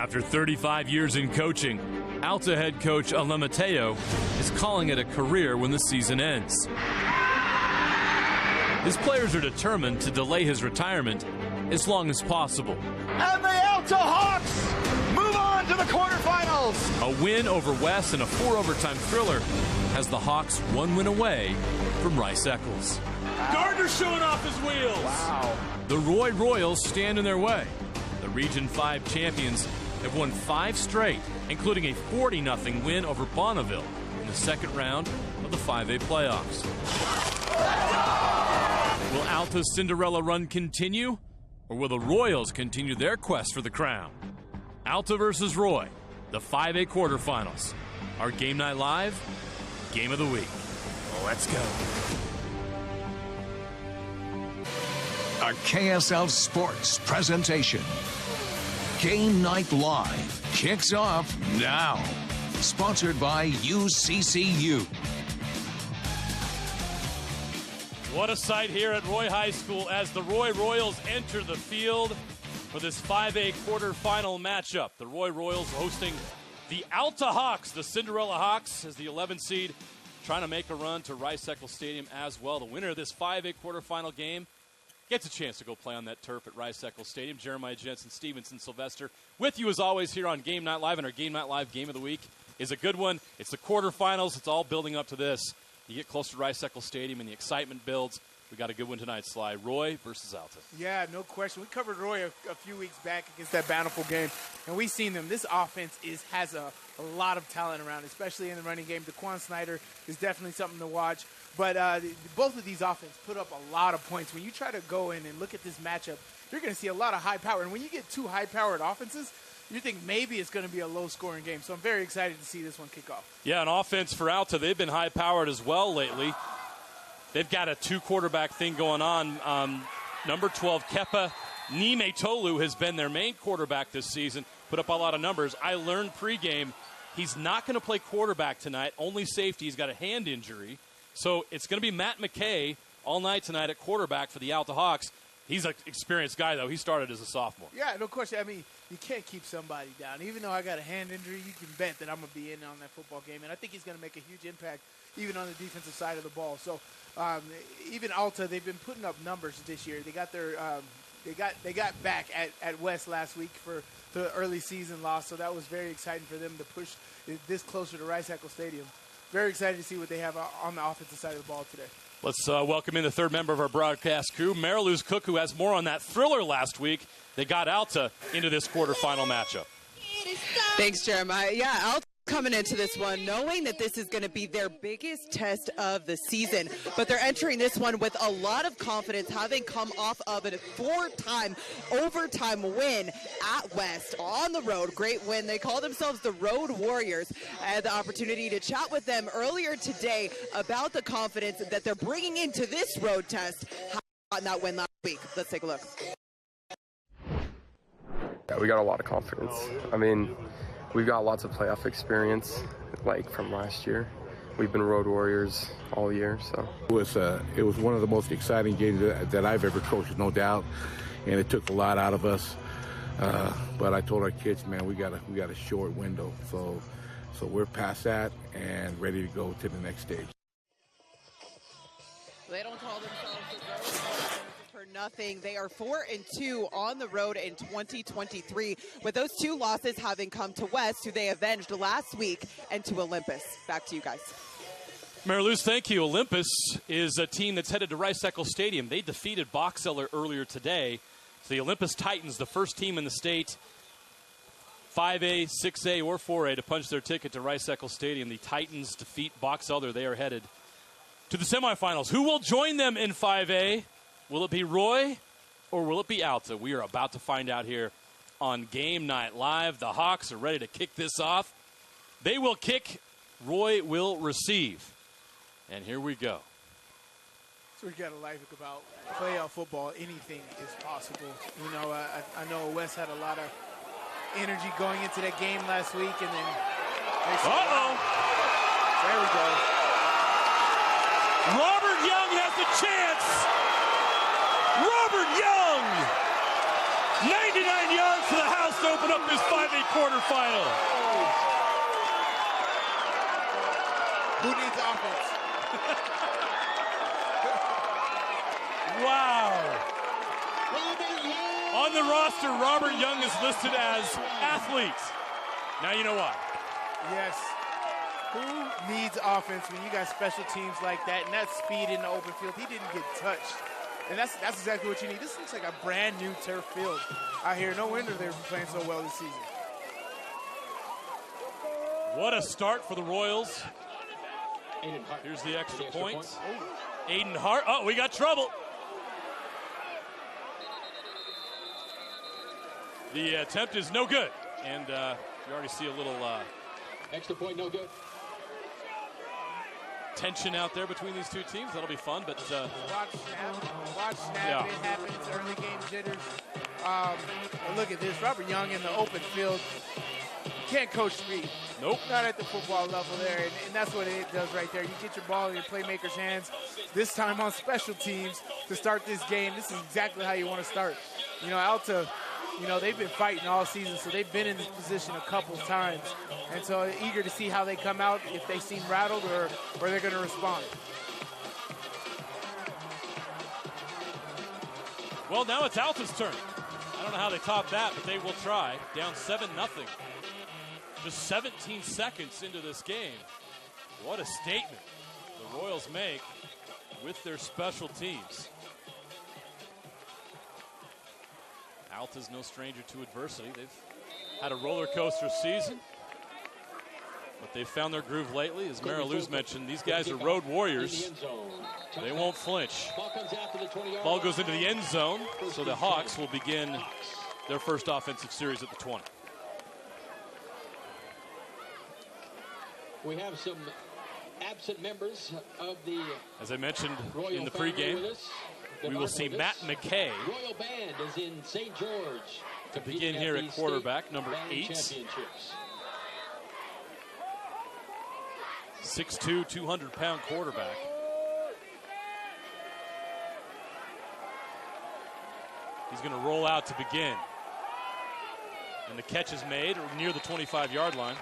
After 35 years in coaching, Alta head coach Mateo is calling it a career when the season ends. His players are determined to delay his retirement as long as possible. And the Alta Hawks move on to the quarterfinals. A win over West and a 4-overtime thriller has the Hawks one win away from Rice-Eccles. Wow. Gardner's showing off his wheels. Wow. The Roy Royals stand in their way. The Region 5 champions have won 5 straight, including a 40-0 win over Bonneville in the second round of the 5A playoffs. Will Alta's Cinderella run continue, or will the Royals continue their quest for the crown? Alta versus Roy, the 5A quarterfinals. Our Game Night Live Game of the Week. Let's go. A KSL Sports presentation. Game Night Live kicks off now. Sponsored by UCCU. What a sight here at Roy High School as the Roy Royals enter the field for this 5A quarterfinal matchup. The Roy Royals hosting the Alta Hawks, the Cinderella Hawks, as the 11th seed, trying to make a run to Rice-Eccles Stadium as well. The winner of this 5A quarterfinal game gets a chance to go play on that turf at Rice-Eccles Stadium. Jeremiah Jensen, Stevenson, Sylvester, with you as always here on Game Night Live, and our Game Night Live Game of the Week is a good one. It's the quarterfinals. It's all building up to this. You get close to Rice-Eccles Stadium, and the excitement builds. We got a good one tonight, Sly. Roy versus Alta. Yeah, no question. We covered Roy a few weeks back against that Bountiful game, and we've seen them. This offense has a lot of talent around, especially in the running game. DeQuan Snyder is definitely something to watch. But both of these offenses put up a lot of points. When you try to go in and look at this matchup, you're going to see a lot of high power. And when you get two high-powered offenses, you think maybe it's going to be a low-scoring game. So I'm very excited to see this one kick off. Yeah, an offense for Alta. They've been high-powered as well lately. They've got a 2-quarterback thing going on. Number 12, Kepa Nimetolu, has been their main quarterback this season, put up a lot of numbers. I learned pregame he's not going to play quarterback tonight, only safety. He's got a hand injury. So it's going to be Matt McKay all night tonight at quarterback for the Alta Hawks. He's an experienced guy, though. He started as a sophomore. Yeah, no question. I mean, you can't keep somebody down. Even though I got a hand injury, you can bet that I'm going to be in on that football game. And I think he's going to make a huge impact even on the defensive side of the ball. So even Alta, they've been putting up numbers this year. They got their they got back at West last week for the early season loss. So that was very exciting for them to push this closer to Rice-Eccles Stadium. Very excited to see what they have on the offensive side of the ball today. Let's welcome in the third member of our broadcast crew, Mariluz Cook, who has more on that thriller last week. They got Alta into this quarterfinal matchup. Thanks, Jeremiah. Yeah, Alta coming into this one knowing that this is going to be their biggest test of the season, but they're entering this one with a lot of confidence, having come off of a 4-time overtime win at West on the road. Great win. They call themselves the Road Warriors. I had the opportunity to chat with them earlier today about the confidence that they're bringing into this road test on that win last week. Let's take a look. Yeah, we got a lot of confidence. I mean, we've got lots of playoff experience, like from last year. We've been Road Warriors all year, so. It was one of the most exciting games that I've ever coached, no doubt, and it took a lot out of us. But I told our kids, man, we got a short window, so we're past that and ready to go to the next stage. They don't call themselves the Road Warriors for nothing. They are 4-2 on the road in 2023, with those 2 losses having come to West, who they avenged last week, and to Olympus. Back to you guys. Mariluz, thank you. Olympus is a team that's headed to Rice-Eccles Stadium. They defeated Boxelder earlier today. So the Olympus Titans, the first team in the state, 5A, 6A, or 4A, to punch their ticket to Rice-Eccles Stadium. The Titans defeat Boxelder. They are headed to the semifinals. Who will join them in 5A? Will it be Roy or will it be Alta? We are about to find out here on Game Night Live. The Hawks are ready to kick this off. They will kick. Roy will receive. And here we go. So we got to like about playoff football. Anything is possible. You know, I know West had a lot of energy going into that game last week, and then they said, wow. There we go. Robert Young has a chance. Robert Young, 99 yards to the house to open up this 5A quarterfinal. Who needs offense? Wow. On the roster, Robert Young is listed as athlete. Now you know why. Yes. Who needs offense when you got special teams like that and that speed in the open field? He didn't get touched. And that's exactly what you need. This looks like a brand new turf field out here. No wonder they're playing so well this season. What a start for the Royals. Here's the extra point. Aiden Hart. Oh, we got trouble. The attempt is no good. And you already see a little extra point, no good. Tension out there between these two teams. That'll be fun, but watch snap. Yeah. It happens. Early game jitters. Look at this. Robert Young in the open field. Can't coach speed. Nope. Not at the football level there, and that's what it does right there. You get your ball in your playmaker's hands, this time on special teams to start this game. This is exactly how you want to start. You know, Alta, you know, they've been fighting all season, so they've been in this position a couple times. And so eager to see how they come out, if they seem rattled or they're going to respond. Well, now it's Alta's turn. I don't know how they top that, but they will try. Down 7-0. Just 17 seconds into this game. What a statement the Royals make with their special teams. Alta's no stranger to adversity. They've had a roller coaster season, but they've found their groove lately. As Mariluz mentioned, these guys are road warriors. They won't flinch. Ball goes into the end zone, so the Hawks will begin their first offensive series at the 20. We have some absent members of the, as I mentioned in the pregame, we will see Matt McKay Royal Band is in St. George to begin here at quarterback, number 8. 6'2", 200-pound quarterback. He's going to roll out to begin. And the catch is made near the 25-yard line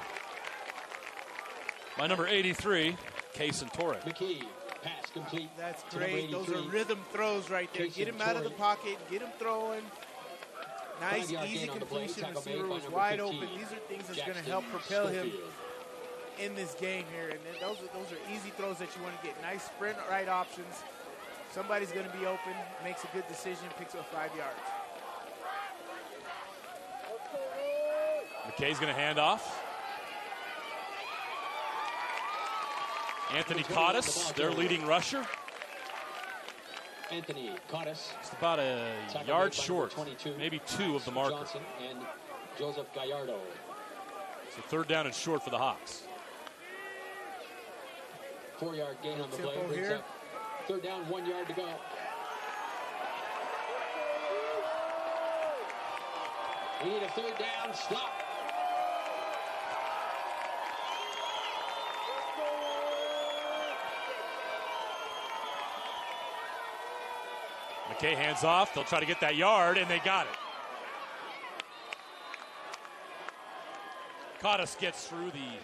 by number 83, Kaysen Torre. McKee, pass complete. That's great. Those are rhythm throws right there. Get him out of the pocket. Get him throwing. Nice, easy completion. The receiver was wide open. These are things that's going to help propel him in this game here. And those are easy throws that you want to get. Nice sprint right options. Somebody's going to be open, makes a good decision, picks up 5 yards. McKay's going to hand off. Anthony Cottis, their leading rusher. Anthony Cottis. Just about a yard short, maybe 2 of the marker. Johnson and Joseph Gallardo. So 3rd down and short for the Hawks. 4-yard gain on the play. Brings up 3rd down, 1 yard to go. We need a 3rd down stop. McKay hands off. They'll try to get that yard, and they got it. Cottis gets through the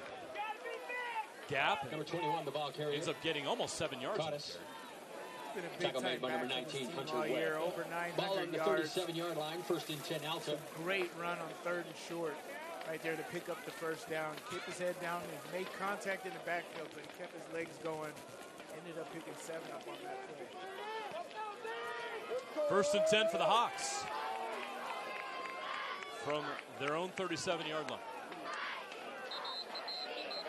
gap. Number 21, the ball carrier. Ends up getting almost 7 yards. Cottis. Been a big tackle made by number 19, Hunter all year, Webb. over 900 ball on the yards. 37-yard line, 1st and 10 Alta. Great run on 3rd and short right there to pick up the 1st down. Kept his head down and made contact in the backfield, but he kept his legs going. Ended up picking 7 up on that play. 1st and 10 for the Hawks from their own 37-yard line.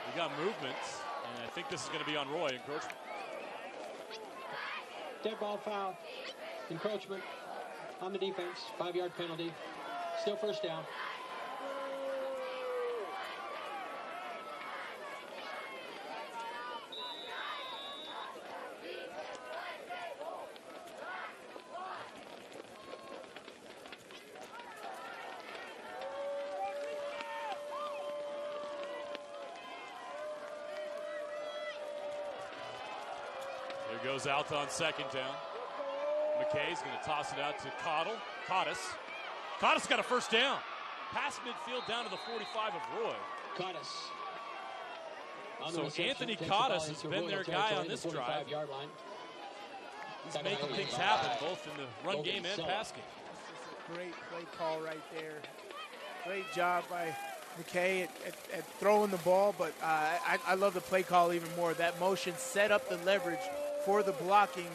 We got movements, and I think this is going to be on Roy. Encroachment. Dead ball foul. Encroachment on the defense. 5-yard penalty. Still 1st down. There goes Alta on 2nd down. McKay's going to toss it out to Cottis. Cottis got a 1st down. past midfield down to the 45 of Roy. Cottis. So Anthony Cottis has been their guy on this drive. He's making things happen both in the run game and pass game. Great play call right there. Great job by McKay at throwing the ball, but I love the play call even more. That motion set up the leverage for the blocking,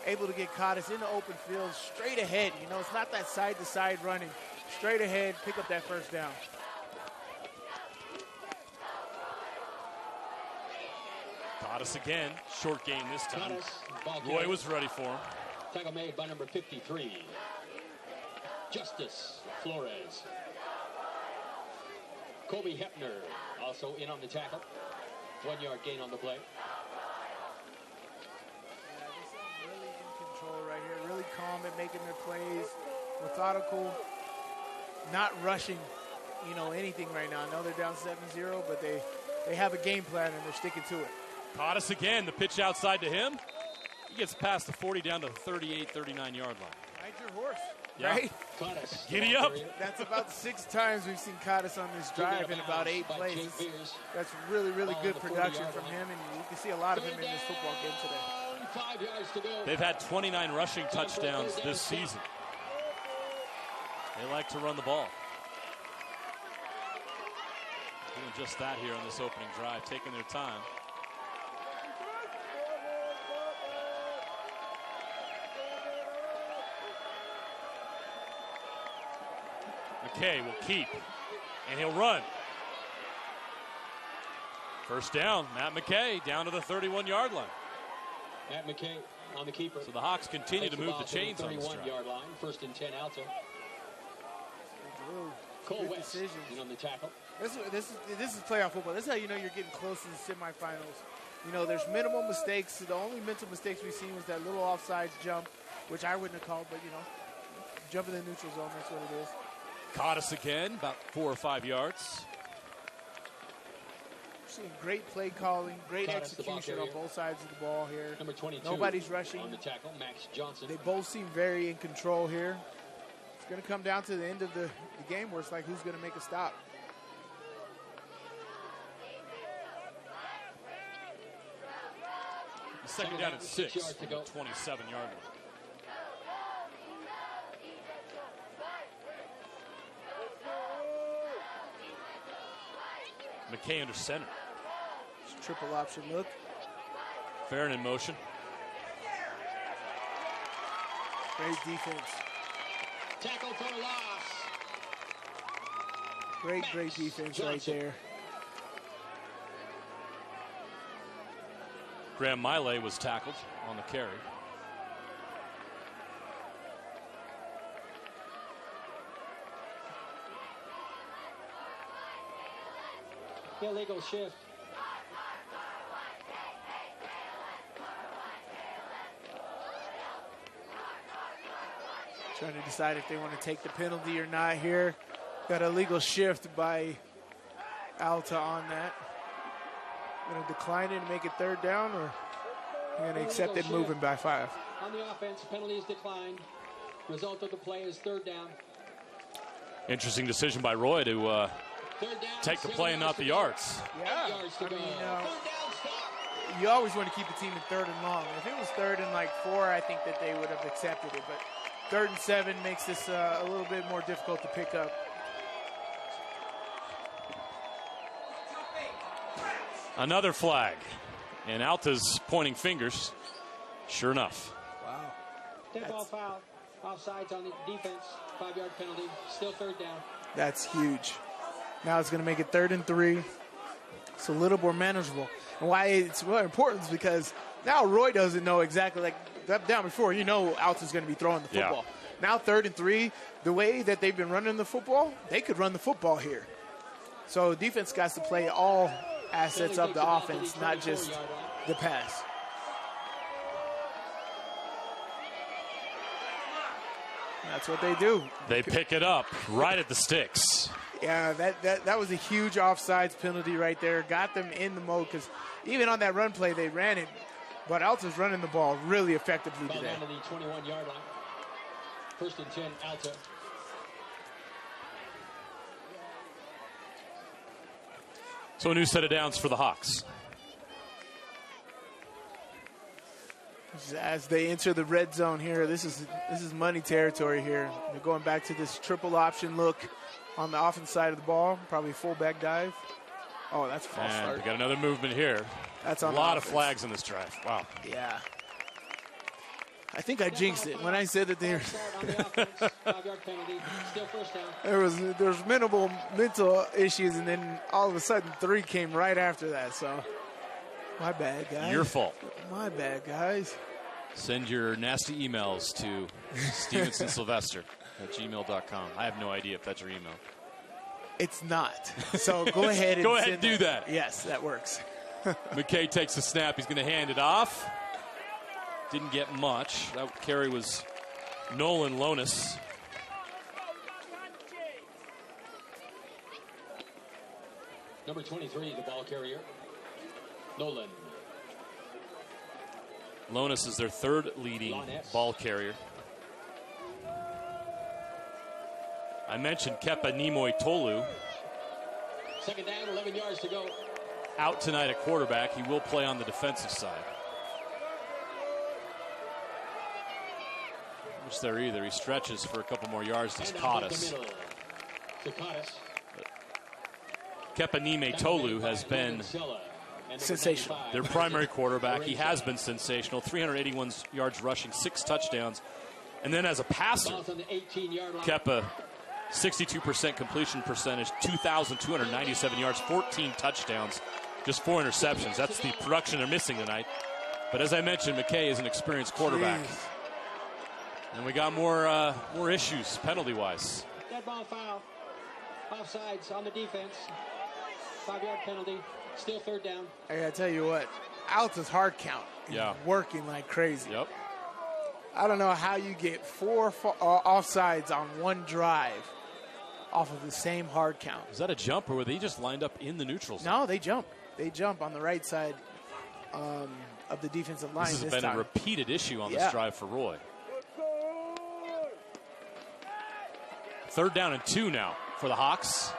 able to get Cottis in the open field straight ahead. You know, it's not that side-to-side running. Straight ahead, pick up that first down. Cottis again, short game this time. Roy was ready for him. Tackle made by number 53, Justice Flores. Kobe Hepner also in on the tackle. 1 yard gain on the play. Yeah, this is really in control right here. Really calm at making their plays. Methodical. Not rushing, you know, anything right now. I know they're down 7-0, but they have a game plan and they're sticking to it. Cottis again, the pitch outside to him. He gets past the 40 down to the 38, 39-yard line. Ride your horse, Yeah. right? Cottis. Giddy up. That's about 6 times we've seen Cottis on this drive in about 8 plays. That's really, really good production from him, and you can see a lot of him in this football game today. 5 yards to go. They've had 29 rushing touchdowns this season. They like to run the ball. Doing just that here on this opening drive, taking their time. McKay will keep, and he'll run. First down, Matt McKay down to the 31-yard line. Matt McKay on the keeper. So the Hawks continue to move the chains on this drive. 31-yard line, 1st and 10 Alta. Cole Good West decisions. in on the tackle. This is playoff football. This is how you know you're getting close to the semifinals. You know, there's minimal mistakes. The only mental mistakes we've seen was that little offsides jump, which I wouldn't have called, but, you know, jump in the neutral zone, that's what it is. Cottis again, about 4 or 5 yards. We're seeing great play calling, great Cottis, execution on both sides of the ball here. Number 22. Nobody's rushing. On the tackle, Max Johnson. They both seem very in control here. It's going to come down to the end of the game where it's like who's going to make a stop. Second down and 6, 27-yard line. McKay under center. It's triple option look. Farron in motion. Great defense. Tackle for a loss. Great defense right there. Graham Miley was tackled on the carry. Illegal shift. Trying to decide if they want to take the penalty or not here. Got a legal shift by Alta on that. Going to decline it and make it 3rd down, or going to accept it moving by 5? On the offense, penalty is declined. Result of the play is 3rd down. Interesting decision by Roy to take the play and not the yards. Yeah, I mean, you always want to keep the team in 3rd and long. If it was 3rd and like 4, I think that they would have accepted it. But 3rd and 7 makes this a little bit more difficult to pick up. Another flag, and Alta's pointing fingers. Sure enough. Wow. Dead ball foul. Offsides on the defense. 5-yard penalty. Still 3rd down. That's huge. Now it's going to make it 3rd and 3. It's a little more manageable. And why it's really important is because now Roy doesn't know exactly, like that down before, you know Alta's going to be throwing the football. Yeah. Now 3rd and 3, the way that they've been running the football, they could run the football here. So defense got to play all assets of the offense, not just the pass. That's what they do. They pick it up right at the sticks. Yeah, that was a huge offsides penalty right there. Got them in the mode because even on that run play, they ran it. But Alta's running the ball really effectively today. Down to the 21-yard line. 1st and 10, Alta. So a new set of downs for the Hawks. As they enter the red zone here, this is money territory here. They're going back to this triple option look on the offense side of the ball, probably fullback dive. Oh, that's a false start. We got another movement here. That's on a lot of flags in this drive. Wow. Yeah. I think I jinxed it when I said that there was minimal mental issues, and then all of a sudden 3 came right after that. So my bad, guys. Your fault. My bad, guys. Send your nasty emails to StevensonSylvester@gmail.com. I have no idea if that's your email. It's not. So go ahead and go ahead and do that. Yes, that works. McKay takes the snap. He's going to hand it off. Didn't get much. That carry was Nolan Lonis. Number 23, the ball carrier, Nolan. Lonis is their 3rd leading ball carrier. I mentioned Kepa Nimoy Tolu. 2nd down, 11 yards to go. Out tonight at quarterback. He will play on the defensive side. Which there either. He stretches for a couple more yards. He's caught us. Kepa Nimoy Tolu has been sensational. Their primary quarterback. He has been sensational. 381 yards rushing, 6 touchdowns. And then as a passer, Kepa, 62% completion percentage, 2,297 yards, 14 touchdowns, just 4 interceptions. That's the production they're missing tonight. But as I mentioned, McKay is an experienced quarterback. Jeez. And we got more issues penalty-wise. Dead ball foul. Offsides on the defense. 5-yard penalty. Still 3rd down. I gotta tell you what, Alta's hard count is working like crazy. Yep. I don't know how you get 4 offsides on one drive off of the same hard count. Is that a jump, or were they just lined up in the neutral zone? No, they jump. They jump on the right side of the defensive line. This has been a repeated issue on this drive for Roy. 3rd down and 2 now for the Hawks.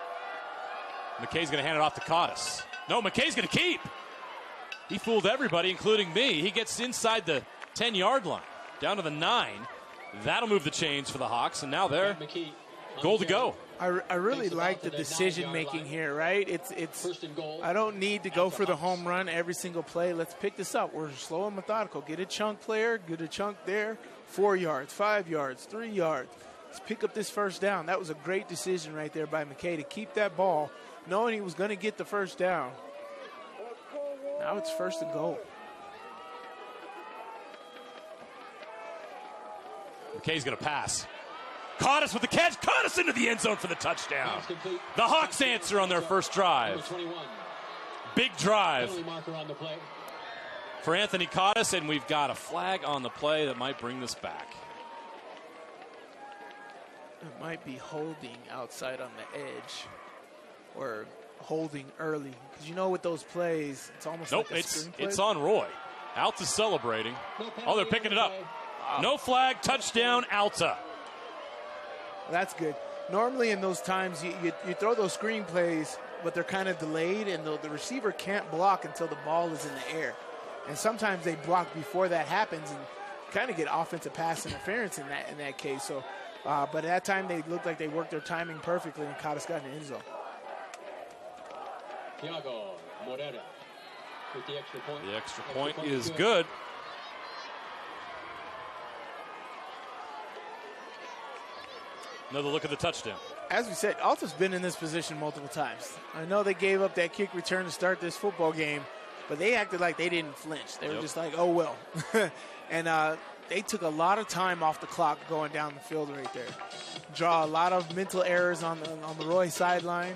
McKay's going to hand it off to Cottis. No, McKay's going to keep. He fooled everybody, including me. He gets inside the 10-yard line, down to the 9. That'll move the chains for the Hawks, and now they're goal to go. I really like the decision-making here, right? It's I don't need to go for the home run every single play. Let's pick this up. We're slow and methodical. Get a chunk player, get a chunk there, 4 yards, 5 yards, 3 yards. Let's pick up this 1st down. That was a great decision right there by McKay to keep that ball, knowing he was going to get the 1st down. Now it's 1st and goal. McKay's going to pass. Caught us with the catch. Caught us into the end zone for the touchdown. The Hawks answer on their first drive. Big drive for Anthony Cottis, and we've got a flag on the play that might bring this back. It might be holding outside on the edge, or holding early, because you know with those plays, it's almost like a screen play. It's on Roy. Alta's celebrating. Oh, they're picking it up. No flag, touchdown, Alta. That's good. Normally in those times, you throw those screen plays, but they're kind of delayed, and the receiver can't block until the ball is in the air. And sometimes they block before that happens and kind of get offensive pass interference in that case. So, but at that time, they looked like they worked their timing perfectly, and Cottis got in the end zone. Thiago Morera with the extra point. The extra point is good. Another look at the touchdown. As we said, Alta's been in this position multiple times. I know they gave up that kick return to start this football game, but they acted like they didn't flinch. They were just like, oh, well. And they took a lot of time off the clock going down the field right there. Draw a lot of mental errors on the Roy sideline,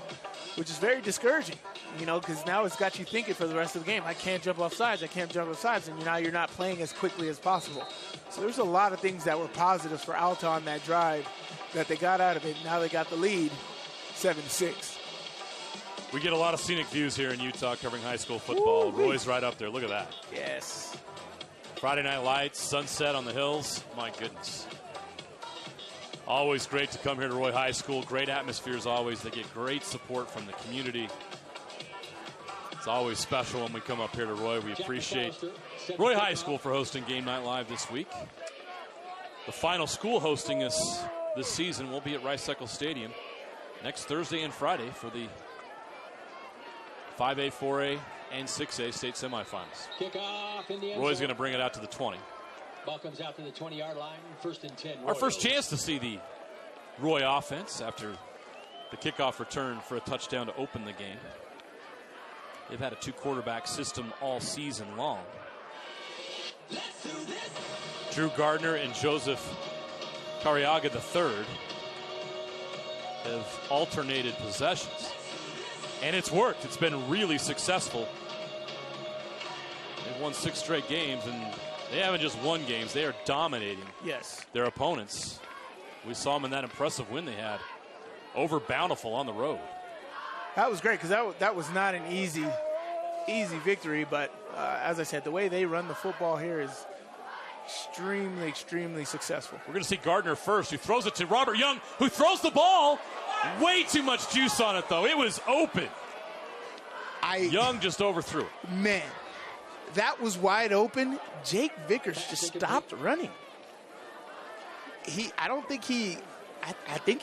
which is very discouraging, you know, because now it's got you thinking for the rest of the game. I can't jump off sides. I can't jump off sides. And now you're not playing as quickly as possible. So there's a lot of things that were positives for Alta on that drive that they got out of it. Now they got the lead, 7-6. We get a lot of scenic views here in Utah covering high school football. Woo-wee. Roy's right up there. Look at that. Yes. Friday night lights, sunset on the hills. My goodness. Always great to come here to Roy High School. Great atmosphere as always. They get great support from the community. It's always special when we come up here to Roy. We appreciate Roy High School for hosting Game Night Live this week. The final school hosting us this season will be at Rice-Eccles Stadium next Thursday and Friday for the 5A, 4A, and 6A state semifinals. Kickoff in the end Roy's zone. going to bring it out to the 20. Ball comes out to the 20-yard line. 1st and 10. Our first chance to see the Roy offense after the kickoff return for a touchdown to open the game. They've had a 2-quarterback system all season long. Drew Gardner and Joseph Cariaga III have alternated possessions. And it's worked. It's been really successful. They've won 6 straight games, and they haven't just won games. They are dominating their opponents. We saw them in that impressive win they had over Bountiful on the road. That was great because that was not an easy victory. But as I said, the way they run the football here is extremely, extremely successful. We're going to see Gardner first, who throws it to Robert Young, who throws the ball. Way too much juice on it, though. It was open. Young just overthrew it. Man, that was wide open. Jake Vickers just stopped running. I think he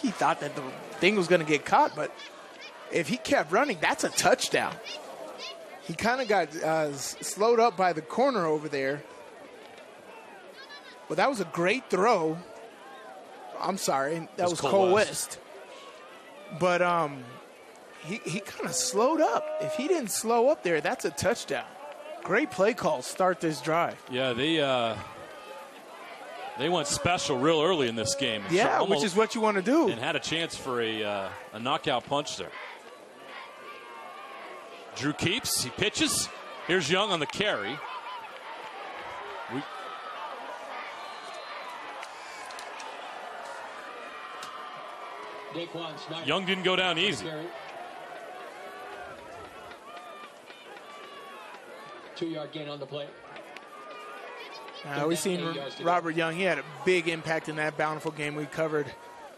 thought that the thing was going to get caught, but if he kept running, that's a touchdown. He kind of got slowed up by the corner over there. But that was a great throw. I'm sorry, that was Cole West. But he kind of slowed up. If he didn't slow up there, that's a touchdown. Great play call start this drive. Yeah, they went special real early in this game. Yeah, which is what you want to do. And had a chance for a knockout punch there. Drew keeps. He pitches. Here's Young on the carry. Young didn't go down easy. 2-yard gain on the play. We've seen Robert Young. He had a big impact in that Bountiful game we covered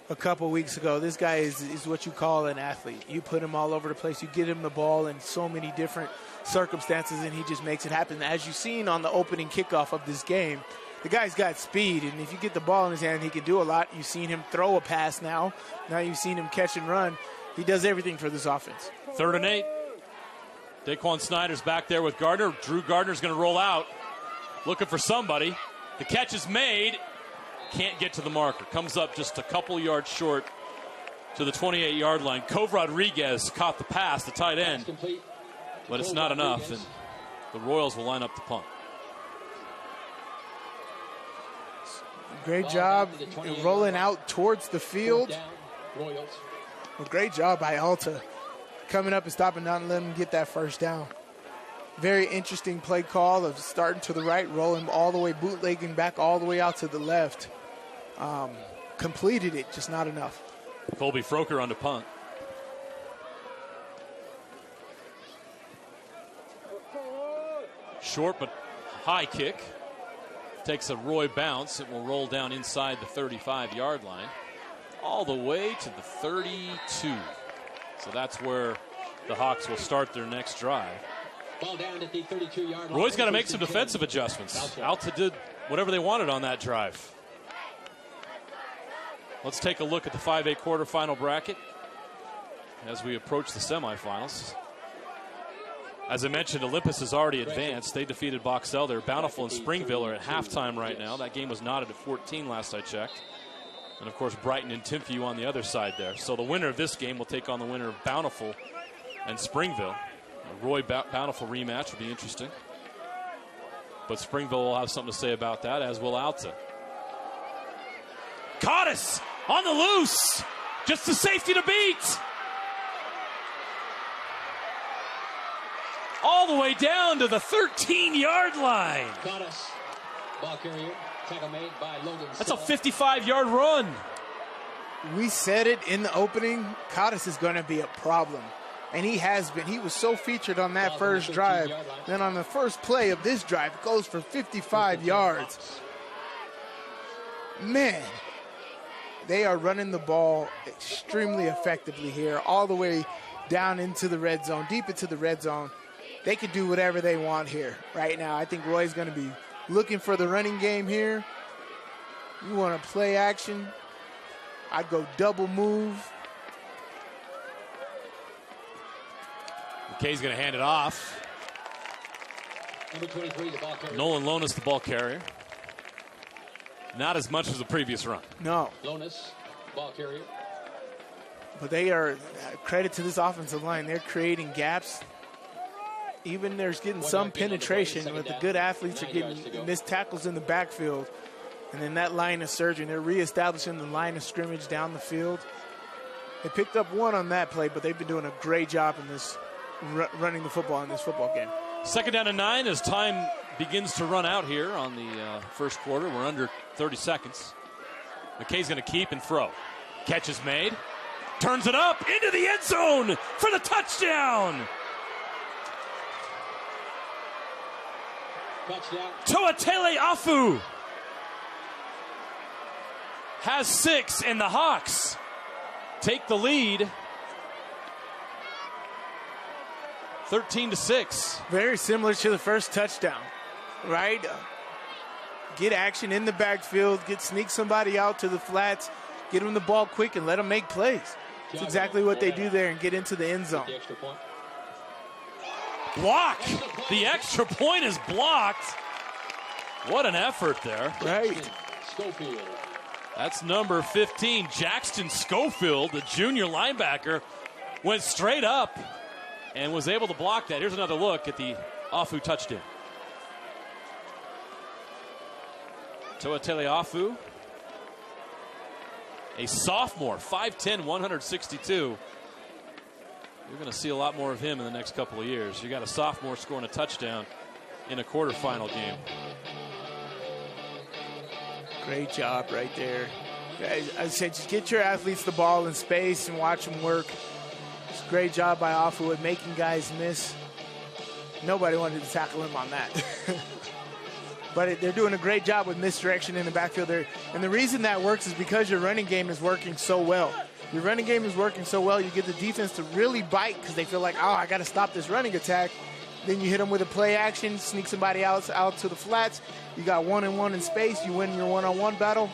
a couple weeks ago. This guy is what you call an athlete. You put him all over the place. You get him the ball in so many different circumstances, and he just makes it happen. As you've seen on the opening kickoff of this game, the guy's got speed, and if you get the ball in his hand, he can do a lot. You've seen him throw a pass now. Now you've seen him catch and run. He does everything for this offense. 3rd and 8. Daquan Snyder's back there with Gardner. Drew Gardner's going to roll out, looking for somebody. The catch is made. Can't get to the marker. Comes up just a couple yards short to the 28-yard line. Cove Rodriguez caught the pass, the tight end. But it's not enough, and the Royals will line up the punt. Great job rolling out towards the field. Great job by Alta coming up and stopping down and letting him get that first down. Very interesting play call of starting to the right, rolling all the way, bootlegging back all the way out to the left. Completed it, just not enough. Colby Froker on the punt. Short but high kick. Takes a Roy bounce. It will roll down inside the 35-yard line all the way to the 32. So that's where the Hawks will start their next drive. Ball down at the 32-yard line. Roy's got to make some defensive adjustments. Alta did whatever they wanted on that drive. Let's take a look at the 5A quarterfinal bracket as we approach the semifinals. As I mentioned, Olympus has already advanced. They defeated Boxell. They're Bountiful and Springville are at halftime right now. That game was knotted at 14 last I checked. And, of course, Brighton and Timpview on the other side there. So the winner of this game will take on the winner of Bountiful and Springville. A Roy Bountiful rematch will be interesting. But Springville will have something to say about that, as will Alta. Cottis on the loose. Just the safety to beat. All the way down to the 13-yard line. Cottis, ball carrier, tackle made by Logan. That's a 55-yard run. We said it in the opening. Cottis is going to be a problem. And he has been. He was so featured on that first drive. Then on the first play of this drive, goes for 55 yards. Man, they are running the ball extremely effectively here, all the way down into the red zone, deep into the red zone. they could do whatever they want here right now. I think Roy's going to be looking for the running game here. You want to play action, I'd go double move. McKay's going to hand it off. Number 23, the ball carrier. Nolan Lonis, the ball carrier. Not as much as the previous run. No. Lonis, ball carrier. But they are, credit to this offensive line, they're creating gaps. Even there's getting some penetration, but the good athletes are getting missed tackles in the backfield. And then that line of surging, they're reestablishing the line of scrimmage down the field. They picked up one on that play, but they've been doing a great job in this running the football in this football game. 2nd down and 9 as time begins to run out here on the first quarter. We're under 30 seconds. McKay's going to keep and throw. Catch is made. Turns it up into the end zone for the touchdown. Touchdown. Toatele Afu has 6, and the Hawks take the lead 13-6. Very similar to the first touchdown, right? Get action in the backfield, sneak somebody out to the flats, get them the ball quick, and let them make plays. That's exactly what they do there and get into the end zone. Block. The extra point is blocked. What an effort there. Right. Schofield. That's number 15, Jackson Schofield, the junior linebacker, went straight up and was able to block that. Here's another look at the Afu touchdown. Toatele Afu, a sophomore, 5'10", 162. You're going to see a lot more of him in the next couple of years. You got a sophomore scoring a touchdown in a quarterfinal game. Great job right there. I said just get your athletes the ball in space and watch them work. It's a great job by Afu at making guys miss. Nobody wanted to tackle him on that. But they're doing a great job with misdirection in the backfield there. And the reason that works is because your running game is working so well. Your running game is working so well, you get the defense to really bite because they feel like, oh, I got to stop this running attack. Then you hit them with a play action, sneak somebody out to the flats. You got 1-on-1 in space. You win your one-on-one battle.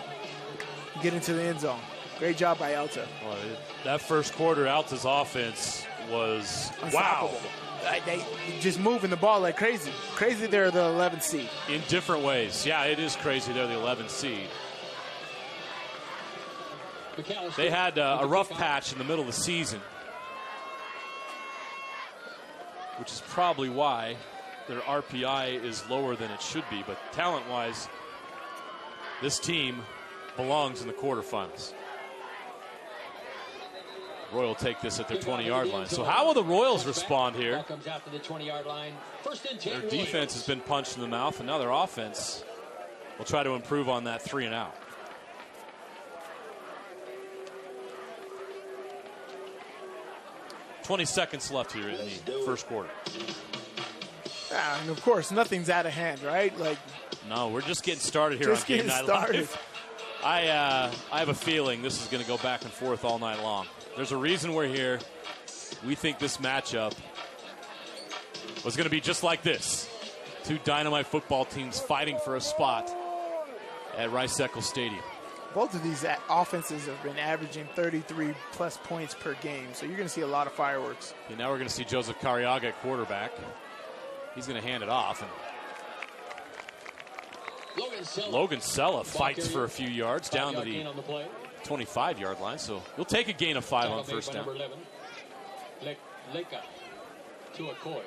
You get into the end zone. Great job by Alta. Well, that first quarter, Alta's offense was wow. They just moving the ball like crazy. Crazy they're the 11th seed. In different ways. Yeah, it is crazy they're the 11th seed. They had a rough patch in the middle of the season, which is probably why their RPI is lower than it should be. But talent-wise, this team belongs in the quarterfinals. Royal take this at their 20-yard line. So how will the Royals respond here? Their defense has been punched in the mouth, and now their offense will try to improve on that 3-and-out. "20 seconds left here in the first quarter. And of course, nothing's out of hand, right? Like, no, we're just getting started here on Game Night Live. I have a feeling this is going to go back and forth all night long. There's a reason we're here. We think this matchup was going to be just like this. Two dynamite football teams fighting for a spot at Rice-Eccles Stadium. Both of these offenses have been averaging 33-plus points per game, so you're going to see a lot of fireworks. And now we're going to see Joseph Cariaga at quarterback. He's going to hand it off. And Logan Sella fights for a few yards down to the 25-yard line, so he'll take a gain of 5 on first down. Leka to Okoye.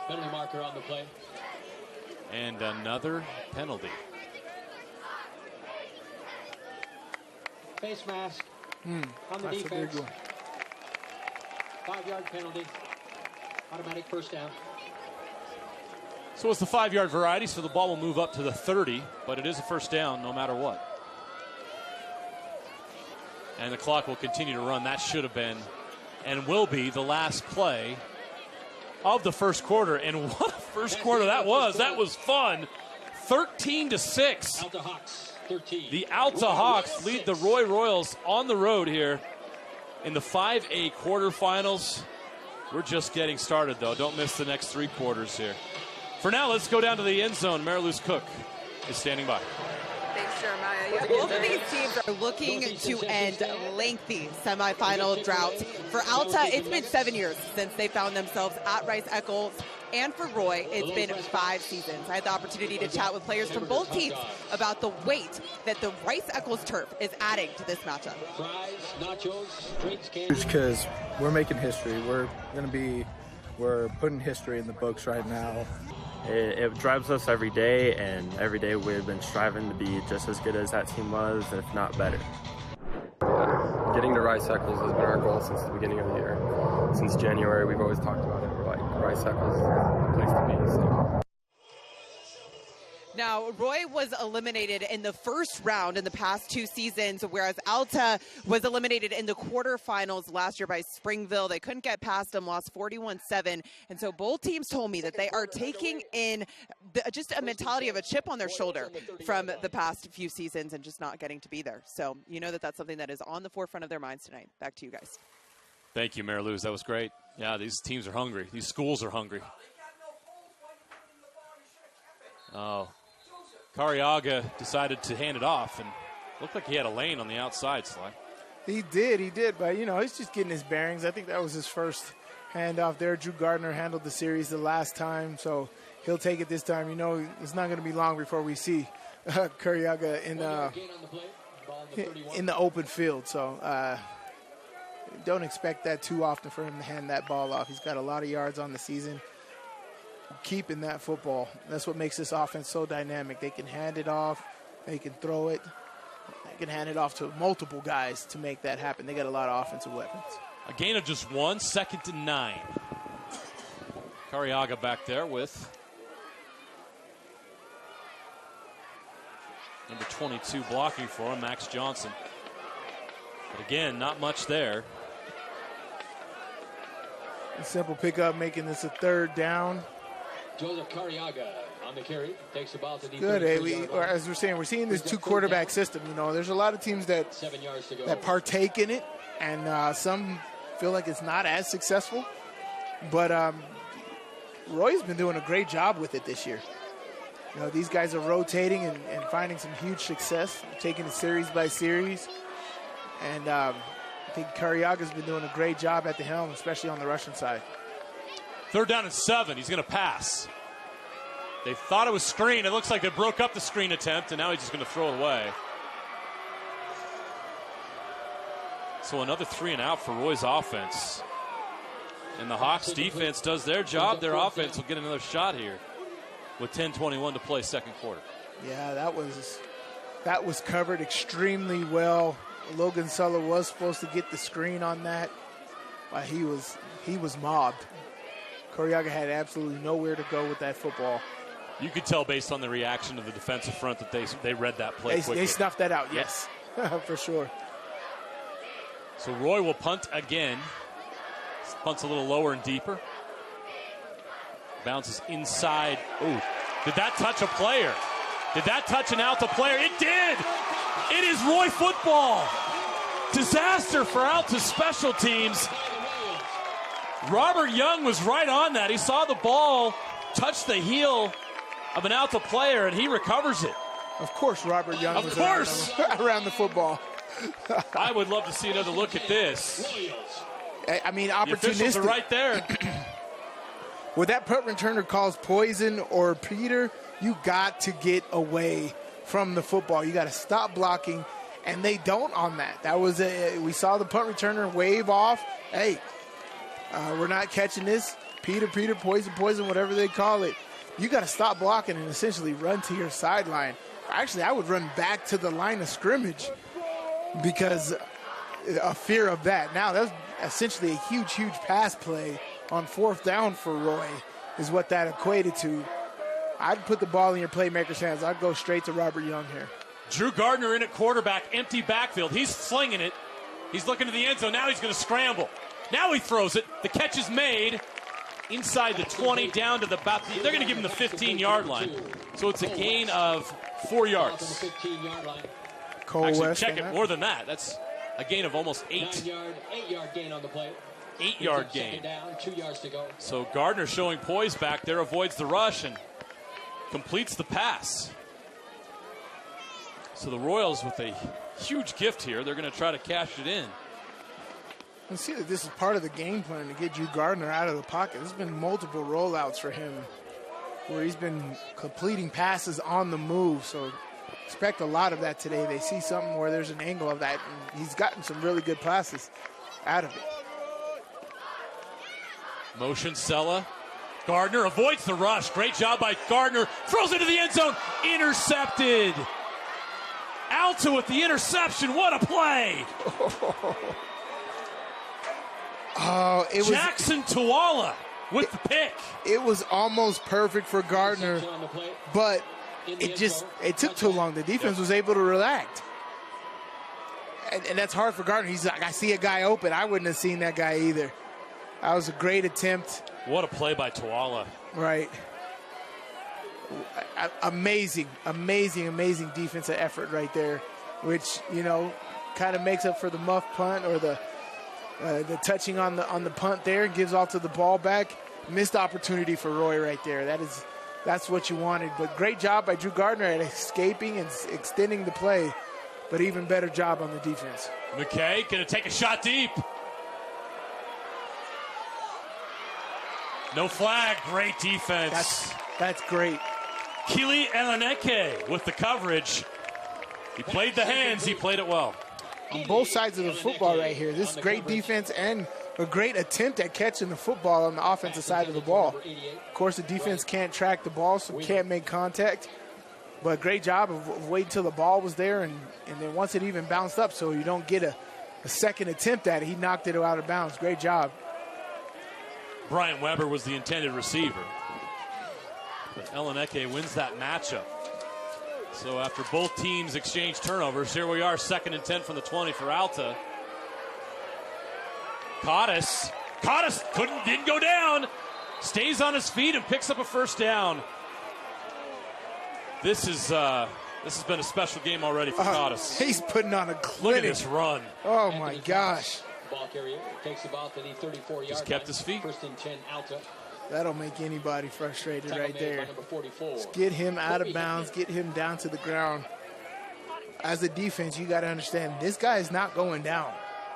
Penalty marker on the play. And another penalty. Face mask on the That's defense. A big one. 5-yard penalty. Automatic first down. So it's the 5-yard variety, so the ball will move up to the 30, but it is a first down no matter what. And the clock will continue to run. That should have been and will be the last play of the first quarter. And what a first quarter that was. That was fun. 13-6. Alta Hawks, 13. The Alta Hawks lead the Roy Royals on the road here in the 5A quarterfinals. We're just getting started, though. Don't miss the next 3 quarters here. For now, let's go down to the end zone. Mariluz Cook is standing by. Thanks, Jeremiah. Yeah, both of these teams are looking to end lengthy semifinal droughts. For Alta, it's been 7 years since they found themselves at Rice-Eccles. And for Roy, it's been 5 seasons. I had the opportunity to chat with players from both teams about the weight that the Rice-Eccles turf is adding to this matchup. Because we're making history. We're putting history in the books right now. It drives us every day, and every day we've been striving to be just as good as that team was, if not better. Yeah, getting to Rice-Eccles has been our goal since the beginning of the year. Since January, we've always talked about it. We're like, Rice-Eccles is the place to be. So. Now, Roy was eliminated in the first round in the past 2 seasons, whereas Alta was eliminated in the quarterfinals last year by Springville. They couldn't get past them, lost 41-7. And so both teams told me that they are taking in just a mentality of a chip on their shoulder from the past few seasons and just not getting to be there. So you know that that's something that is on the forefront of their minds tonight. Back to you guys. Thank you, Mariluz. That was great. Yeah, these teams are hungry. These schools are hungry. Oh. Cariaga decided to hand it off, and looked like he had a lane on the outside, Sly. He did, but, you know, he's just getting his bearings. I think that was his first handoff there. Drew Gardner handled the series the last time, so he'll take it this time. You know, it's not going to be long before we see Cariaga in the open field, so don't expect that too often for him to hand that ball off. He's got a lot of yards on the season. Keeping that football. That's what makes this offense so dynamic. They can hand it off. They can throw it. They can hand it off to multiple guys to make that happen. They got a lot of offensive weapons. A gain of just 1, 2nd and 9. Cariaga back there with number 22 blocking for him, Max Johnson. But again, not much there. A simple pickup, making this a 3rd down. Joseph Cariaga on the carry, takes the ball to the good. As we're saying, we're seeing this 2 quarterback system. You know, there's a lot of teams that partake in it, and some feel like it's not as successful. But Roy's been doing a great job with it this year. You know, these guys are rotating and finding some huge success, taking it series by series. And I think Cariaga's been doing a great job at the helm, especially on the rushing side. 3rd down and 7. He's going to pass. They thought it was screen. It looks like they broke up the screen attempt, and now he's just going to throw it away. So another 3 and out for Roy's offense. And the Hawks defense does their job. Their offense will get another shot here with 10:21 to play 2nd quarter. Yeah, that was covered extremely well. Logan Suller was supposed to get the screen on that, but he was mobbed. Cariaga had absolutely nowhere to go with that football. You could tell based on the reaction of the defensive front that they read that play quickly. They snuffed that out, yes, for sure. So Roy will punt again. Punts a little lower and deeper. Bounces inside. Ooh, did that touch a player? Did that touch an Alta player? It did! It is Roy football. Disaster for Alta's special teams. Robert Young was right on that. He saw the ball touch the heel of an Alta player, and he recovers it. Of course Robert Young was around the football. I would love to see another look at this. I mean, opportunistic. The officials are right there. When that punt returner calls poison or Peter, you got to get away from the football. You got to stop blocking, and they don't on that. That was we saw the punt returner wave off. Hey, we're not catching this. Peter, poison, whatever they call it. You got to stop blocking and essentially run to your sideline. Actually, I would run back to the line of scrimmage because of fear of that. Now, that was essentially a huge pass play on 4th down for Roy is what that equated to. I'd put the ball in your playmaker's hands. I'd go straight to Robert Young here. Drew Gardner in at quarterback, empty backfield. He's slinging it. He's looking to the end zone. Now he's going to scramble. Now he throws it. The catch is made inside the 20, down to the about. They're going to give him the 15-yard line. So it's a gain of 4 yards. Cole Actually, West check it, more than that. That's a gain of almost 8. 8-yard gain on the play. 8-yard gain. Second down, 2 yards to go. So Gardner showing poise back there, avoids the rush and completes the pass. So the Royals with a huge gift here. They're going to try to cash it in. You see that this is part of the game plan to get Drew Gardner out of the pocket. There's been multiple rollouts for him where he's been completing passes on the move. So expect a lot of that today. They see something where there's an angle of that, and he's gotten some really good passes out of it. Motion Sella. Gardner avoids the rush. Great job by Gardner. Throws into the end zone. Intercepted. Alta with the interception. What a play. Oh, it was Jackson Tuala with the pick. It was almost perfect for Gardner, but it took too long. The defense was able to react. And that's hard for Gardner. He's like, I see a guy open. I wouldn't have seen that guy either. That was a great attempt. What a play by Tuala. Right. Amazing defensive effort right there, which, kind of makes up for the muff punt or the touching on the punt there, gives Alta the ball back. Missed opportunity for Roy right there. That's what you wanted. But great job by Drew Gardner at escaping and extending the play. But even better job on the defense. McKay going to take a shot deep. No flag. Great defense. That's great. Kili Eleneke with the coverage. He played the hands. He played it well. On both sides of the football right here. This is great defense and a great attempt at catching the football on the offensive side of the ball. Of course, the defense can't track the ball, so can't make contact. But great job of waiting till the ball was there, and then once it even bounced up so you don't get a second attempt at it, he knocked it out of bounds. Great job. Brian Weber was the intended receiver. But Eleneke wins that matchup. So after both teams exchange turnovers, here we are, 2nd and 10 from the 20 for Alta. Cottis didn't go down. Stays on his feet and picks up a first down. This has been a special game already for Cottis. He's putting on a clinic. Look at this run. Oh my gosh. Ball carrier takes the ball to the 34-yard Just kept his feet. 1st and 10 Alta. That'll make anybody frustrated right there. Number 44. Just get him out of bounds, get him down to the ground. As a defense, you got to understand, this guy is not going down.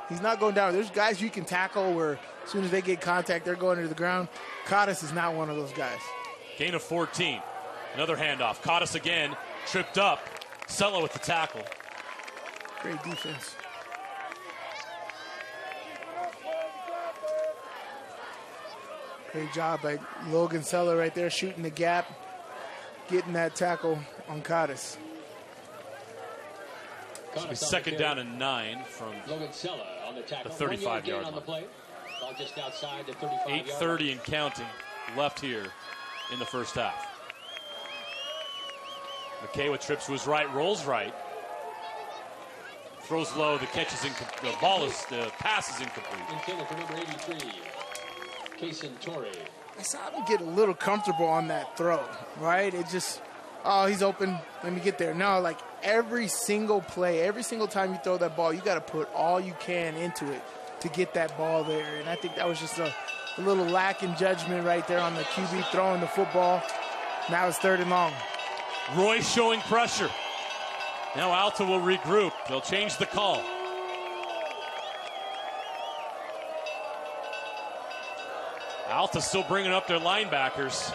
He's not going down. There's guys you can tackle where as soon as they get contact, they're going to the ground. Cottis is not one of those guys. Gain of 14. Another handoff. Cottis again, tripped up. Sella with the tackle. Great defense. Great job by Logan Sella right there, shooting the gap, getting that tackle on Cottis. This will be 2nd down and 9 from Logan Sella on the tackle. 35-yard on the play. Ball just outside the 35-yard 8:30 and counting left here in the first half. McKay with trips to his right, rolls right. Throws low, the pass is incomplete. Intended for number 83. Kaysen Torre. I saw him get a little comfortable on that throw, right? It just, he's open, let me get there. No, like every single play, every single time you throw that ball, you got to put all you can into it to get that ball there. And I think that was just a little lack in judgment right there on the QB throwing the football. Now it's 3rd and long. Roy showing pressure. Now Alta will regroup. They'll change the call. Alta still bringing up their linebackers.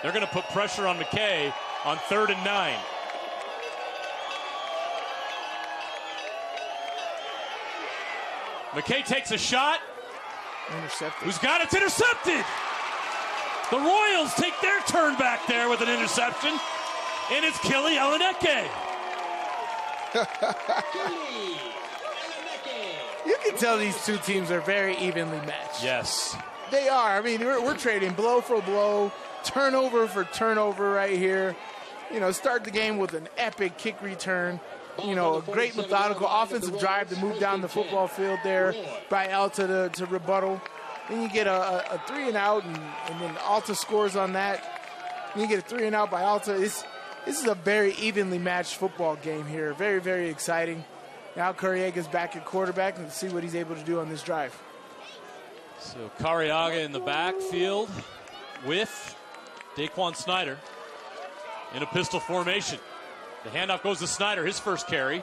They're going to put pressure on McKay on 3rd and 9. McKay takes a shot. Intercepted. Who's got it? It's intercepted. The Royals take their turn back there with an interception. And it's Kili Eleneke. You can tell these two teams are very evenly matched. Yes. They are. I mean, we're trading blow for blow, turnover for turnover right here. Start the game with an epic kick return. A great methodical offensive drive to move down the football field there by Alta to rebuttal. Then you get a 3-and-out, and then Alta scores on that. Then you get a 3-and-out by Alta. This is a very evenly matched football game here. Very, very exciting. Now Curriega's back at quarterback, and let's see what he's able to do on this drive. So Cariaga in the backfield with Daquan Snyder in a pistol formation. The handoff goes to Snyder, his first carry.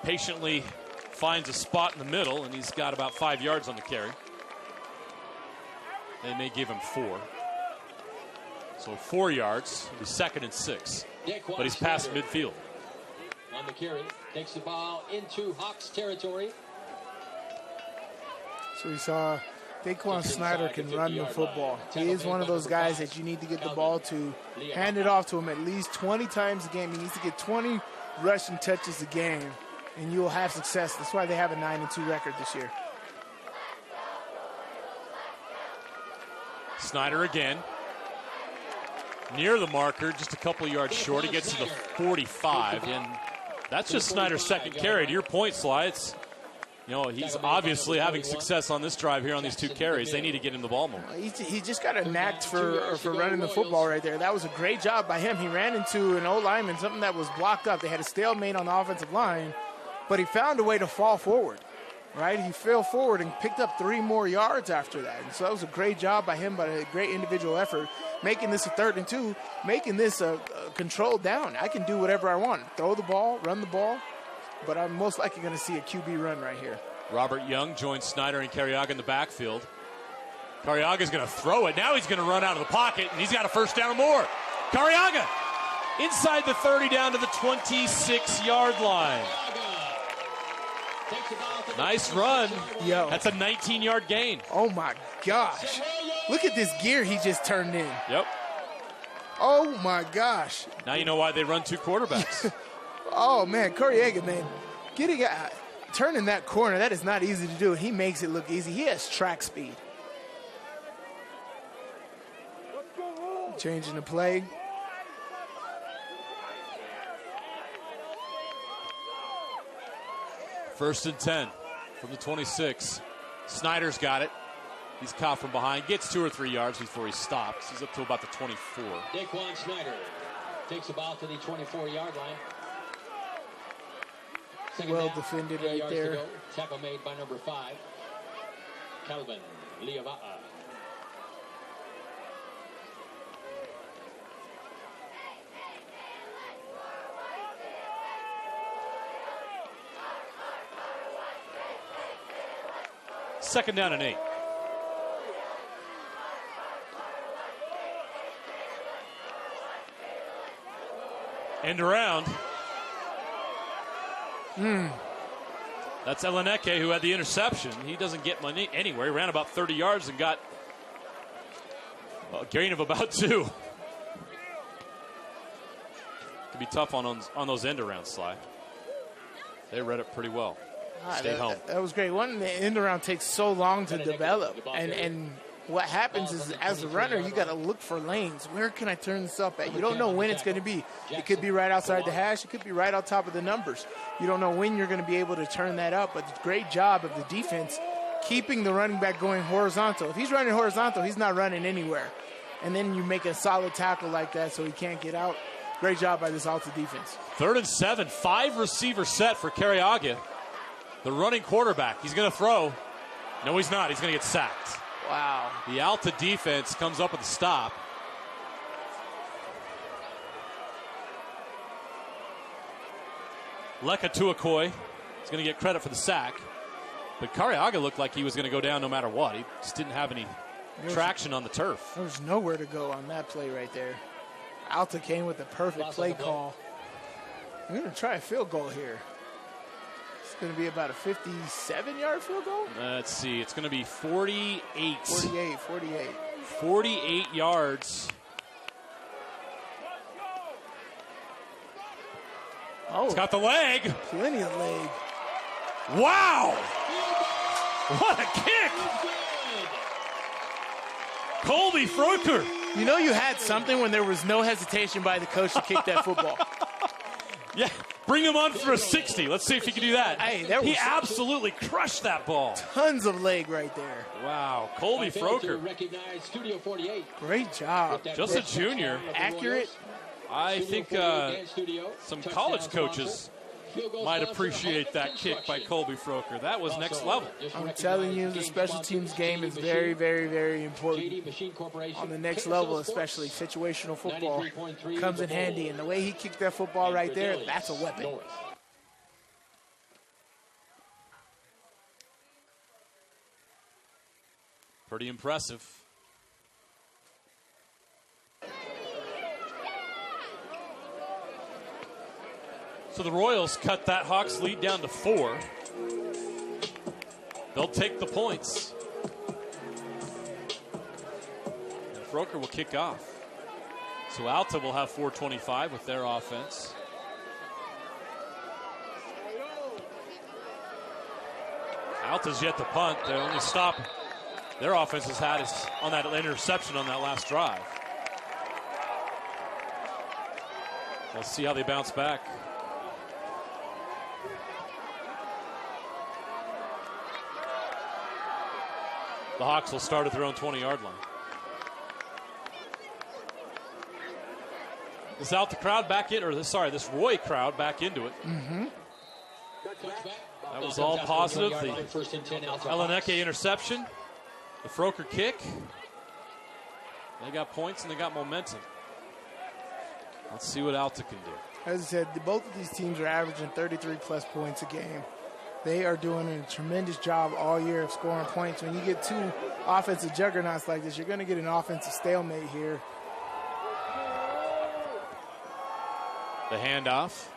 Patiently finds a spot in the middle, and he's got about 5 yards on the carry. They may give him 4. So 4 yards, it'll be 2nd and 6. But he's past midfield. On the carry, takes the ball into Hawks territory. So we saw Daquan Snyder can run the football. He is one of those guys that you need to get the ball to, hand it off to him at least 20 times a game. He needs to get 20 rushing touches a game, and you will have success. That's why they have a 9-2 record this year. Snyder again. Near the marker, just a couple yards short. He gets to the 45, and that's just Snyder's second carry. To your point, Sly, he's obviously having success on this drive here on these 2 carries. They need to get him the ball more. He just got a knack for running the football right there. That was a great job by him. He ran into an O-lineman, something that was blocked up. They had a stalemate on the offensive line, but he found a way to fall forward, right? He fell forward and picked up 3 more yards after that. And so that was a great job by him, but a great individual effort, making this a 3rd and 2, making this a controlled down. I can do whatever I want. Throw the ball, run the ball, but I'm most likely going to see a QB run right here. Robert Young joins Snyder and Cariaga in the backfield. Cariaga's going to throw it. Now he's going to run out of the pocket, and he's got a first down or more. Cariaga inside the 30 down to the 26-yard line. Nice run. Yo. That's a 19-yard gain. Oh, my gosh. Look at this gear he just turned in. Yep. Oh, my gosh. Now you know why they run 2 quarterbacks. Oh, man, Cariaga, man, turning that corner, that is not easy to do. He makes it look easy. He has track speed. Changing the play. First and 10 from the 26. Snyder's got it. He's caught from behind, gets 2 or 3 yards before he stops. He's up to about the 24. Daquan Snyder takes the ball to the 24-yard line. Well defended right there. Tackle made by number 5, Calvin Liava'a. Second down and 8. End around. That's Eleneke who had the interception. He doesn't get money anywhere. He ran about 30 yards and got a gain of about 2. Could be tough on those end arounds, Sly. They read it pretty well. Stay home. That was great. One, the end around takes so long to develop, and what happens is, as a runner, you got to look for lanes. Where can I turn this up at? You don't know when it's going to be. It could be right outside the hash. It could be right on top of the numbers. You don't know when you're going to be able to turn that up, but great job of the defense keeping the running back going horizontal. If he's running horizontal, he's not running anywhere. And then you make a solid tackle like that so he can't get out. Great job by this Alta defense. 3rd and 7, 5 receiver set for Cariaga. The running quarterback. He's going to throw. No, he's not. He's going to get sacked. Wow. The Alta defense comes up with a stop. Leka Tuakoi is going to get credit for the sack. But Cariaga looked like he was going to go down no matter what. He just didn't have any traction on the turf. There was nowhere to go on that play right there. Alta came with the perfect play call. I'm going to try a field goal here. It's going to be about a 57-yard field goal? Let's see. It's going to be 48. 48 yards. Oh, it's got the leg. Plenty of leg. Wow. What a kick. Colby Froker. You know you had something when there was no hesitation by the coach to kick that football. Yeah, bring him on for a 60. Let's see if he can do that. Hey, he absolutely crushed that ball. Tons of leg right there. Wow, Colby Froker. Studio 48. Great job. Just a junior. Accurate. I think some college coaches might appreciate that kick by Colby Froker. That was next level. I'm telling you, the special teams game is very, very, very important. On the next level, especially situational football comes in handy. And the way he kicked that football right there, that's a weapon. Pretty impressive. So the Royals cut that Hawks lead down to 4. They'll take the points. And Froker will kick off. So Alta will have 4:25 with their offense. Alta's yet to punt. The only stop their offense has had is on that interception on that last drive. We'll see how they bounce back. The Hawks will start at their own 20-yard line. This Alta crowd back in, this Roy crowd back into it. Mm-hmm. That was all positive. The Eleneke interception, the Froker kick. They got points and they got momentum. Let's see what Alta can do. As I said, both of these teams are averaging 33-plus points a game. They are doing a tremendous job all year of scoring points. When you get two offensive juggernauts like this, you're going to get an offensive stalemate here. The handoff.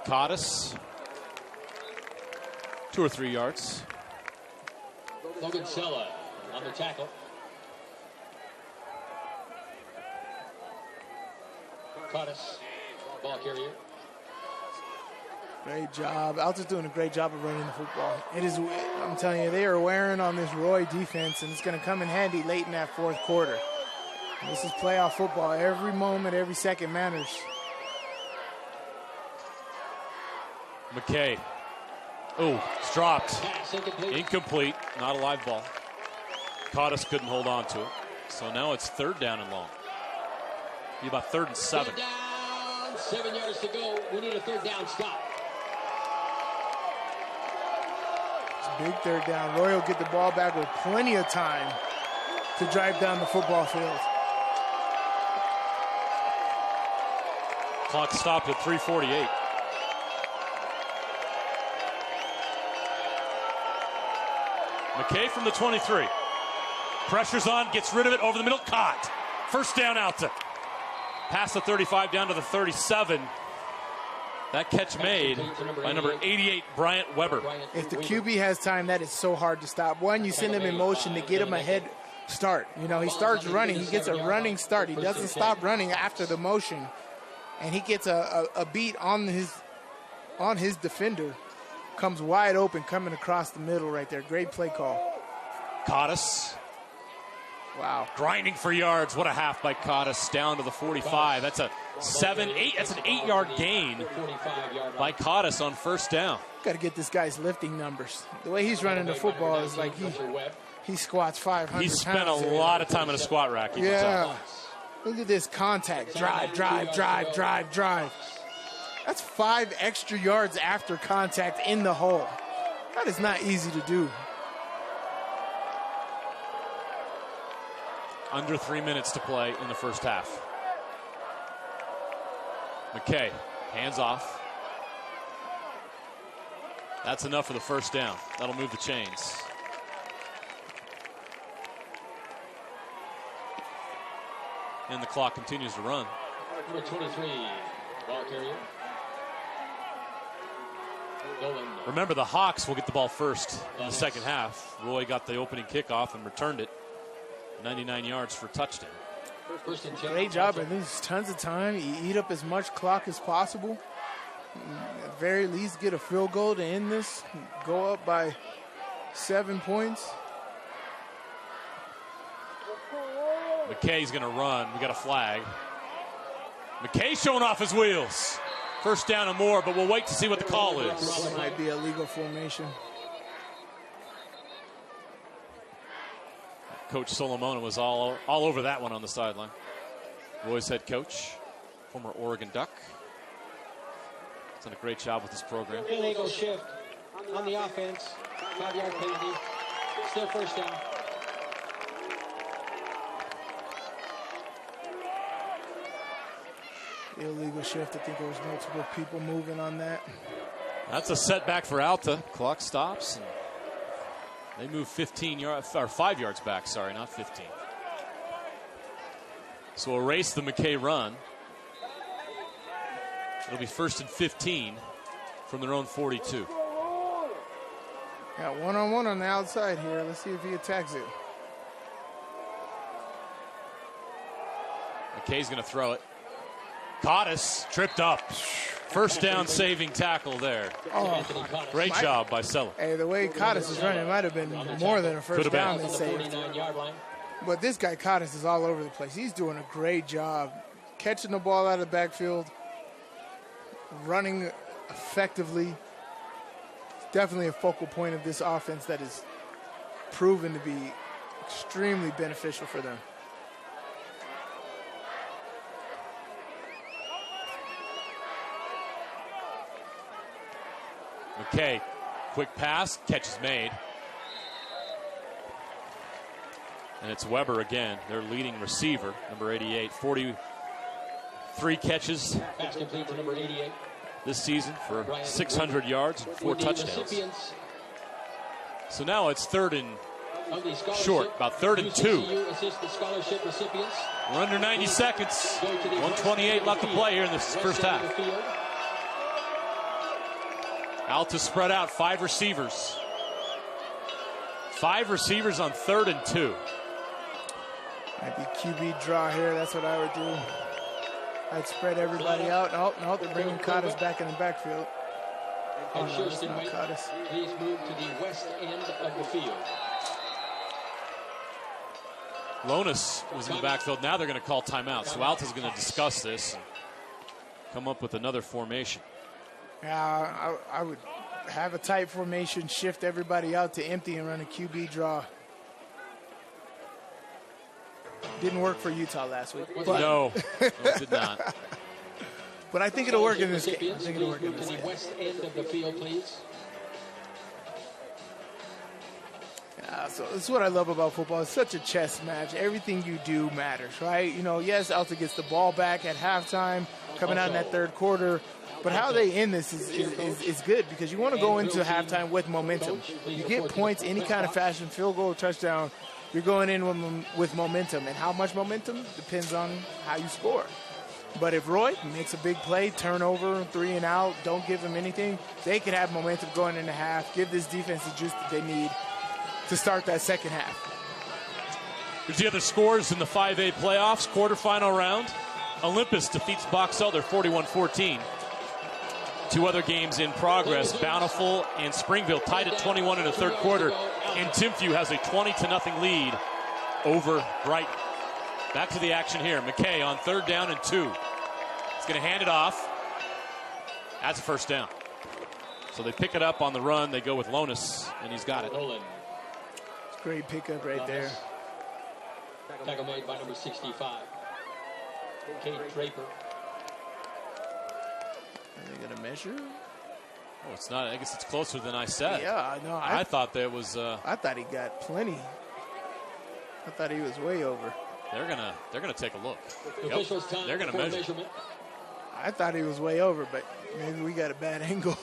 Cottis. 2 or 3 yards. Logan Sella on the tackle. Cottis, ball carrier. Great job. Alta's doing a great job of running the football. It is, I'm telling you, they are wearing on this Roy defense, and it's going to come in handy late in that fourth quarter. This is playoff football. Every moment, every second matters. McKay. Oh, it's dropped. Incomplete. Not a live ball. Cottis couldn't hold on to it. So now it's 3rd down and long. Be about 3rd and 7. 3rd down, 7 yards to go. We need a 3rd down stop. It's a big 3rd down. Roy will get the ball back with plenty of time to drive down the football field. Clock stopped at 3:48. McKay from the 23. Pressure's on, gets rid of it, over the middle, caught. 1st down, Alta. Past the 35 down to the 37. That catch made by number 88, Bryant Weber. If the QB has time, that is so hard to stop. One, you send him in motion to get him a head start. You know, he starts running. He gets a running start. He doesn't stop running after the motion. And he gets a beat on his defender. Comes wide open, coming across the middle right there. Great play call. Cottis. Wow. Grinding for yards. What a half by Cottis down to the 45. That's a 7-8. That's an 8-yard gain by Cottis on 1st down. Got to get this guy's lifting numbers. The way he's running the football is like he squats 500 pounds. He spent a lot of time in a squat rack. Yeah. Look at this contact. Drive. That's 5 extra yards after contact in the hole. That is not easy to do. Under 3 minutes to play in the first half. McKay, hands off. That's enough for the 1st down. That'll move the chains. And the clock continues to run. Number 23, ball carrier. Remember, the Hawks will get the ball first in the second half. Roy got the opening kickoff and returned it. 99 yards for a touchdown. Great job. I lose tons of time. You eat up as much clock as possible. At the very least, get a field goal to end this. Go up by 7 points. McKay's going to run. We got a flag. McKay showing off his wheels. 1st down and more, but we'll wait to see what the call is. It might be a legal formation. Coach Solomona was all over that one on the sideline. Roy's head coach, former Oregon Duck. He's done a great job with this program. Illegal shift on the offense. 5-yard penalty. Still first down. Illegal shift. I think there was multiple people moving on that. That's a setback for Alta. Clock stops. And they move 15 yards, or 5 yards back. Sorry, not 15. So erase the McKay run. It'll be 1st and 15 from their own 42. Got one-on-one on the outside here. Let's see if he attacks it. McKay's going to throw it. Cottis tripped up. First down saving tackle there. Oh, great job by Sella. Hey, the way Cottis is running, it might have been more than a first down they saved. But this guy Cottis is all over the place. He's doing a great job catching the ball out of the backfield, running effectively. Definitely a focal point of this offense that is proven to be extremely beneficial for them. McKay, quick pass, catch is made. And it's Weber again, their leading receiver, number 88, 43 catches this season for 600 yards and 4 touchdowns. So now it's 3rd and short, about 3rd and 2. We're under 90 seconds, 128 left to play here in this first half. Alta spread out, 5 receivers. 5 receivers on 3rd and 2. Might be QB draw here. That's what I would do. I'd spread everybody out. Oh, no, they're bringing Cottis back in the backfield. Oh, no, it's not Cottis. Please move to the west end of the field. Lonis was in the backfield. Now they're going to call timeout. So Alta's going to discuss this and come up with another formation. Yeah, I would have a tight formation, shift everybody out to empty and run a QB draw. Didn't work for Utah last week. But no, it did not. But I think it'll work in this game. I think it'll work in this game. To the west end of the field, please. So this is what I love about football. It's such a chess match. Everything you do matters, right? You know, yes, Alta gets the ball back at halftime, coming out in that third quarter. But how they end this is good because you want to go into halftime with momentum. You get points any kind of fashion, field goal, touchdown, you're going in with momentum. And how much momentum depends on how you score. But if Roy makes a big play, turnover, 3 and out, don't give them anything, they could have momentum going into half, give this defense the juice that they need to start that second half. Here's the other scores in the 5A playoffs. Quarterfinal round. Olympus defeats Box Elder 41-14. 2 other games in progress. Bountiful and Springville tied at 21 in the third quarter. And Timpview has a 20-0 lead over Brighton. Back to the action here. McKay on 3rd down and 2. He's going to hand it off. That's a first down. So they pick it up on the run. They go with Lonis, and he's got it. It's a great pickup right there. Tackle made by number 65. Kate Draper. Are they going to measure? Oh, it's not. I guess it's closer than I said. Yeah, no. I thought that was. I thought he got plenty. I thought he was way over. They're gonna take a look. Yep. They're gonna measure. I thought he was way over, but maybe we got a bad angle.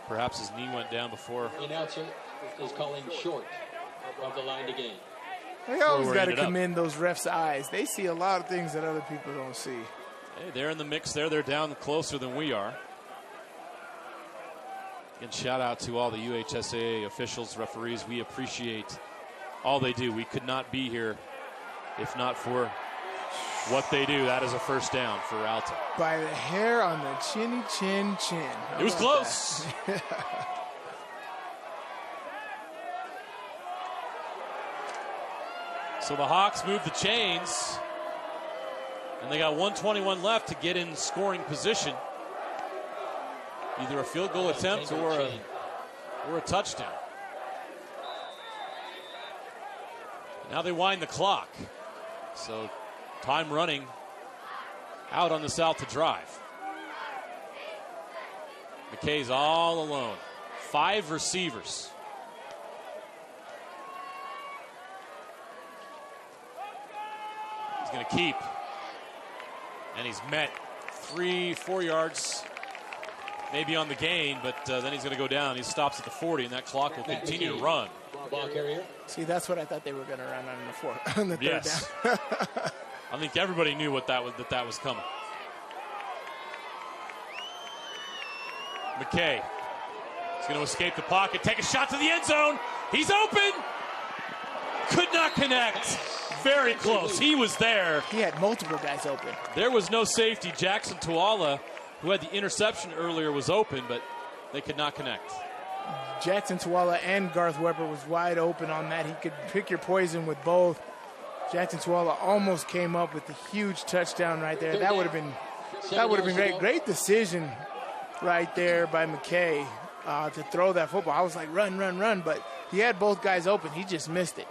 Perhaps his knee went down before. The announcer is calling short of the line to gain. They always got to commend those refs' eyes. They see a lot of things that other people don't see. Hey, they're in the mix there. They're down closer than we are. Again, shout out to all the UHSAA officials, referees. We appreciate all they do. We could not be here if not for what they do. That is a first down for Alta. By the hair on the chinny chin. It was close. So the Hawks move the chains. And they got 121 left to get in scoring position. Either a field goal attempt or a touchdown. Now they wind the clock. So time running out on this Alta drive. McKay's all alone. 5 receivers. He's going to keep. And he's met 3-4 yards, maybe on the gain, but then he's going to go down. He stops at the 40, and that clock will continue to run. See, that's what I thought they were going to run on the third Yes. down. I think everybody knew that was coming. McKay is going to escape the pocket, take a shot to the end zone. He's open. Could not connect. Very close. He was there. He had multiple guys open. There was no safety. Jackson Tuala, who had the interception earlier, was open, but they could not connect. Jackson Tuala and Garth Weber was wide open on that. He could pick your poison with both. Jackson Tuala almost came up with a huge touchdown right there. That would have been great. Great decision right there by McKay to throw that football. I was like, run, run, run, but he had both guys open. He just missed it.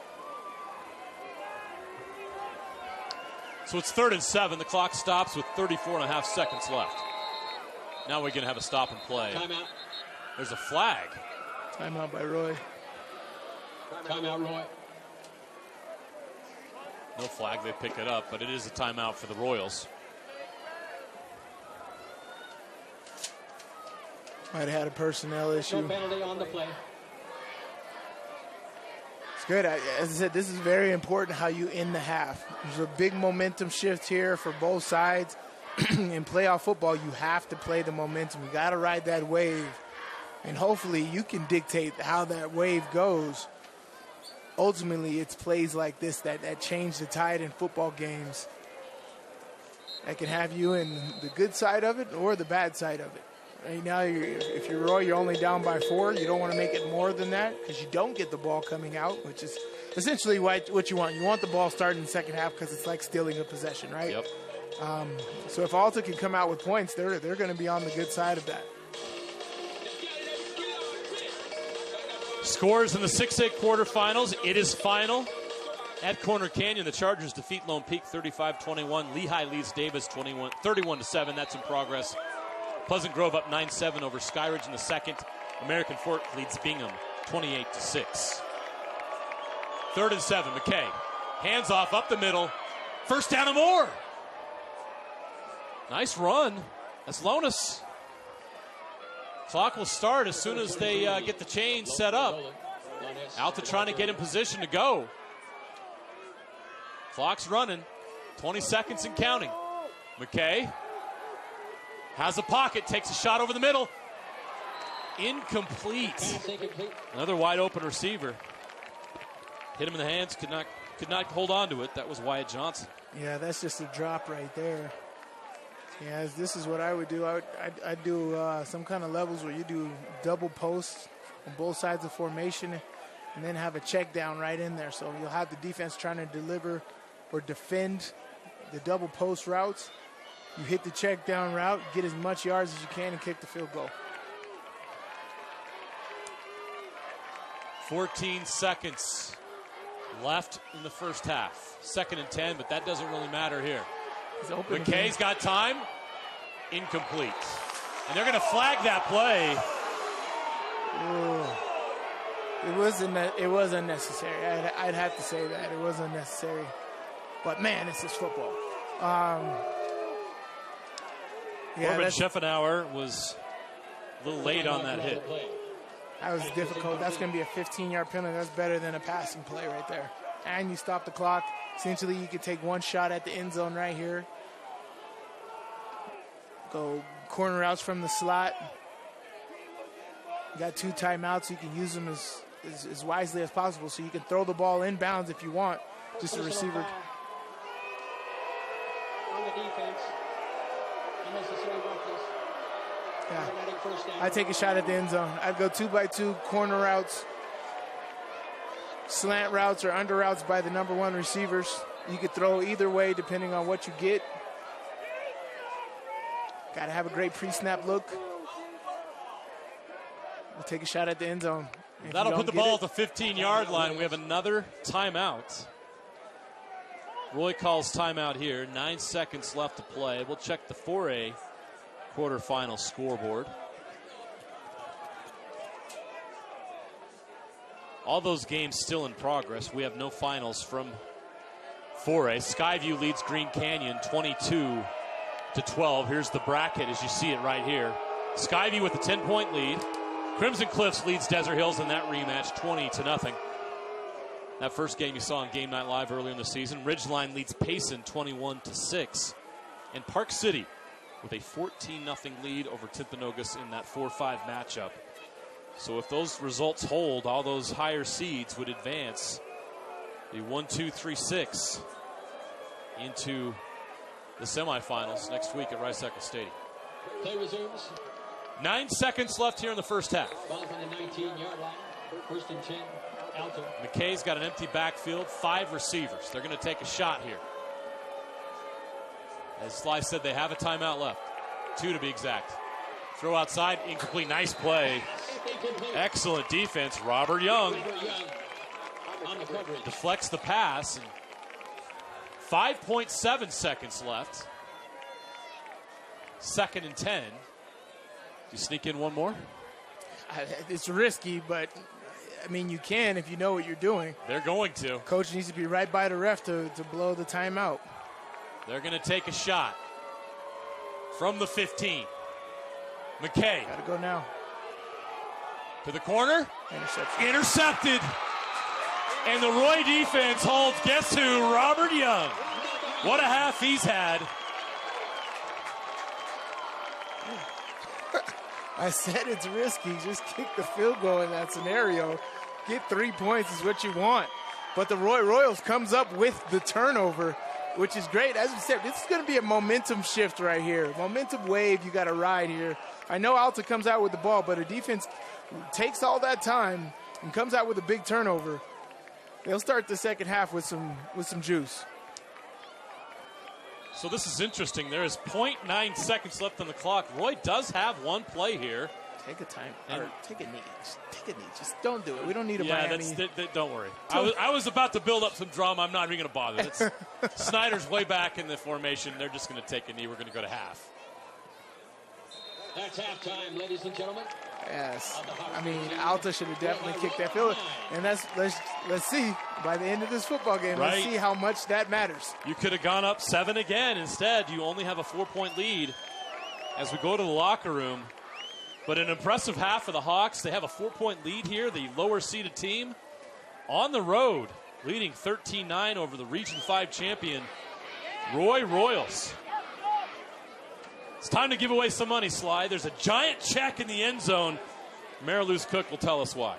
So it's 3rd and 7. The clock stops with 34.5 seconds left. Now we're going to have a stop and play. Timeout. There's a flag. Timeout by Roy. Timeout, Roy. No flag. They pick it up, but it is a timeout for the Royals. Might have had a personnel issue. No penalty on the play. It's good. As I said, this is very important how you end the half. There's a big momentum shift here for both sides. In playoff football, you have to play the momentum. You got to ride that wave. And hopefully you can dictate how that wave goes. Ultimately, it's plays like this that change the tide in football games. That can have you in the good side of it or the bad side of it. Right now, if you're Roy, you're only down by 4. You don't want to make it more than that because you don't get the ball coming out, which is essentially what you want. You want the ball starting in the second half because it's like stealing a possession, right? Yep. So if Alta can come out with points, they're going to be on the good side of that. Scores in the 6A quarterfinals. It is final. At Corner Canyon, the Chargers defeat Lone Peak 35-21. Lehigh leads Davis 31-7. That's in progress. Pleasant Grove up 9-7 over Skyridge in the second. American Fork leads Bingham 28-6. 3rd and 7. McKay. Hands off up the middle. First down and more. Nice run. That's Lonis. Clock will start as soon as they get the chain set up. Alta trying to get in position to go. Clock's running. 20 seconds and counting. McKay has a pocket, takes a shot over the middle. Incomplete. Another wide open receiver. Hit him in the hands, could not hold on to it. That was Wyatt Johnson. Yeah, that's just a drop right there. Yeah, this is what I would do. I'd do some kind of levels where you do double posts on both sides of formation and then have a check down right in there. So you'll have the defense trying to deliver or defend the double post routes. You hit the check down route, get as much yards as you can, and kick the field goal. 14 seconds left in the first half. 2nd and 10, but that doesn't really matter here. McKay's got time. Incomplete. And they're going to flag that play. Ooh. It was unnecessary. I'd have to say that. It was unnecessary. But, man, this is football. Corbin Scheffenauer was a little late on that hit. That was difficult. That's going to be a 15-yard penalty. That's better than a passing play right there. And you stop the clock. Essentially, you could take one shot at the end zone right here. Go corner routes from the slot. You got 2 timeouts. You can use them as wisely as possible. So you can throw the ball inbounds if you want. Just a receiver. On the defense. Unnecessary roughness. Yeah. I take a shot at the end zone. I'd go 2x2 corner routes, slant routes or under routes by the number 1 receivers. You could throw either way depending on what you get. Got to have a great pre-snap look. We'll take a shot at the end zone. That'll put the ball at the 15-yard line. We have another timeout. Roy calls timeout here. 9 seconds left to play. We'll check the 4A quarterfinal scoreboard. All those games still in progress. We have no finals from 4A. Skyview leads Green Canyon 22-12. Here's the bracket as you see it right here. Skyview with a 10-point lead. Crimson Cliffs leads Desert Hills in that rematch 20-0. That first game you saw on Game Night Live earlier in the season. Ridgeline leads Payson 21-6. And Park City with a 14-0 lead over Timpanogos in that 4-5 matchup. So if those results hold, all those higher seeds would advance the 1, 2, 3, 6 into the semifinals next week at Rice Eccles Stadium. Play resumes. 9 seconds left here in the first half. Ball from the 19-yard line. First and 10, Alta. McKay's got an empty backfield, 5 receivers. They're going to take a shot here. As Sly said, they have a timeout left. 2 to be exact. Throw outside, incomplete, nice play. Excellent defense, Robert Young. Deflects the pass. And 5.7 seconds left. 2nd and 10. Do you sneak in one more? It's risky, but I mean, you can if you know what you're doing. They're going to. Coach needs to be right by the ref to blow the timeout. They're going to take a shot from the 15. McKay. Got to go now. To the corner. Interception. Intercepted. And the Roy defense holds, guess who? Robert Young. What a half he's had. I said it's risky. Just kick the field goal in that scenario. Get 3 points is what you want. But the Roy Royals comes up with the turnover, which is great. As we said, this is going to be a momentum shift right here. Momentum wave you got to ride here. I know Alta comes out with the ball, but a defense takes all that time and comes out with a big turnover. They'll start the second half with some juice. So this is interesting. There is 0.9 seconds left on the clock. Roy does have one play here. Take a time, or take a knee. Just take a knee. Just don't do it. We don't need a Miami. Don't worry. I was about to build up some drama. I'm not even going to bother. Snyder's way back in the formation. They're just going to take a knee. We're going to go to half. That's halftime, ladies and gentlemen. Yes. I mean, Alta should have definitely kicked that field. And let's see by the end of this football game. Right. Let's see how much that matters. You could have gone up 7 again. Instead, you only have a 4-point lead as we go to the locker room. But an impressive half for the Hawks. They have a 4-point lead here, the lower-seeded team on the road, leading 13-9 over the Region 5 champion, Roy Royals. It's time to give away some money, Sly. There's a giant check in the end zone. Mariluz Cook will tell us why.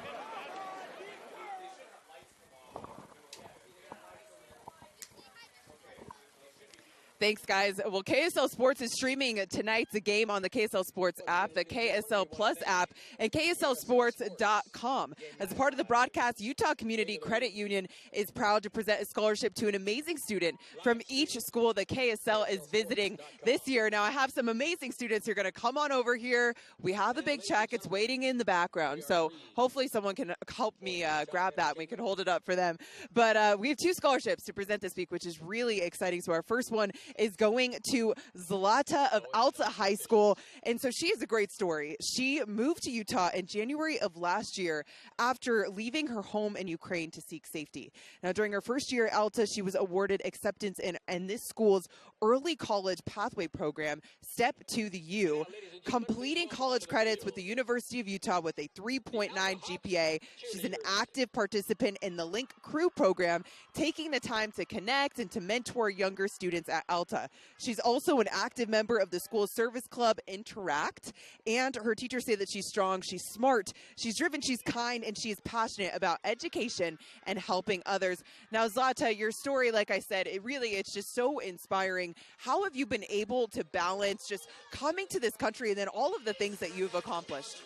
Thanks, guys. Well, KSL Sports is streaming tonight's game on the KSL Sports app, the KSL Plus app, and KSLSports.com. As a part of the broadcast, Utah Community Credit Union is proud to present a scholarship to an amazing student from each school that KSL is visiting this year. Now, I have some amazing students who are going to come on over here. We have a big check. It's waiting in the background, so hopefully someone can help me grab that. We can hold it up for them. But we have 2 scholarships to present this week, which is really exciting. So our first one is going to Zlata of Alta High School. And so she has a great story. She moved to Utah in January of last year after leaving her home in Ukraine to seek safety. Now, during her first year at Alta, she was awarded acceptance in this school's early college pathway program, Step to the U, completing college credits with the University of Utah with a 3.9 GPA. She's an active participant in the Link Crew program, taking the time to connect and to mentor younger students at Alta. She's also an active member of the school service club Interact, and her teachers say that she's strong, she's smart, she's driven, she's kind, and she is passionate about education and helping others. Now, Zlata, your story, like I said, it's just so inspiring. How have you been able to balance just coming to this country and then all of the things that you've accomplished?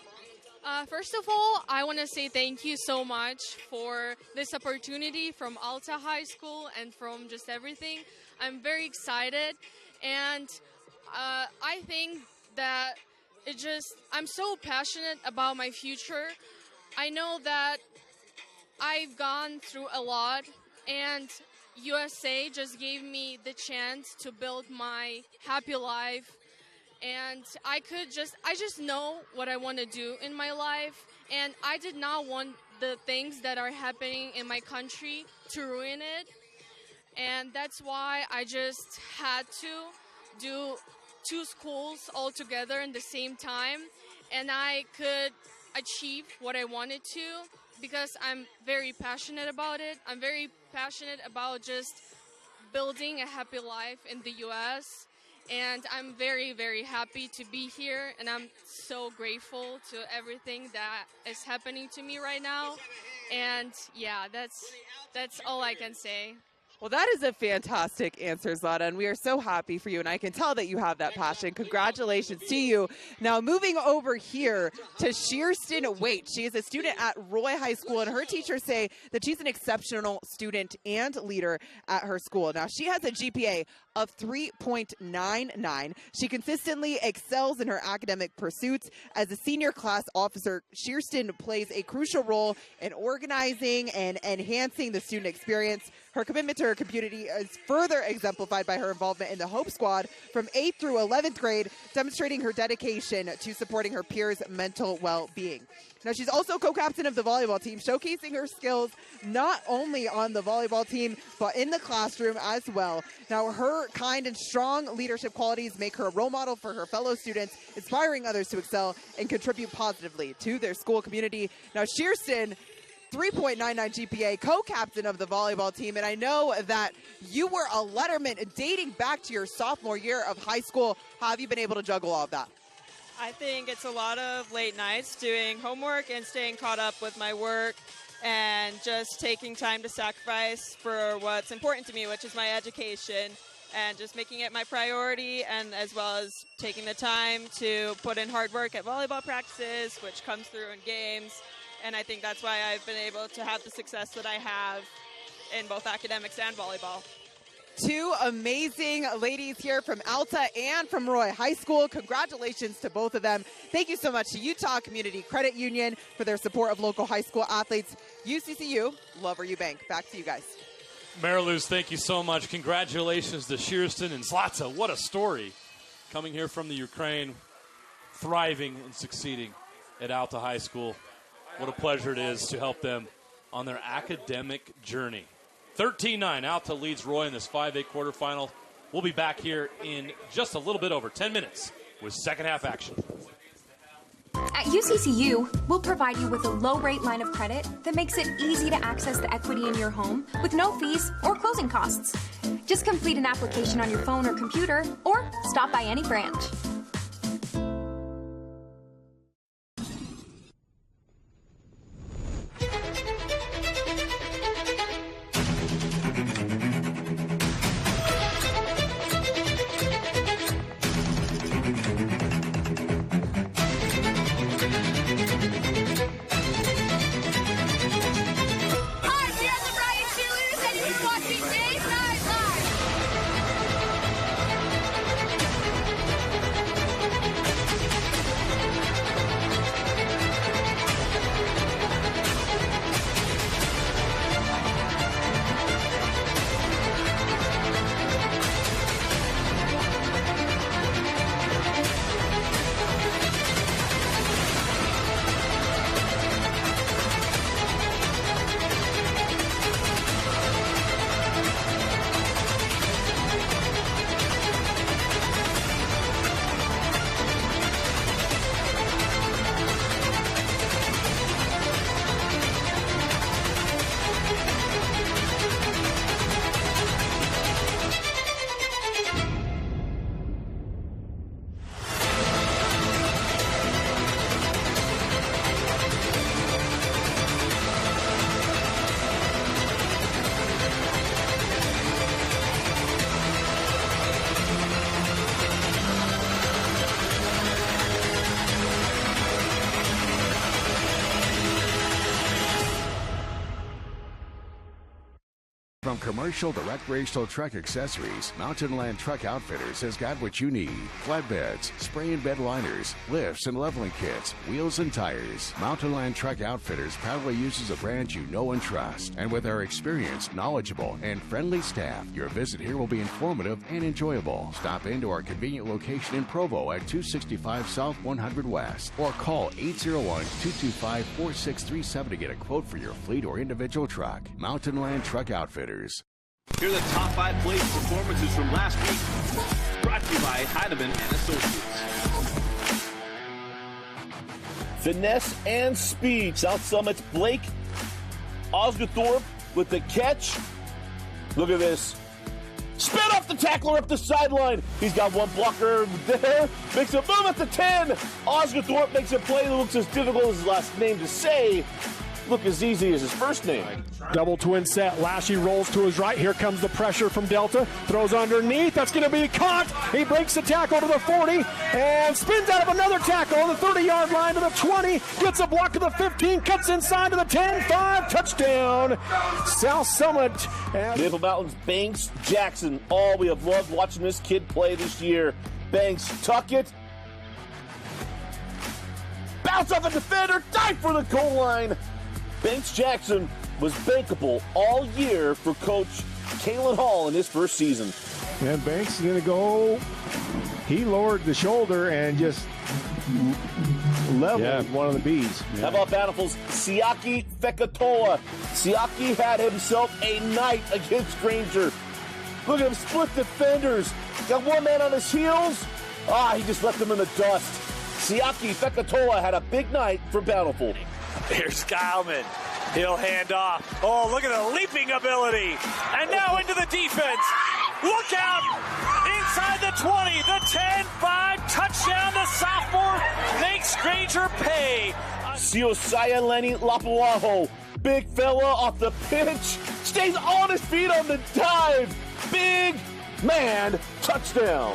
First of all, I want to say thank you so much for this opportunity from Alta High School and from just everything. I'm very excited, and I think that I'm so passionate about my future. I know that I've gone through a lot, and USA just gave me the chance to build my happy life. And I just know what I want to do in my life, and I did not want the things that are happening in my country to ruin it. And that's why I just had to do 2 schools all together in the same time, and I could achieve what I wanted to because I'm very passionate about it. I'm very passionate about just building a happy life in the U.S., and I'm very, very happy to be here, and I'm so grateful to everything that is happening to me right now. And yeah, that's all I can say. Well, that is a fantastic answer, Zlata, and we are so happy for you, and I can tell that you have that passion. Congratulations to you. Now, moving over here to Shearston Waite. She is a student at Roy High School, and her teachers say that she's an exceptional student and leader at her school. Now, she has a GPA of 3.99. She consistently excels in her academic pursuits. As a senior class officer, Shearston plays a crucial role in organizing and enhancing the student experience. Her commitment to her community is further exemplified by her involvement in the Hope Squad from 8th through 11th grade, demonstrating her dedication to supporting her peers' mental well-being. Now, she's also co-captain of the volleyball team, showcasing her skills not only on the volleyball team, but in the classroom as well. Now, her kind and strong leadership qualities make her a role model for her fellow students, inspiring others to excel and contribute positively to their school community. Now, Shearston, 3.99 GPA, co-captain of the volleyball team, and I know that you were a letterman dating back to your sophomore year of high school. How have you been able to juggle all of that? I think it's a lot of late nights doing homework and staying caught up with my work and just taking time to sacrifice for what's important to me, which is my education, and just making it my priority, and as well as taking the time to put in hard work at volleyball practices, which comes through in games. And I think that's why I've been able to have the success that I have in both academics and volleyball. 2 amazing ladies here from Alta and from Roy High School. Congratulations to both of them. Thank you so much to Utah Community Credit Union for their support of local high school athletes. UCCU, love where you bank. Back to you guys. Mariluz, thank you so much. Congratulations to Shearston and Zlata. What a story. Coming here from the Ukraine, thriving and succeeding at Alta High School. What a pleasure it is to help them on their academic journey. 13-9, Alta leads Roy in this 5A quarterfinal. We'll be back here in just a little bit over 10 minutes with second half action. At UCCU, we'll provide you with a low-rate line of credit that makes it easy to access the equity in your home with no fees or closing costs. Just complete an application on your phone or computer, or stop by any branch. From commercial to recreational truck accessories, Mountain Land Truck Outfitters has got what you need. Flatbeds, spray and bed liners, lifts and leveling kits, wheels and tires. Mountain Land Truck Outfitters proudly uses a brand you know and trust. And with our experienced, knowledgeable, and friendly staff, your visit here will be informative and enjoyable. Stop into our convenient location in Provo at 265 South 100 West or call 801-225-4637 to get a quote for your fleet or individual truck. Mountain Land Truck Outfitters. Here are the top 5 plays performances from last week. Brought to you by Heinemann and Associates. Finesse and speed. South Summit's Blake Osgothorpe with the catch. Look at this. Spin off the tackler up the sideline. He's got one blocker there. Makes a move at the 10. Osgothorpe makes a play that looks as difficult as his last name to say. Look as easy as his first name. Double twin set. Lashley rolls to his right. Here comes the pressure from Delta. Throws underneath. That's going to be caught. He breaks the tackle to the 40 and spins out of another tackle on the 30-yard line to the 20. Gets a block to the 15. Cuts inside to the 10. 5. Touchdown. South Summit. Maple Mountains, Banks, Jackson. Oh, we have loved watching this kid play this year. Banks, tuck it. Bounce off a defender. Dive for the goal line. Banks Jackson was bankable all year for Coach Kalen Hall in his first season. And Banks is going to go. He lowered the shoulder and just leveled one of the bees. Yeah. How about Bountiful's Siaki Fekatoa? Siaki had himself a night against Granger. Look at him split defenders. Got one man on his heels. He just left him in the dust. Siaki Fekatoa had a big night for Bountiful. Here's Kyleman. He'll hand off. Oh, look at the leaping ability. And now into the defense. Look out. Inside the 20, the 10, 5, touchdown. The sophomore makes Granger pay. Siosaya Lenny Lapuaho. Big fella off the pitch. Stays on his feet on the dive. Big man touchdown.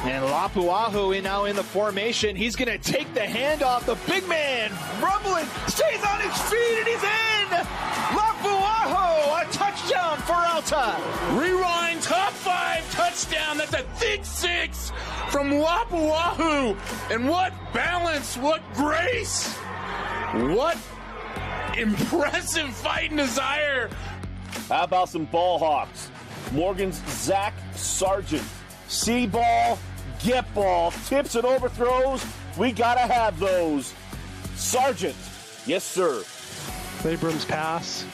And Lapuahu now in the formation. He's going to take the handoff. The big man rumbling, stays on his feet, and he's in! Lapuahu, a touchdown for Alta. Rewind, top 5 touchdown. That's a thick 6 from Lapuahu. And what balance, what grace, what impressive fight and desire. How about some ball hawks? Morgan's Zach Sargent. See ball, get ball, tips and overthrows. We gotta have those. Sargent, yes sir. Abrams pass,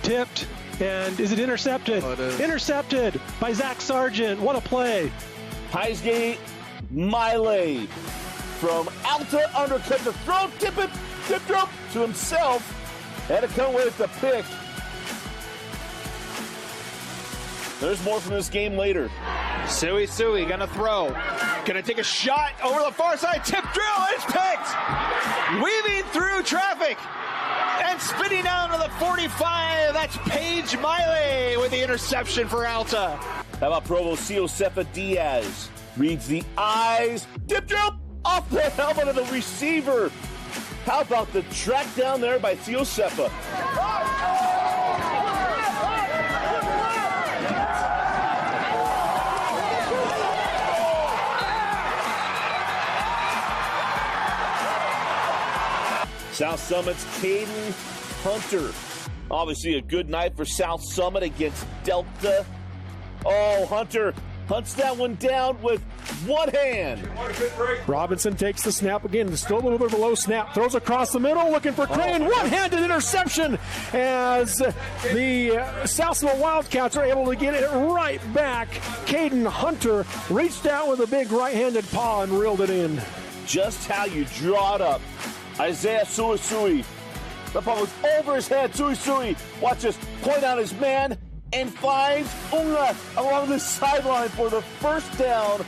tipped, and is it intercepted? Oh, it is. Intercepted by Zach Sargent. What a play. Heisgate Miley from Alta, undercut the throw, tip drop to himself. Had to come away with the pick. There's more from this game later. Sui gonna throw. Gonna take a shot over the far side. Tip drill, it's picked! Weaving through traffic. And spinning down to the 45. That's Paige Miley with the interception for Alta. How about Provo Siosefa Diaz? Reads the eyes. Tip drill off the helmet of the receiver. How about the track down there by Siosefa? South Summit's Caden Hunter. Obviously a good night for South Summit against Delta. Oh, Hunter hunts that one down with one hand. Robinson takes the snap again. It's still a little bit of a low snap. Throws across the middle, looking for Crane. One-handed interception as the South Summit Wildcats are able to get it right back. Caden Hunter reached out with a big right-handed paw and reeled it in. Just how you draw it up. Isaiah Suisui. The ball was over his head. Suisui, watch this, point out his man and finds Unga along the sideline for the first down.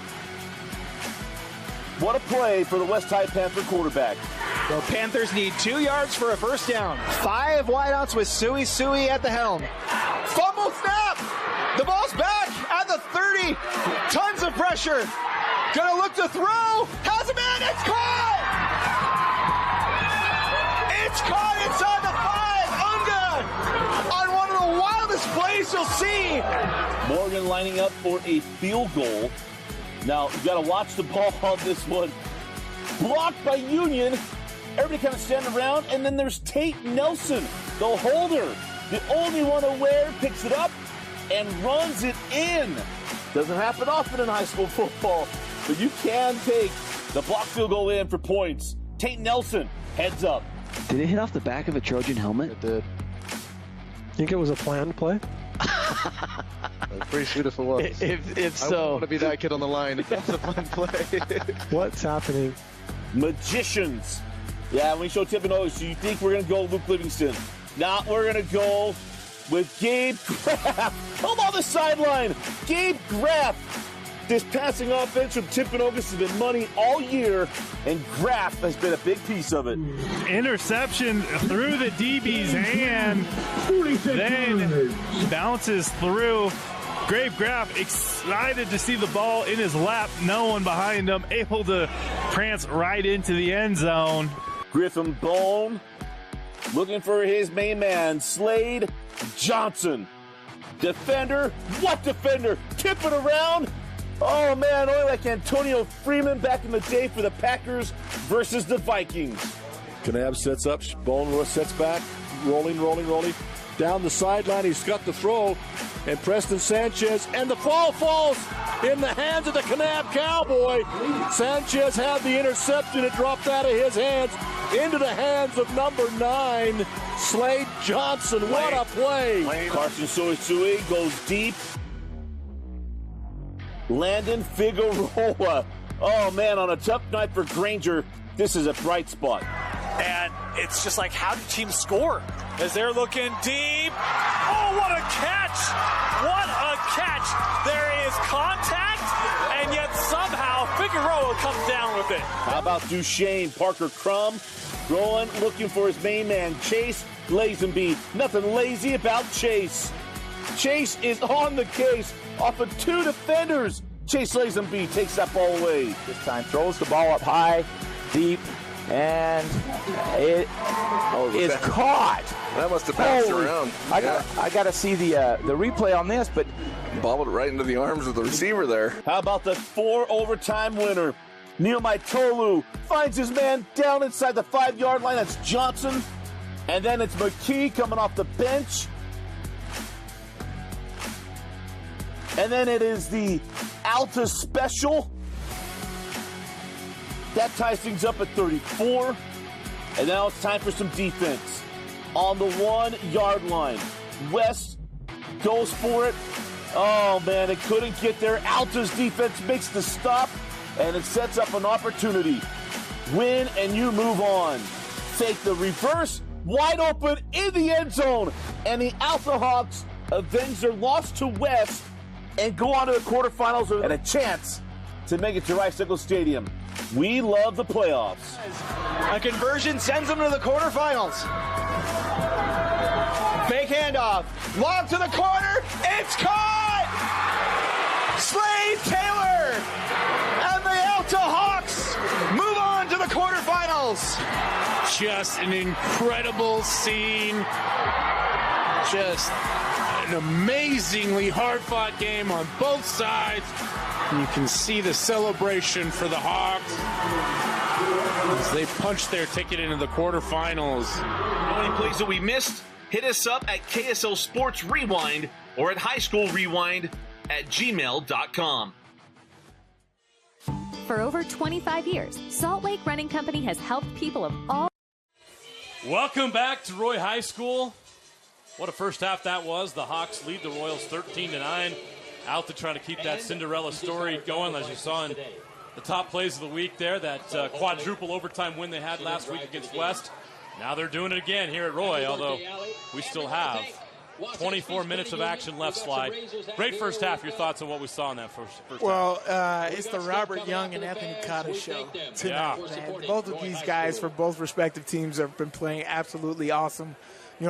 What a play for the West High Panther quarterback. The Panthers need 2 yards for a first down. 5 wideouts with Sui at the helm. Fumble snap! The ball's back at the 30. Tons of pressure. Gonna look to throw. Has a man. It's caught! It's caught inside the 5. Unga on one of the wildest plays We shall see. Morgan lining up for a field goal. Now, you got to watch the ball on this one. Blocked by Union. Everybody kind of standing around, and then there's Tate Nelson, the holder. The only one aware, picks it up and runs it in. Doesn't happen often in high school football, but you can take the block field goal in for points. Tate Nelson heads up. Did it hit off the back of a Trojan helmet? It did. Think it was a planned play? Pretty sweet if it was. If so. I wouldn't want to be that kid on the line if that's a fun play. What's happening? Magicians. Yeah, when we show Tip and O's, you think we're going to go Luke Livingston. Now we're going to go with Gabe Graff. On the sideline. Gabe Graff. This passing offense from Timpanogos has been money all year, and Graff has been a big piece of it. Interception through the DB's hand, then bounces through. Gabe Graff excited to see the ball in his lap, no one behind him, able to prance right into the end zone. Griffin Bone looking for his main man, Slade Johnson. Defender, what defender? Tip it around. Oh man, only like Antonio Freeman back in the day for the Packers versus the Vikings. Kanab sets up, Bone sets back, rolling. Down the sideline, he's got the throw, and Preston Sanchez, and the ball falls in the hands of the Kanab Cowboy. Sanchez had the interception, it dropped out of his hands into the hands of number 9, Slade Johnson. What a play! Carson Suisui goes deep. Landon Figueroa. Oh man, on a tough night for Granger, this is a bright spot. And it's just like, how do teams score? As they're looking deep. Oh, what a catch! What a catch! There is contact, and yet somehow Figueroa comes down with it. How about Duchesne? Parker Crum going, looking for his main man, Chase Lazenby. Nothing lazy about Chase. Chase is on the case off of 2 defenders. Chase Lazenby takes that ball away. This time throws the ball up high, deep, and it is caught. That must have bounced around. I got to see the replay on this, but bobbled right into the arms of the receiver there. How about the 4 overtime winner? Neil Maitolu finds his man down inside the 5-yard line. That's Johnson. And then it's McKee coming off the bench. And then it is the Alta special. That ties things up at 34. And now it's time for some defense. On the 1-yard line, West goes for it. Oh, man, it couldn't get there. Alta's defense makes the stop, and it sets up an opportunity. Win, and you move on. Take the reverse, wide open in the end zone. And the Alta Hawks avenge their loss to West and go on to the quarterfinals and a chance to make it to Rice-Eccles Stadium. We love the playoffs. A conversion sends them to the quarterfinals. Fake handoff. Lob to the corner. It's caught! Slade Taylor and the Alta Hawks move on to the quarterfinals. Just an incredible scene. Just an amazingly hard-fought game on both sides. You can see the celebration for the Hawks as they punch their ticket into the quarterfinals. Any plays that we missed? Hit us up at KSL Sports Rewind or at highschoolrewind@gmail.com. For over 25 years, Salt Lake Running Company has helped people of all. Welcome back to Roy High School. What a first half that was. The Hawks lead the Royals 13-9. Alta trying to keep that Cinderella story going, as you saw in the top plays of the week there. That quadruple overtime win they had last week against West. Now they're doing it again here at Roy, although we still have 24 minutes of action left, Slide. Great first half. Your thoughts on what we saw in that first half? It's the Robert Young and Anthony Cotta show tonight, man. Both of these guys for both respective teams have been playing absolutely awesome.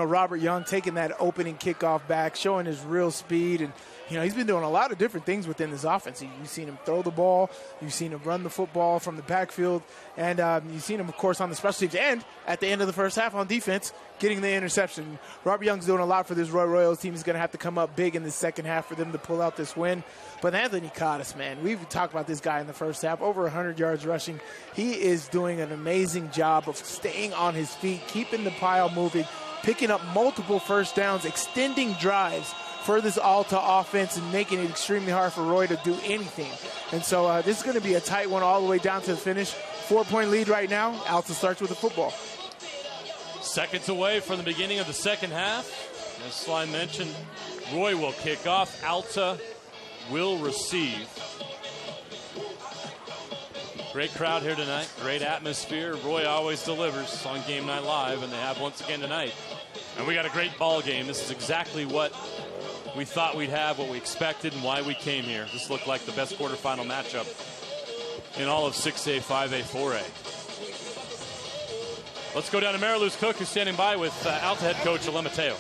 Robert Young taking that opening kickoff back, showing his real speed. And, he's been doing a lot of different things within this offense. You've seen him throw the ball. You've seen him run the football from the backfield. And you've seen him, of course, on the special teams. And at the end of the first half on defense, getting the interception. Robert Young's doing a lot for this Roy Royals team. He's going to have to come up big in the second half for them to pull out this win. But Anthony Cottis, man, we've talked about this guy in the first half, over 100 yards rushing. He is doing an amazing job of staying on his feet, keeping the pile moving, picking up multiple first downs, extending drives for this Alta offense and making it extremely hard for Roy to do anything. And so this is going to be a tight one all the way down to the finish. 4-point lead right now. Alta starts with the football. Seconds away from the beginning of the second half. As Sly mentioned, Roy will kick off. Alta will receive. Great crowd here tonight. Great atmosphere. Roy always delivers on Game Night Live, and they have once again tonight. And we got a great ball game. This is exactly what we thought we'd have, what we expected, and why we came here. This looked like the best quarterfinal matchup in all of 6A, 5A, 4A. Let's go down to Mary Lou's Cook, who's standing by with Alta head coach Alain Mateo.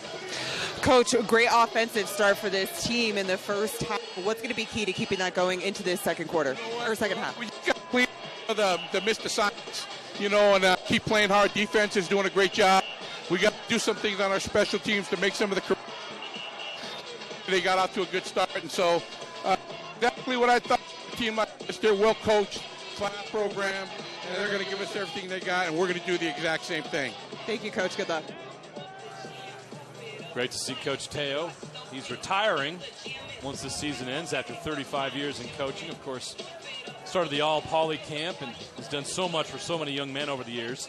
Coach, a great offensive start for this team in the first half. What's going to be key to keeping that going into this second quarter or second half? We got to clean the missed assignments, and keep playing hard. Defense is doing a great job. We got to do some things on our special teams to make some of the. They got out to a good start, and so definitely what I thought. The team like this, they're well coached, class program, and they're going to give us everything they got, and we're going to do the exact same thing. Thank you, Coach. Good luck. Great to see Coach Teo. He's retiring once the season ends after 35 years in coaching. Of course, started the all-poly camp and has done so much for so many young men over the years.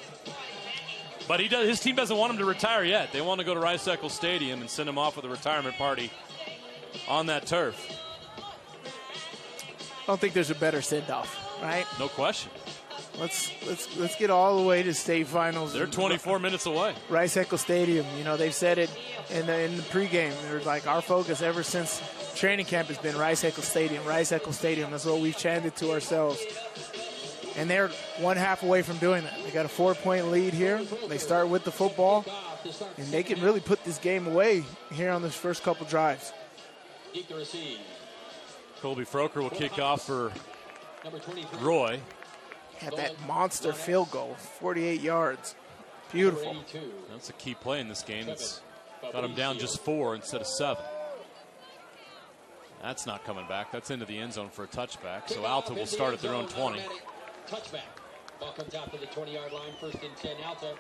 But his team doesn't want him to retire yet. They want to go to Rice-Eccles Stadium and send him off with a retirement party on that turf. I don't think there's a better send-off, right? No question. Let's get all the way to state finals. They're 24 minutes away. Rice-Eccles Stadium. They've said it in the pregame. They're like, our focus ever since training camp has been Rice-Eccles Stadium. Rice-Eccles Stadium. That's what we've chanted to ourselves. And they're one half away from doing that. They got a 4-point lead here. They start with the football, and they can really put this game away here on this first couple drives. Colby Froker will kick off for Roy. Had that monster field goal, 48 yards. Beautiful. That's a key play in this game. It's got him down just 4 instead of 7. That's not coming back. That's into the end zone for a touchback. So Alta will start at their own 20. Touchback. Ball comes out to the 20-yard line. 1st and 10, Alta.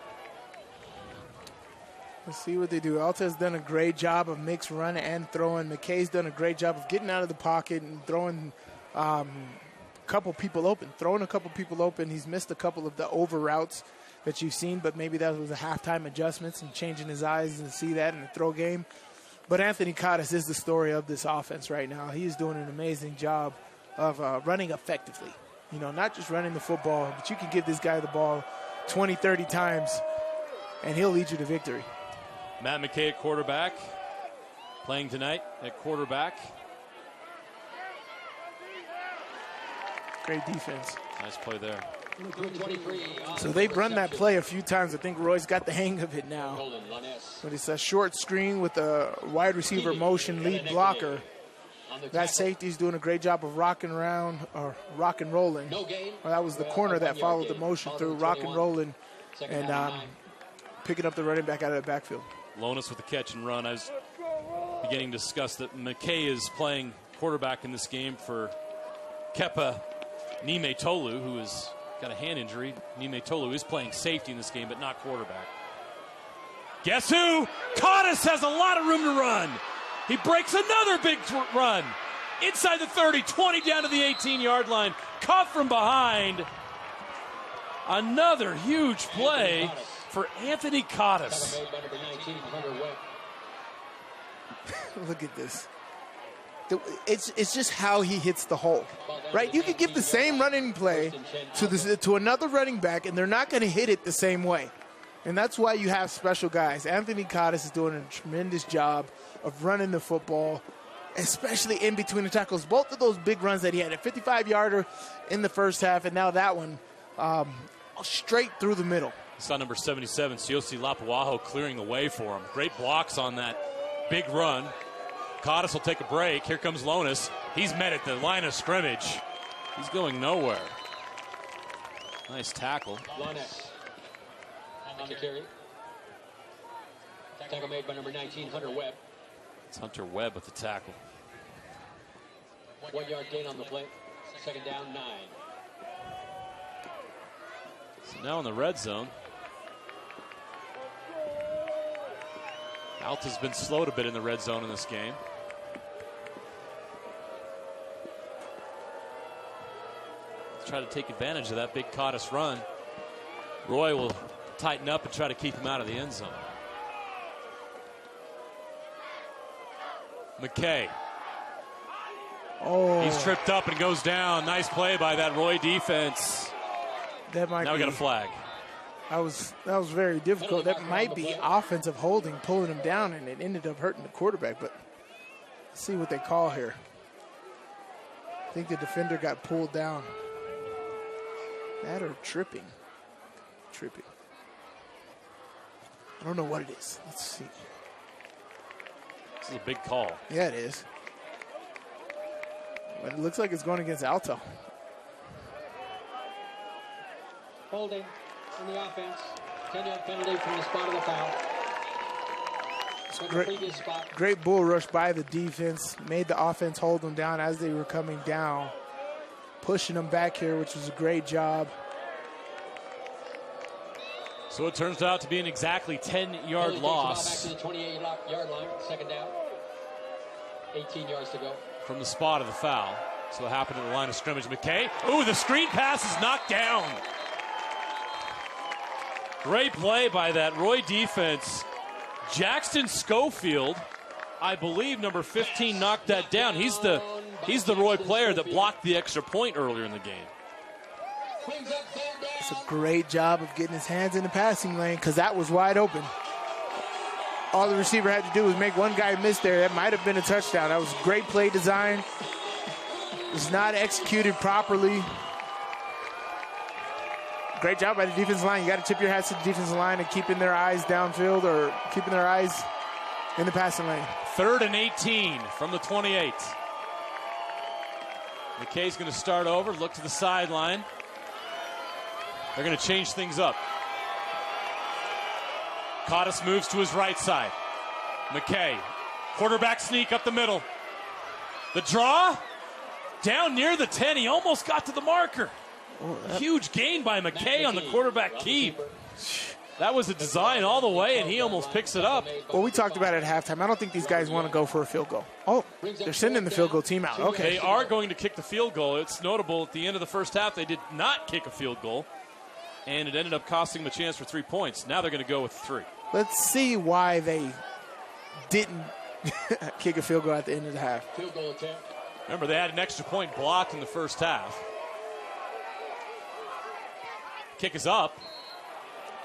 Let's see what they do. Alta has done a great job of mixed run and throwing. McKay's done a great job of getting out of the pocket and throwing a couple people open. He's missed a couple of the over routes that you've seen, but maybe that was a halftime adjustments and changing his eyes and see that in the throw game. But Anthony Cottis is the story of this offense right now. He's doing an amazing job of running effectively. Not just running the football, but you can give this guy the ball 20, 30 times, and he'll lead you to victory. Matt McKay at quarterback, playing tonight at quarterback. Great defense. Nice play there. So they've run that play a few times. I think Roy's got the hang of it now. But it's a short screen with a wide receiver motion lead blocker. That safety's doing a great job of rock and rolling. Well, that was the corner that followed the motion through, rock and rolling, and picking up the running back out of the backfield. Lonis with the catch and run. I was beginning to discuss that McKay is playing quarterback in this game for Kepa Nime Tolu, who has got a hand injury. Nime Tolu is playing safety in this game, but not quarterback. Guess who? Cottis has a lot of room to run. He breaks another big run. Inside the 30, 20 down to the 18-yard line. Caught from behind. Another huge play for Anthony Cottis. Look at this. It's just how he hits the hole, right? You could give the same running play to another running back, and they're not going to hit it the same way. And that's why you have special guys. Anthony Cottis is doing a tremendous job of running the football, especially in between the tackles. Both of those big runs that he had, a 55-yarder in the first half, and now that one straight through the middle. Saw number 77, Siosi Lapuaho, clearing the way for him. Great blocks on that big run. Cottis will take a break. Here comes Lonis. He's met at the line of scrimmage. He's going nowhere. Nice tackle. Lonis on the carry. Tackle made by number 19, Hunter Webb. It's Hunter Webb with the tackle. 1 yard gain on the play. Second down, 9. So now in the red zone. Alta's been slowed a bit in the red zone in this game. Let's try to take advantage of that big Cottis run. Roy will tighten up and try to keep him out of the end zone. McKay. Oh. He's tripped up and goes down. Nice play by that Roy defense. That might now we got a flag. That was very difficult. That might be offensive holding, pulling him down, and it ended up hurting the quarterback. But let's see what they call here. I think the defender got pulled down. That or tripping. Tripping. I don't know what it is. Let's see. This is a big call. Yeah, it is. But it looks like it's going against Alta. Holding on the offense. 10-yard penalty from the spot of the foul. Great bull rush by the defense. Made the offense hold them down as they were coming down. Pushing them back here, which was a great job. So it turns out to be an exactly 10-yard loss. Back to the 28-yard line. Second down. 18 yards to go. From the spot of the foul. So it happened at the line of scrimmage. McKay. Ooh, the screen pass is knocked down. Great play by that Roy defense. Jackson Schofield, I believe number 15, knocked that down. He's the Roy player that blocked the extra point earlier in the game. It's a great job of getting his hands in the passing lane because that was wide open. All the receiver had to do was make one guy miss there. That might have been a touchdown. That was great play design. It was not executed properly. Great job by the defensive line. You got to tip your hats to the defensive line and keeping their eyes downfield or keeping their eyes in the passing lane. 3rd and 18 from the 28. McKay's going to start over, look to the sideline. They're going to change things up. Cottis moves to his right side. McKay, quarterback sneak up the middle. The draw, down near the 10. He almost got to the marker. Huge gain by McKay on the quarterback keep. That was a design all the way, and he almost picks it up. Well, we talked about it at halftime. I don't think these guys want to go for a field goal. Oh, they're sending the field goal team out. Okay. They are going to kick the field goal. It's notable at the end of the first half, they did not kick a field goal, and it ended up costing them a chance for 3 points. Now they're going to go with 3. Let's see why they didn't kick a field goal at the end of the half. Field goal attempt. Remember, they had an extra point blocked in the first half. Kick is up.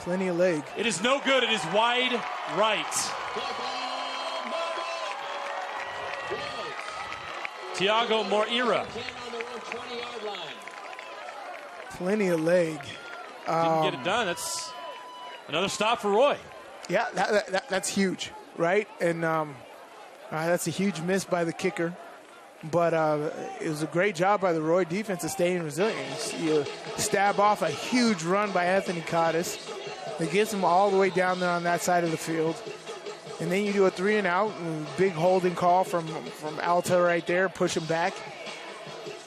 Plenty of leg. It is no good. It is wide right. Tiago Moreira. Plenty of leg. Didn't get it done. That's another stop for Roy. Yeah, that's huge, right? And that's a huge miss by the kicker. But it was a great job by the Roy defense of staying resilient. You stab off a huge run by Anthony Cottis. That gets him all the way down there on that side of the field. And then you do a 3 and out, and big holding call from Alta right there, push him back.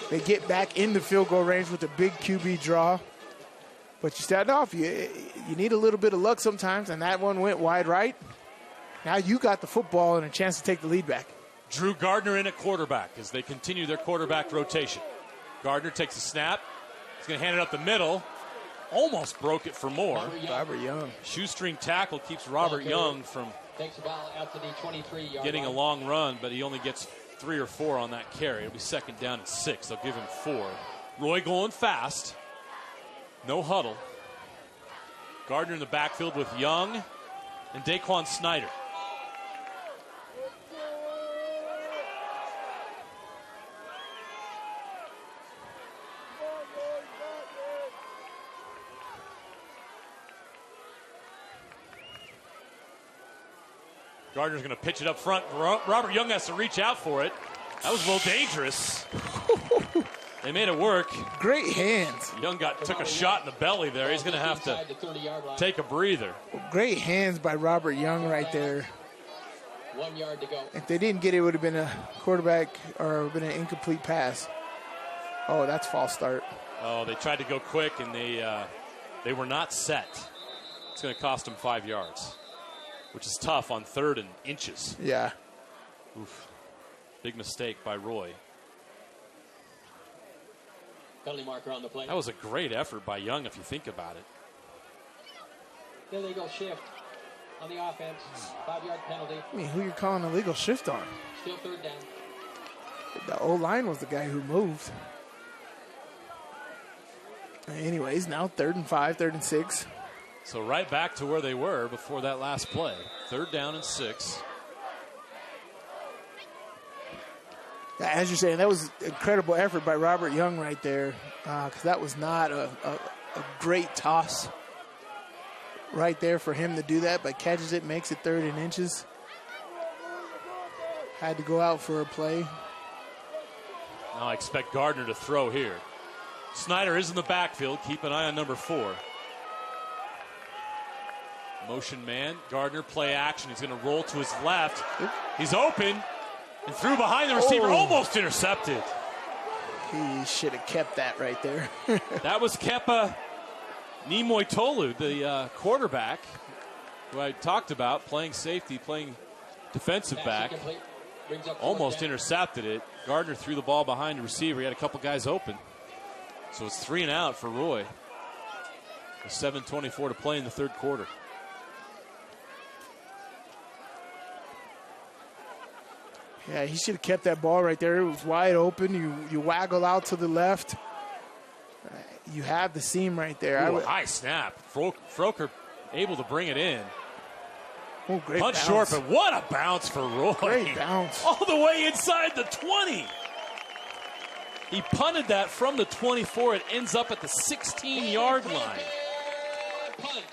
They get back in the field goal range with a big QB draw. But you start off, you need a little bit of luck sometimes, and that one went wide right. Now you got the football and a chance to take the lead back. Drew Gardner in at quarterback as they continue their quarterback rotation. Gardner takes a snap. He's going to hand it up the middle. Almost broke it for more. Robert Young. Shoestring tackle keeps Robert Young from getting a long run, but he only gets 3 or 4 on that carry. It'll be second down and 6. They'll give him 4. Roy going fast. No huddle. Gardner in the backfield with Young and Daquan Snyder. Gardner's going to pitch it up front. Robert Young has to reach out for it. That was a little dangerous. They made it work. Great hands. Young took a shot in the belly there. He's going to have to take a breather. Great hands by Robert Young right there. 1 yard to go. If they didn't get it, it would have been a quarterback or been an incomplete pass. Oh, that's false start. Oh, they tried to go quick, and they were not set. It's going to cost them 5 yards, which is tough on 3rd and inches. Yeah. Oof. Big mistake by Roy. Penalty marker on the play. That was a great effort by Young, if you think about it. There they go, shift on the offense. 5-yard penalty. I mean, who you're calling a legal shift on? Still 3rd down. The O-line was the guy who moved. Anyways, now 3rd and 5, 3rd and 6. So right back to where they were before that last play. 3rd down and 6. As you're saying, that was incredible effort by Robert Young right there, because that was not a great toss right there for him to do that, but catches it, makes it 3rd and inches. Had to go out for a play. Now I expect Gardner to throw here. Snyder is in the backfield. Keep an eye on number 4. Motion man. Gardner play action. He's going to roll to his left. He's open. And threw behind the receiver, almost intercepted. He should have kept that right there. That was Kepa Nimoy-Tolu, the quarterback, who I talked about, playing safety, playing defensive back. Almost intercepted it. Gardner threw the ball behind the receiver. He had a couple guys open. So it's 3 and out for Roy. With 7:24 to play in the 3rd quarter. Yeah, he should have kept that ball right there. It was wide open. You waggle out to the left. You have the seam right there. Ooh, high snap. Froker able to bring it in. Oh, great Punch bounce. short, but what a bounce for Roy. Great bounce. All the way inside the 20. He punted that from the 24. It ends up at the 16-yard line.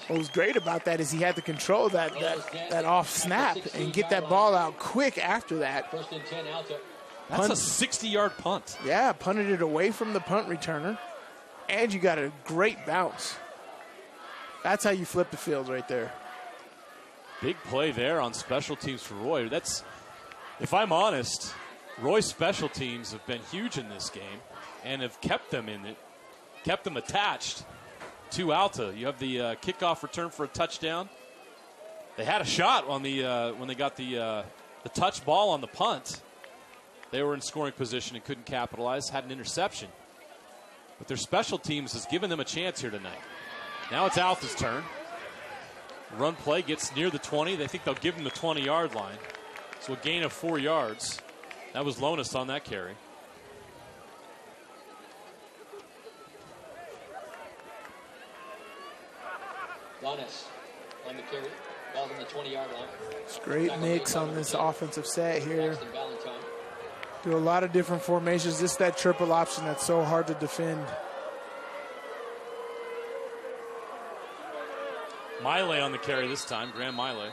What was great about that is he had to control that off snap and get that ball out quick after that. 1st and 10, Alta. That's a 60-yard punt. Yeah, punted it away from the punt returner. And you got a great bounce. That's how you flip the field right there. Big play there on special teams for Roy. That's, if I'm honest, Roy's special teams have been huge in this game and have kept them in it, kept them attached to Alta. You have the kickoff return for a touchdown. They had a shot on the when they got the touch ball on the punt. They were in scoring position and couldn't capitalize, had an interception. But their special teams has given them a chance here tonight. Now it's Alta's turn. Run play gets near the 20. They think they'll give him the 20-yard line. So a gain of 4 yards. That was Lonis on that carry. Lonis on the carry. Ball's on the 20-yard line. It's great mix on this offensive set here. Do a lot of different formations. Just that triple option that's so hard to defend. Miley on the carry this time, Graham Miley.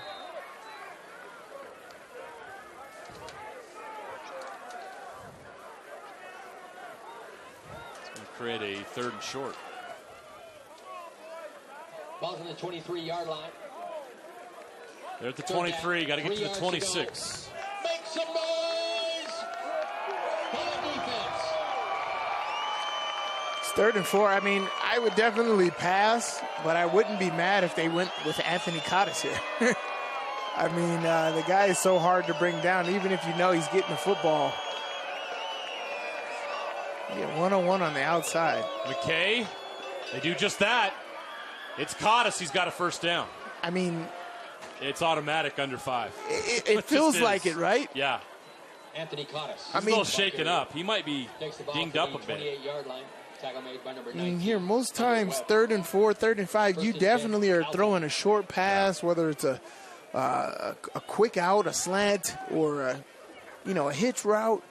It's going to create a 3rd and short. Ball's on the 23-yard line. They're at the 23. Got to get to the 26. Make some noise for the defense. It's 3rd and 4. I mean, I would definitely pass, but I wouldn't be mad if they went with Anthony Cottis here. I mean, the guy is so hard to bring down, even if you know he's getting the football. You get 1-on-1 on the outside. McKay, they do just that. It's Cottis. He's got a 1st down. I mean, it's automatic under 5. It feels like it, right? Yeah. Anthony Cottis. He's a little shaken up. He might be dinged up a bit. 28-yard line. Tackle made by number 19. I mean, here, most times, 3rd and 4, 3rd and 5, you definitely are throwing a short pass, whether it's a quick out, a slant, or a hitch route.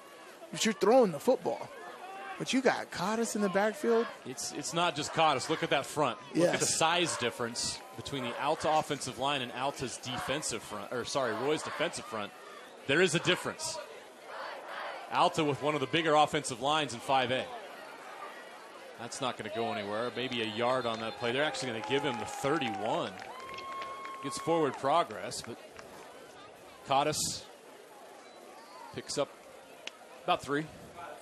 But you're throwing the football. But you got Cottis in the backfield. It's not just Cottis. Look at that front. Look at the size difference between the Alta offensive line and Alta's defensive front, Roy's defensive front, there is a difference. Alta with one of the bigger offensive lines in 5A. That's not going to go anywhere. Maybe a yard on that play. They're actually going to give him the 31. Gets forward progress, but Cottis picks up about 3.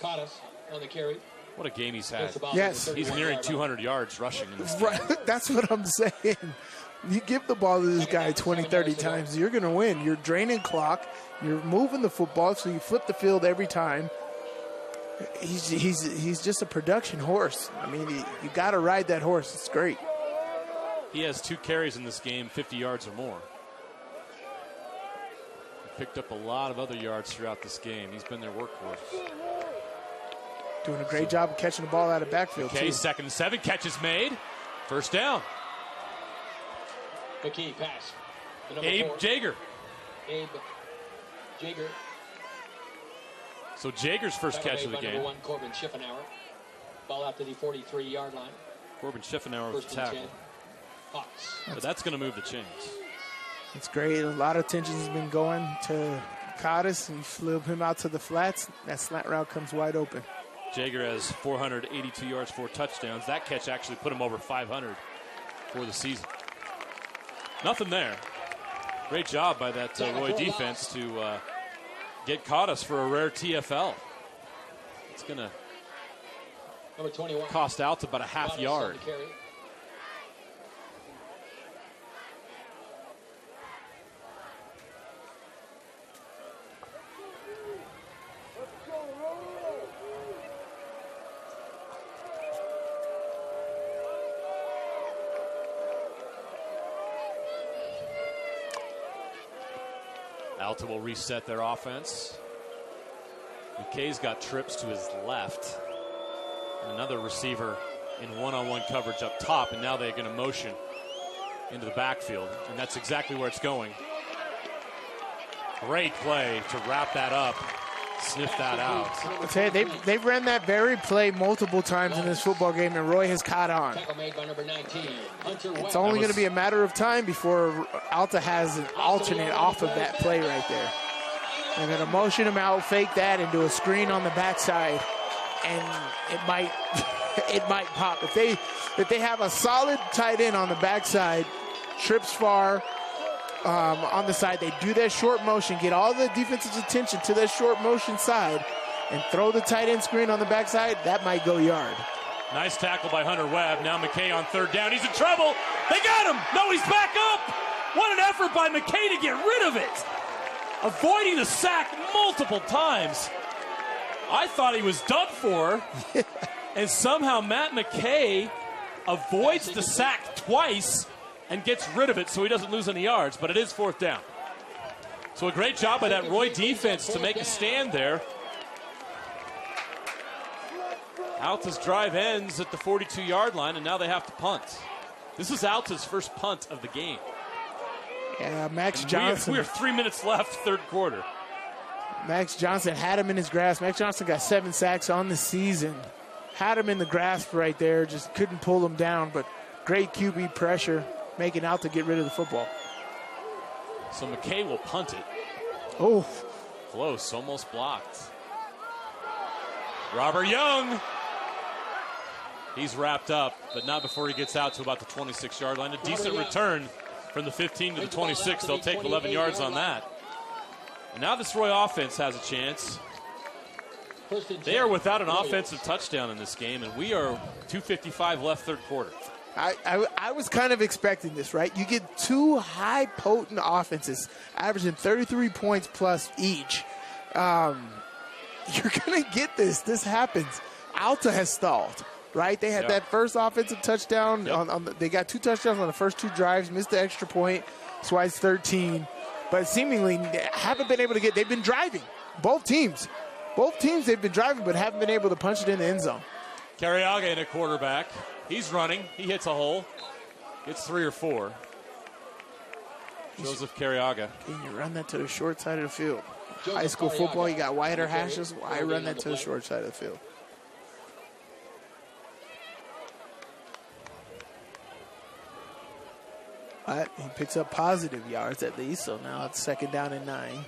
Cottis on the carry. What a game he's had. Yes. He's nearing 200 yards rushing in this game. Right. That's what I'm saying. You give the ball to this guy 20, 30 times, you're going to win. You're draining clock. You're moving the football, so you flip the field every time. He's just a production horse. I mean, you got to ride that horse. It's great. He has 2 carries in this game, 50 yards or more. He picked up a lot of other yards throughout this game. He's been their workhorse. Doing a great job of catching the ball out of backfield, okay, too. 2nd and 7, catches made. First down. McKee pass. Abe Jager. Abe Jager. So Jager's first catch of the game. Number 1, Corbin Schiffenauer. Ball out to the 43-yard line. Corbin Schiffenauer with the tackle. Hawks. But that's going to move the chains. It's great. A lot of attention has been going to Cottis, and you flip him out to the flats. That slant route comes wide open. Jager has 482 yards, 4 touchdowns. That catch actually put him over 500 for the season. Nothing there. Great job by that Roy defense to get Cottis for a rare TFL. It's going to cost Alta about a half yard. Alta will reset their offense. McKay's got trips to his left. And another receiver in one-on-one coverage up top, and now they're going to motion into the backfield, and that's exactly where it's going. Great play to wrap that up, sniff that out. I'll tell you, they've ran that very play multiple times in this football game, and Roy has caught on. It's only going to be a matter of time before Alta has an alternate off of that play right there. They're going to motion him out, fake that, and do a screen on the backside, and it might pop. If they have a solid tight end on the backside, trips far on the side, they do that short motion, get all the defense's attention to that short motion side, and throw the tight end screen on the backside, that might go yard. Nice tackle by Hunter Webb. Now McKay on 3rd down. He's in trouble. They got him. No, he's back up. What an effort by McKay to get rid of it. Avoiding the sack multiple times. I thought he was done for. And somehow Matt McKay avoids the sack twice and gets rid of it so he doesn't lose any yards. But it is 4th down. So a great job by that Roy defense to make a stand there. Alta's drive ends at the 42-yard line, and now they have to punt. This is Alta's first punt of the game. Yeah, Max Johnson. We have 3 minutes left, 3rd quarter. Max Johnson had him in his grasp. Max Johnson got 7 sacks on the season. Had him in the grasp right there, just couldn't pull him down, but great QB pressure, making Alta get rid of the football. So McKay will punt it. Oh. Close, almost blocked. Robert Young. He's wrapped up, but not before he gets out to about the 26-yard line. A decent return from the 15 to the 26. They'll take 11 yards on that. And now this Roy offense has a chance. They are without an offensive touchdown in this game, and we are 2:55 left, 3rd quarter. I was kind of expecting this, right? You get 2 high potent offenses averaging 33 points plus each. You're going to get this. This happens. Alta has stalled, right? They had that first offensive touchdown. They got 2 touchdowns on the first 2 drives, missed the extra point. That's why it's 13. But seemingly haven't been able to get – they've been driving. Both teams, they've been driving but haven't been able to punch it in the end zone. Carriaga in a quarterback. He's running. He hits a hole. Gets 3 or 4. Joseph Carriaga. Can you run that to the short side of the field? High school football, you got wider hashes. Why run that to the short side of the field? But he picks up positive yards at least, so now it's 2nd down and 9.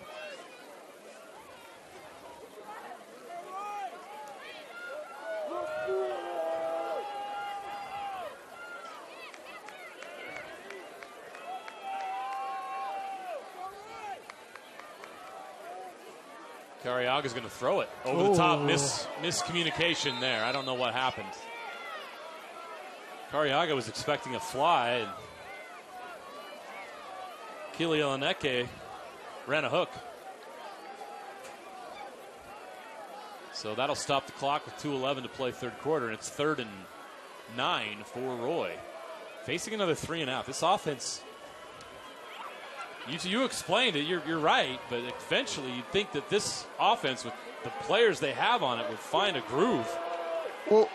Carriaga's going to throw it over the top. Miscommunication there. I don't know what happened. Carriaga was expecting a fly, and Kilianeke ran a hook. So that'll stop the clock with 2:11 to play third quarter, and it's 3rd and 9 for Roy. Facing another 3 and out. This offense, you explained it, you're right, but eventually you'd think that this offense, with the players they have on it, would find a groove. Well,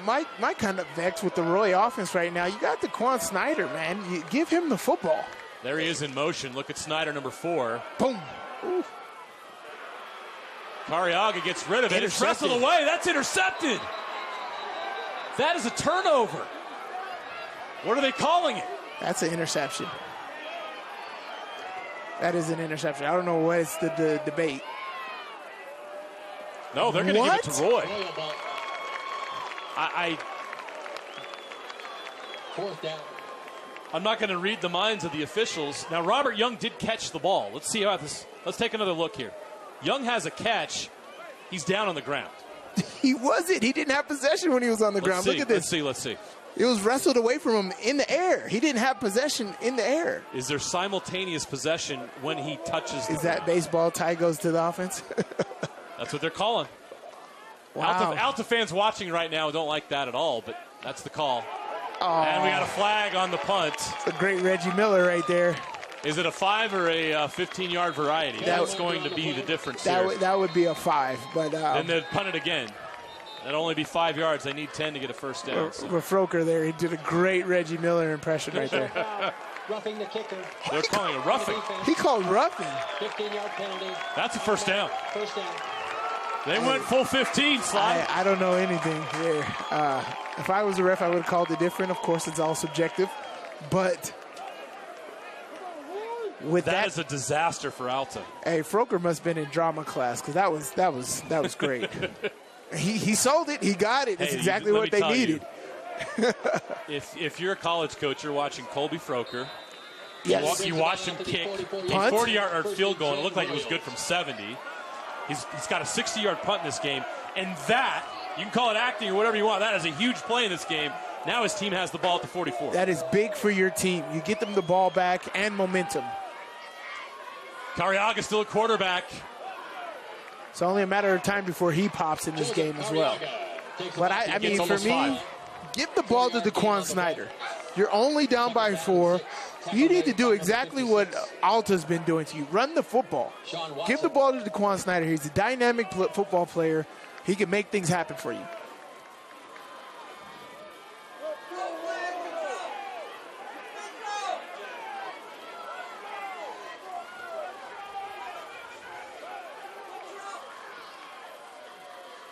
my kind of vexed with the Roy offense right now. You got Daquan Snyder, man. You give him the football. There he is in motion. Look at Snyder, number 4. Boom. Ooh. Carriaga gets rid of it. It's wrestled away. That's intercepted. That is a turnover. What are they calling it? That's an interception. That is an interception. I don't know what is the debate. No, they're going to give it to Roy. Fourth down. I'm not going to read the minds of the officials. Now, Robert Young did catch the ball. Let's see how this. Let's take another look here. Young has a catch. He's down on the ground. He wasn't. He didn't have possession when he was on the ground. Look at this. Let's see. It was wrestled away from him in the air. He didn't have possession in the air. Is there simultaneous possession when he touches the ground? Is that baseball? Tie goes to the offense? That's what they're calling. Wow. Alta fans watching right now don't like that at all, but that's the call. Oh. And we got a flag on the punt. It's a great Reggie Miller right there. Is it a 5 or a 15-yard variety? That's going to be the difference here. That would be a 5. But then they'd punt it again. That'd only be 5 yards. They need 10 to get a first down. For Froker there, he did a great Reggie Miller impression right there. Roughing the kicker. They're calling it roughing. He called roughing. 15-yard penalty. That's a first down. First down. They went full 15, Sly. I don't know anything here. If I was a ref, I would have called it different. Of course, it's all subjective. But with that is a disaster for Alta. Hey, Froker must have been in drama class, because that was great. He sold it. He got it. That's exactly what they needed. If you're a college coach, you're watching Colby Froker. Yes. You watched him kick a 40-yard field goal, and it looked like it was good from 70. He's got a 60-yard punt in this game. And that, you can call it acting or whatever you want, that is a huge play in this game. Now his team has the ball at the 44. That is big for your team. You get them the ball back and momentum. Carriaga still a quarterback. It's only a matter of time before he pops in this game as well. But I mean, for me, give the ball to Daquan Snyder. You're only down by 4. You need to do exactly what Alta's been doing to you. Run the football. Give the ball to Daquan Snyder. He's a dynamic football player. He can make things happen for you.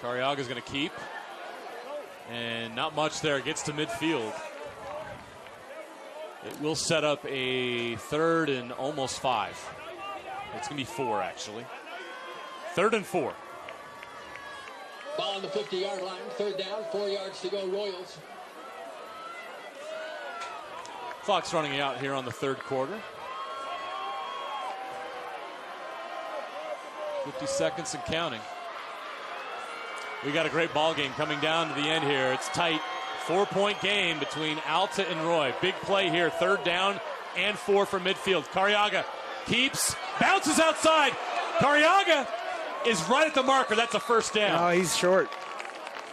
Carriaga's going to keep. And not much there. Gets to midfield. It will set up a 3rd and almost 5. It's going to be 4, actually. 3rd and 4. Ball on the 50-yard line. 3rd down. 4 yards to go, Royals. Clock's running out here on the 3rd quarter. 50 seconds and counting. We got a great ball game coming down to the end here. It's tight. 4-point game between Alta and Roy. Big play here. 3rd down and 4 from midfield. Carriaga keeps, bounces outside. Carriaga is right at the marker. That's a first down. No, he's short.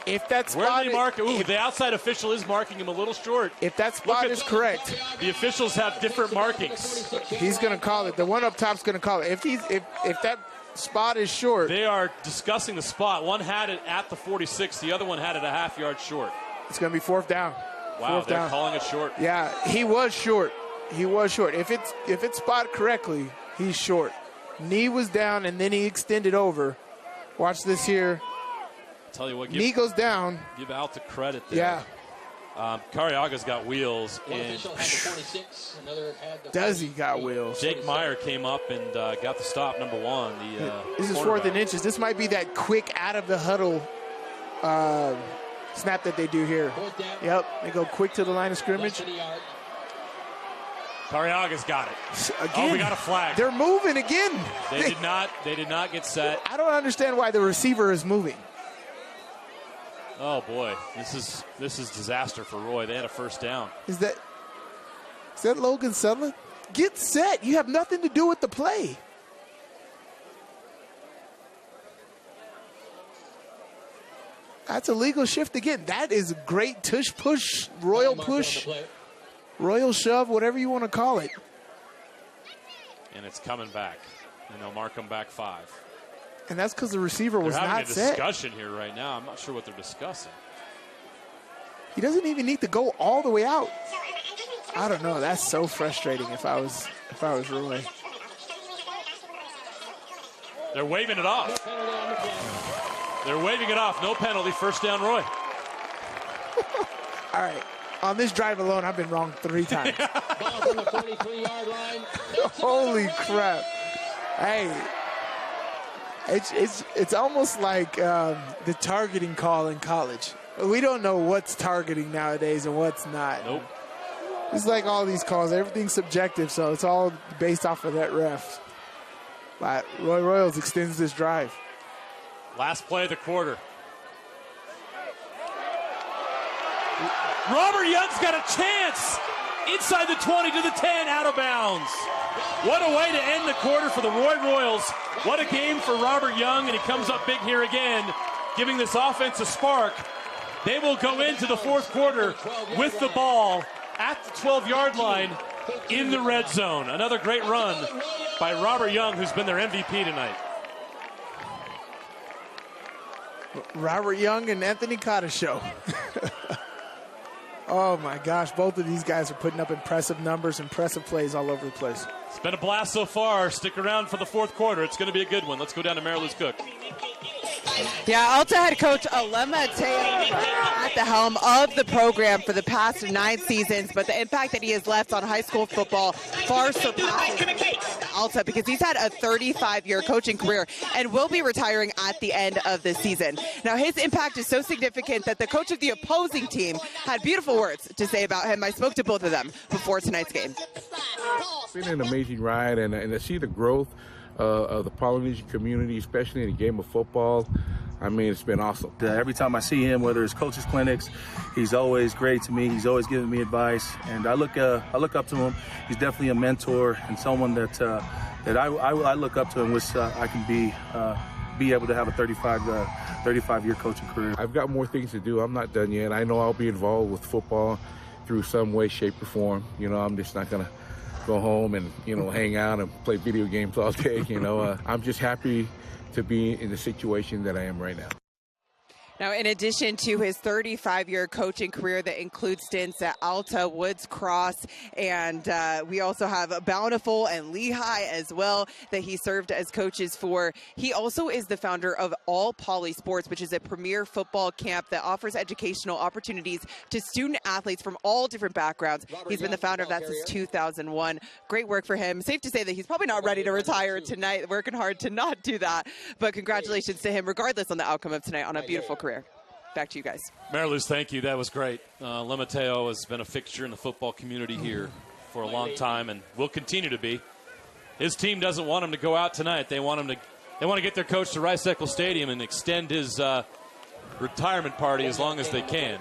If that spot, where do they mark it? Ooh, the outside official is marking him a little short. If that spot is correct, the officials have different markings. He's going to call it. The one up top's going to call it. If that spot is short, they are discussing the spot. One had it at the 46. The other one had it a half yard short. It's going to be 4th down. Wow, 4th they're down. calling it short. Yeah, he was short. He was short. If it's spotted correctly, he's short. Knee was down, and then he extended over. Watch this here. Tell you what, knee goes down. Give Alta credit there. Yeah. Carriaga's got wheels. And does he got wheels? Jake Meyer came up and got the stop, number 1. This is 4th and inches. This might be that quick out of the huddle snap that they do here. Yep, they go quick to the line of scrimmage. Carriaga's got it. Again, oh, we got a flag. They're moving again. They did not get set. I don't understand why the receiver is moving. Oh boy, this is disaster for Roy. They had a first down. Is that Logan Sutherland? Get set. You have nothing to do with the play. That's a legal shift again. That is a great tush push, royal push, royal shove, whatever you want to call it. And it's coming back. And they'll mark them back 5. And that's because the receiver was not set. They're having a discussion here right now. I'm not sure what they're discussing. He doesn't even need to go all the way out. I don't know. That's so frustrating if I was Roy. They're waving it off. They're waving it off. No penalty. First down, Roy. All right. On this drive alone, I've been wrong 3 times. Holy crap. Hey. It's almost like the targeting call in college. We don't know what's targeting nowadays and what's not. Nope. It's like all these calls. Everything's subjective, so it's all based off of that ref. But Roy Royals extends this drive. Last play of the quarter. Robert Young's got a chance. Inside the 20 to the 10, out of bounds. What a way to end the quarter for the Roy Royals. What a game for Robert Young, and he comes up big here again, giving this offense a spark. They will go into the fourth quarter with the ball at the 12-yard line in the red zone. Another great run by Robert Young, who's been their MVP tonight. Robert Young and Anthony Cotta show. Oh, my gosh. Both of these guys are putting up impressive numbers, impressive plays all over the place. It's been a blast so far. Stick around for the fourth quarter. It's going to be a good one. Let's go down to Mary Lou's Cook. Yeah, Alta head coach Alema Teo at the helm of the program for the past 9 seasons, but the impact that he has left on high school football far surpasses Alta because he's had a 35-year coaching career and will be retiring at the end of the season. Now, his impact is so significant that the coach of the opposing team had beautiful words to say about him. I spoke to both of them before tonight's game. It's been an amazing ride, and to see the growth of the Polynesian community, especially in the game of football, I mean, it's been awesome. Every time I see him, whether it's coaches clinics, he's always great to me. He's always giving me advice, and I look up to him. He's definitely a mentor and someone that I look up to and wish I can be able to have a 35-year coaching career. I've got more things to do. I'm not done yet. I know I'll be involved with football through some way, shape, or form. You know, I'm just not gonna go home and, you know, hang out and play video games all day. You know, I'm just happy to be in the situation that I am right now. Now, in addition to his 35-year coaching career that includes stints at Alta, Woods Cross, and we also have Bountiful and Lehigh as well that he served as coaches for. He also is the founder of All Poly Sports, which is a premier football camp that offers educational opportunities to student athletes from all different backgrounds. He's been the founder of that since 2001. Great work for him. Safe to say that he's probably not ready to retire tonight, working hard to not do that. But congratulations to him, regardless on the outcome of tonight, on a beautiful career. Back to you guys. Mary Lou's, thank you. That was great. Lemateo has been a fixture in the football community here for a long time and will continue to be. His team doesn't want him to go out tonight. They want to get their coach to Rice-Eccles Stadium and extend his retirement party as long as they can.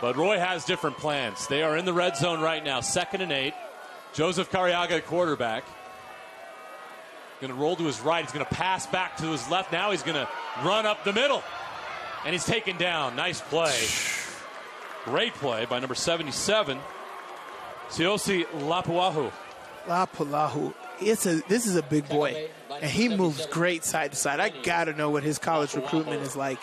But Roy has different plans. They are in the red zone right now, 2nd and 8. Joseph Carriaga, quarterback. Going to roll to his right. He's going to pass back to his left. Now he's going to run up the middle. And he's taken down. Nice play. Great play by number 77, Siosi Lapuahu. Lapuahu. This is a big boy, and he moves great side to side. I got to know what his college recruitment is like.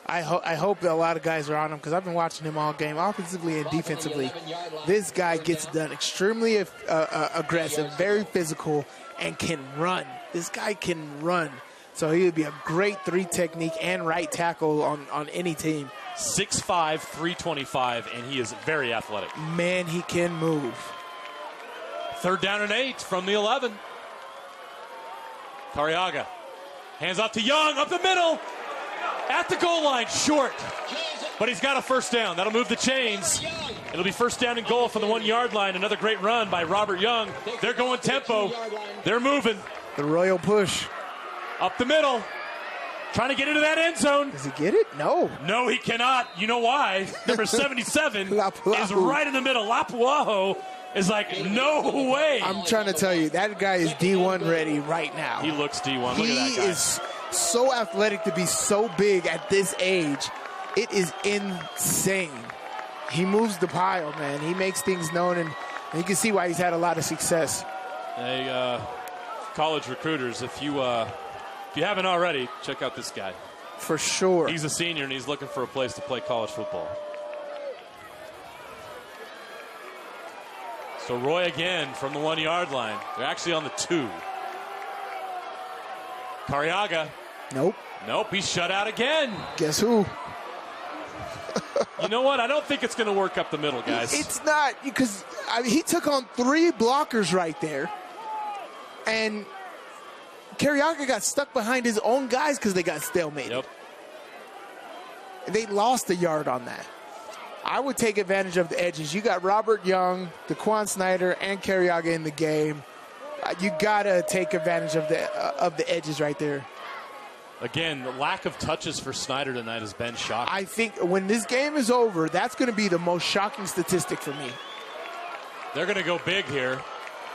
I hope that a lot of guys are on him because I've been watching him all game, offensively and defensively. This guy gets done extremely aggressive, very physical, and can run. This guy can run. So he would be a great 3 technique and right tackle on any team. 6'5", 325, and he is very athletic. Man, he can move. 3rd down and 8 from the 11. Cariaga hands off to Young, up the middle, at the goal line, short. But he's got a 1st down. That'll move the chains. It'll be 1st down and goal from the 1-yard line. Another great run by Robert Young. They're going tempo. They're moving. The Royal push. Up the middle. Trying to get into that end zone. Does he get it? No. No, he cannot. You know why? Number 77 is right in the middle. Lapuaho is like, no way. I'm trying to tell you, that guy is D1 ready right now. He looks D1. Look at that He guy. is so athletic to be so big at this age. It is insane. He moves the pile, man. He makes things known, and you can see why he's had a lot of success. Hey, college recruiters, if you haven't already, check out this guy. For sure. He's a senior, and he's looking for a place to play college football. So Roy again from the 1-yard line. They're actually on the 2. Cariaga. Nope. Nope, he's shut out again. Guess who? You know what? I don't think it's going to work up the middle, guys. It's not, because he took on 3 blockers right there. And Cariaga got stuck behind his own guys because they got stalemated. Yep. They lost a yard on that. I would take advantage of the edges. You got Robert Young, DeQuan Snyder, and Cariaga in the game. You got to take advantage of the edges right there. Again, the lack of touches for Snyder tonight has been shocking. I think when this game is over, that's going to be the most shocking statistic for me. They're going to go big here.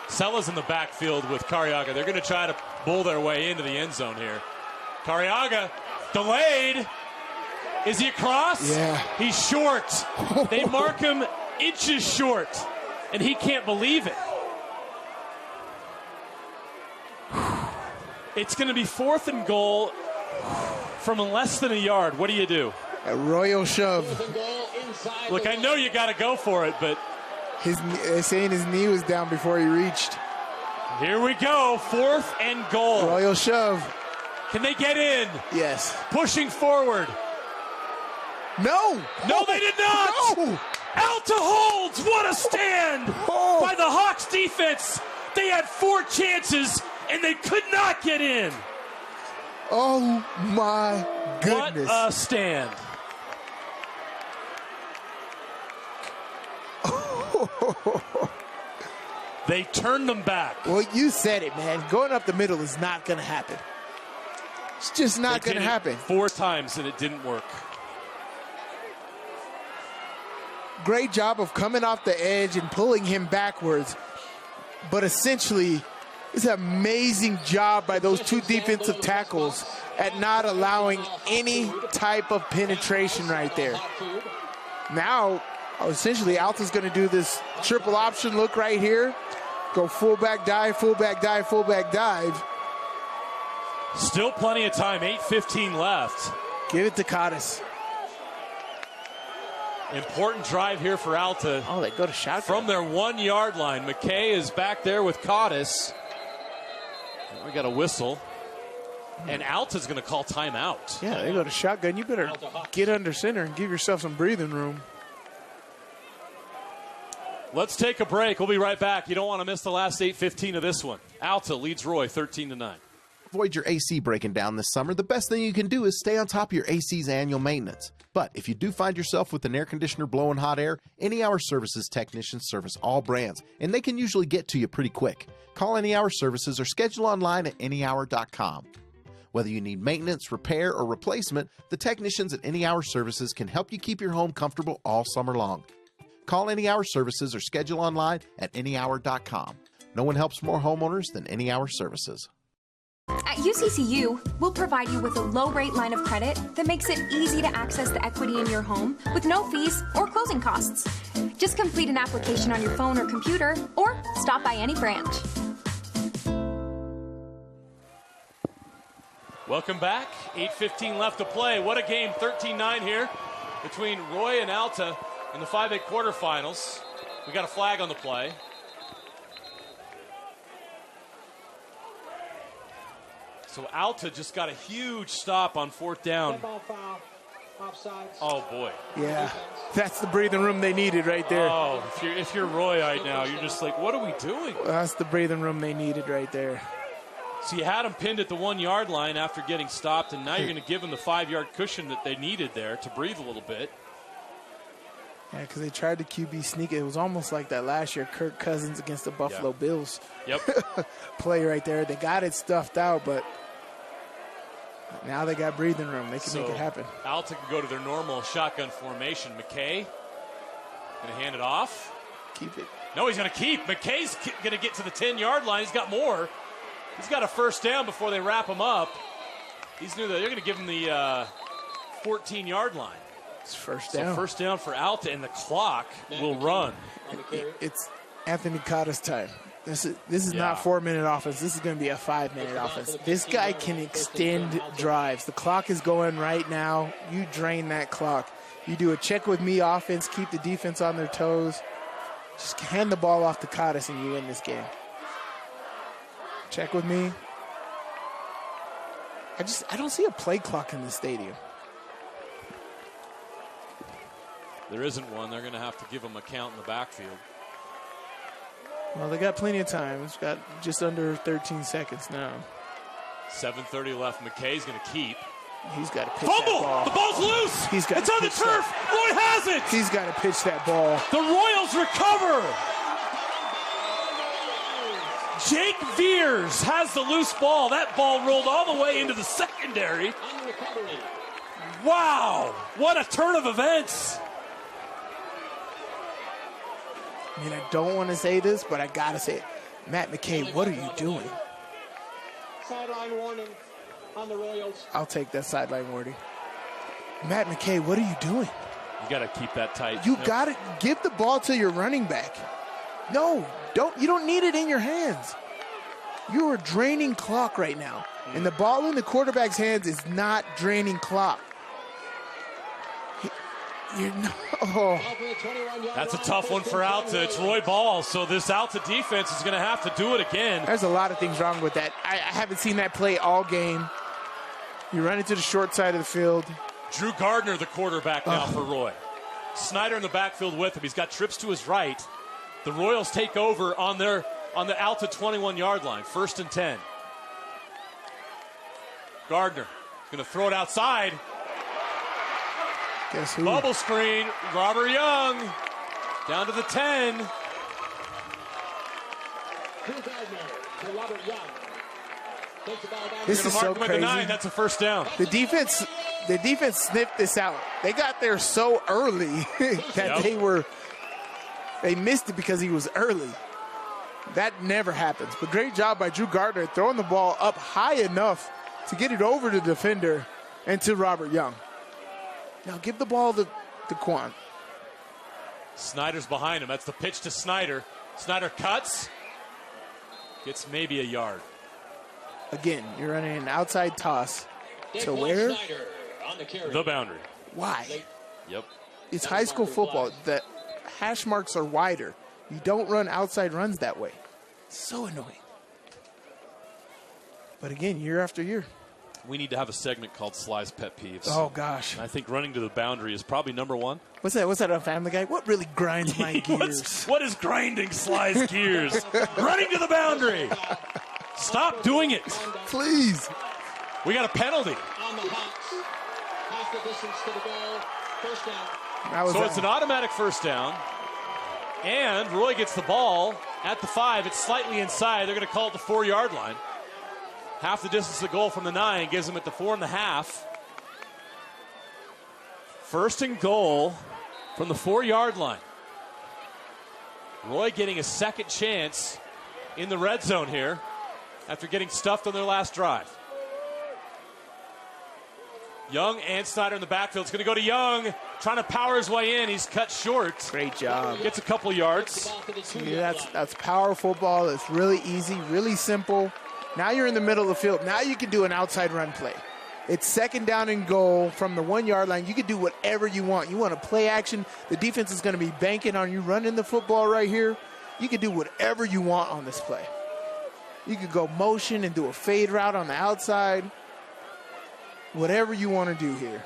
Sella's in the backfield with Cariaga. They're going to try to bull their way into the end zone here. Cariaga delayed. Is he across? Yeah. He's short. They mark him inches short, and he can't believe it. It's going to be 4th and goal from less than a yard. What do you do? A royal shove. Look, I know you got to go for it, but they're saying his knee was down before he reached. Here we go, 4th and goal. Royal shove. Can they get in? Yes. Pushing forward. No. No, they did not. No. Alta holds. What a stand by the Hawks defense. They had 4 chances, and they could not get in. Oh, my goodness. What a stand. They turned them back. Well, you said it, man. Going up the middle is not going to happen. It's just not going to happen. 4 times, and it didn't work. Great job of coming off the edge and pulling him backwards. But essentially, it's an amazing job by those 2 defensive tackles at not allowing any type of penetration right there. Now, essentially, Alta's going to do this triple option look right here. Go fullback dive, fullback dive, fullback dive. Still plenty of time, 8:15 left. Give it to Cottis. Important drive here for Alta. Oh, they go to shotgun. From their 1-yard line. McKay is back there with Cottis. We got a whistle. And Alta's going to call timeout. Yeah, they go to shotgun. You better get under center and give yourself some breathing room. Let's take a break. We'll be right back. You don't want to miss the last 8:15 of this one. Alta leads Roy 13-9. Avoid your AC breaking down this summer. The best thing you can do is stay on top of your AC's annual maintenance. But if you do find yourself with an air conditioner blowing hot air, Any Hour Services technicians service all brands, and they can usually get to you pretty quick. Call Any Hour Services or schedule online at anyhour.com. Whether you need maintenance, repair, or replacement, the technicians at Any Hour Services can help you keep your home comfortable all summer long. Call Any Hour Services or schedule online at anyhour.com. No one helps more homeowners than Any Hour Services. At UCCU, we'll provide you with a low-rate line of credit that makes it easy to access the equity in your home with no fees or closing costs. Just complete an application on your phone or computer, or stop by any branch. Welcome back. 8:15 left to play. What a game. 13-9 here between Roy and Alta in the 5A quarterfinals. We got a flag on the play. So Alta just got a huge stop on 4th down. Oh, boy. Yeah, that's the breathing room they needed right there. Oh, if you're Roy right now, you're just like, what are we doing? That's the breathing room they needed right there. So you had him pinned at the 1-yard line after getting stopped, and now you're going to give him the 5-yard cushion that they needed there to breathe a little bit. Yeah, because they tried to QB sneak. It was almost like that last year, Kirk Cousins against the Buffalo Bills. Yep. Play right there. They got it stuffed out, but now they got breathing room. They can make it happen. Alta can go to their normal shotgun formation. McKay going to hand it off. Keep it. No, he's going to keep. McKay's going to get to the 10-yard line. He's got more. He's got a first down before they wrap him up. He's new. They're going to give him the 14-yard line. It's first down. So first down for Alta, and the clock will run. It's Anthony Cotta's time. This is not 4-minute offense. This is going to be a 5-minute offense. This guy can extend drives. The clock is going right now. You drain that clock. You do a check with me offense, keep the defense on their toes. Just hand the ball off to Cottas and you win this game. Check with me. I don't see a play clock in the stadium. There isn't one. They're going to have to give him a count in the backfield. Well, they got plenty of time. It's got just under 13 seconds now. 7:30 left. McKay's going to keep. He's got to pitch Fumble! that ball. The ball's loose! It's on the turf! Roy has it! He's got to pitch that ball. The Royals recover! Jake Veers has the loose ball. That ball rolled all the way into the secondary. Wow! What a turn of events! I mean, I don't want to say this, but I got to say it. Matt McKay, what are you doing? Sideline warning on the Royals. I'll take that sideline warning. Matt McKay, what are you doing? You got to keep that tight. You got to give the ball to your running back. No, you don't need it in your hands. You are draining clock right now. And the ball in the quarterback's hands is not draining clock. That's a tough one for Alta. It's Roy Ball, so this Alta defense is going to have to do it again. There's a lot of things wrong with that. I haven't seen that play all game. You run into the short side of the field. Drew Gardner, the quarterback now for Roy. Snyder in the backfield with him. He's got trips to his right. The Royals take over on the Alta 21-yard line. 1st and 10. Gardner going to throw it outside. Guess who? Bubble screen. Robert Young down to the 10. This is so crazy. The 9. That's a first down. The defense sniffed this out. They got there so early that they missed it because he was early. That never happens. But great job by Drew Gardner throwing the ball up high enough to get it over to the defender and to Robert Young. Now give the ball to Quan. Snyder's behind him. That's the pitch to Snyder. Snyder cuts. Gets maybe a yard. Again, you're running an outside toss. To where? The boundary. Why? Yep. It's high school football. The hash marks are wider. You don't run outside runs that way. So annoying. But again, year after year. We need to have a segment called Sly's Pet Peeves. Oh, gosh. And I think running to the boundary is probably number one. What's that on Family Guy? What really grinds my gears? What is grinding Sly's gears? Running to the boundary. Stop doing it. Please. We got a penalty. On the Hawks. Half the distance to the goal. First down. So it's an automatic first down. And Roy gets the ball at the 5. It's slightly inside. They're going to call it the 4-yard line. Half the distance to goal from the 9 gives them at the 4.5. First and goal from the 4-yard line. Roy getting a second chance in the red zone here after getting stuffed on their last drive. Young and Snyder in the backfield. It's going to go to Young, trying to power his way in. He's cut short. Great job. Gets a couple yards. Yeah, that's power football. It's really easy, really simple. Now you're in the middle of the field. Now you can do an outside run play. It's second down and goal from the 1-yard line. You can do whatever you want. You want to play action. The defense is going to be banking on you running the football right here. You can do whatever you want on this play. You could go motion and do a fade route on the outside. Whatever you want to do here.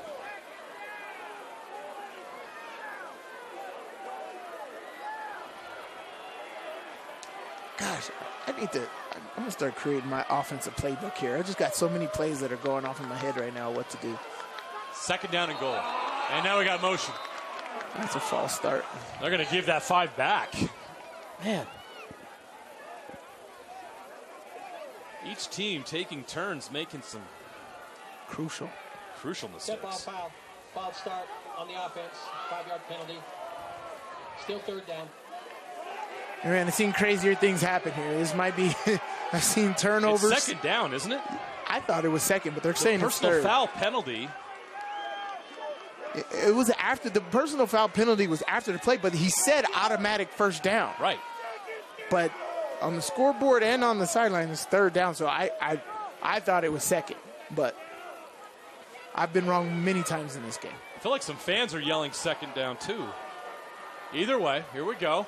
Gosh, I'm going to start creating my offensive playbook here. I just got so many plays that are going off in my head right now what to do. 2nd down and goal. And now we got motion. That's a false start. They're going to give that 5 back. Man. Each team taking turns making some crucial Step mistakes. off foul start on the offense, 5-yard penalty. Still 3rd down. Man, I've seen crazier things happen here. This might be, I've seen turnovers. It's 2nd down, isn't it? I thought it was 2nd, but they're saying it's 3rd. Personal foul penalty. It was after the personal foul penalty was after the play, but he said automatic 1st down. Right. But on the scoreboard and on the sideline, it's 3rd down. So I thought it was 2nd, but I've been wrong many times in this game. I feel like some fans are yelling 2nd down too. Either way, here we go.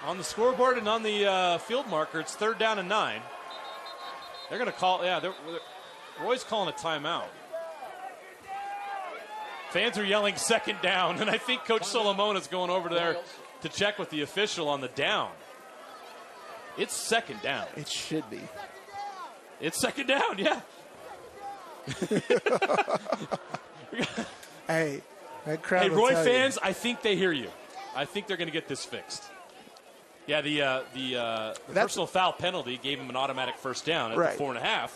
On the scoreboard and on the field marker, it's 3rd down and 9. They're going to call, Roy's calling a timeout. Fans are yelling 2nd down, and I think Coach Solomon is going over there to check with the official on the down. It's 2nd down. It should be. It's 2nd down, yeah. Hey, that crowd. Hey, will Roy tell fans, you. I think they hear you. I think they're going to get this fixed. Yeah, the personal foul penalty gave him an automatic 1st down at Right. the 4.5.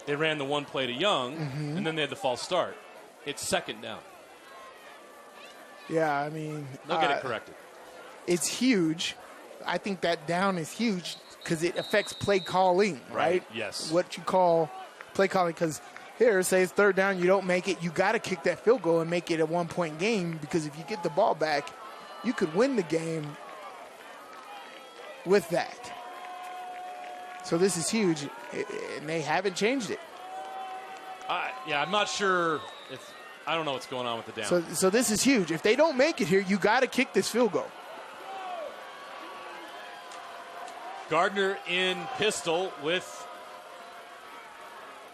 They ran the 1 play to Young, Mhm. and then they had the false start. It's 2nd down. Yeah, I mean, They'll get it corrected. It's huge. I think that down is huge because it affects play calling, right? Yes. What you call play calling, because here, say it's 3rd down, you don't make it, you got to kick that field goal and make it a 1-point game, because if you get the ball back, you could win the game with that. So this is huge, and they haven't changed it. I'm not sure if I don't know what's going on with the down. So this is huge. If they don't make it here, you got to kick this field goal. Gardner in pistol with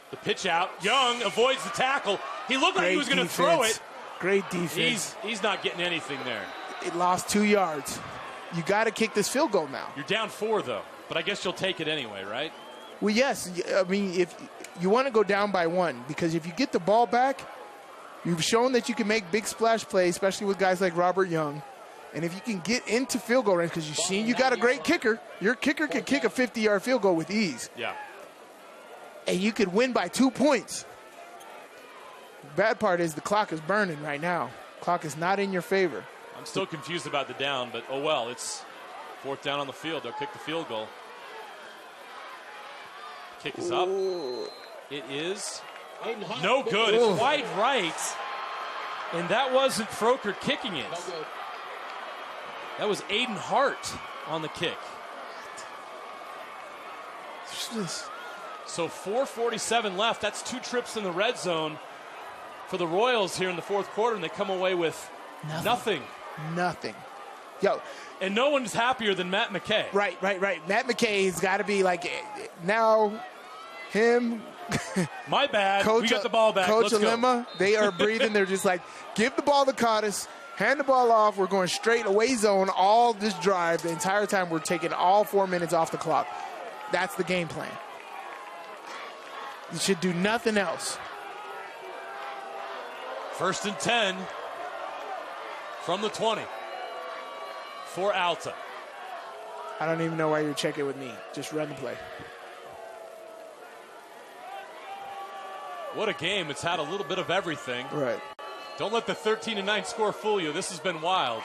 the pitch out. Young avoids the tackle. He looked like he was going to throw it. Great defense. He's not getting anything there. It lost 2 yards. You got to kick this field goal now. You're down 4, though. But I guess you'll take it anyway, right? Well, yes. I mean, if you want to go down by 1, because if you get the ball back, you've shown that you can make big splash plays, especially with guys like Robert Young. And if you can get into field goal range, because you've seen you got a great kicker. Your kicker can kick a 50-yard field goal with ease. Yeah. And you could win by 2 points. The bad part is the clock is burning right now. Clock is not in your favor. I'm still confused about the down, but oh well. It's 4th down on the field. They'll kick the field goal. Kick is up. It is no good. It's wide right. And that wasn't Froker kicking it. That was Aiden Hart on the kick. So 4:47 left. That's 2 trips in the red zone for the Royals here in the 4th quarter, and they come away with nothing. Nothing. Yo. And no one's happier than Matt McKay. Right. Matt McKay's got to be like, now him. My bad. Coach, we got the ball back. Coach Let's Alema, they are breathing. They're just like, give the ball to Cottis. Hand the ball off. We're going straight away zone all this drive. The entire time we're taking all 4 minutes off the clock. That's the game plan. You should do nothing else. 1st and 10 from the 20 for Alta. I don't even know why you're checking with me. Just run the play. What a game. It's had a little bit of everything. Right. Don't let the 13-9 score fool you. This has been wild.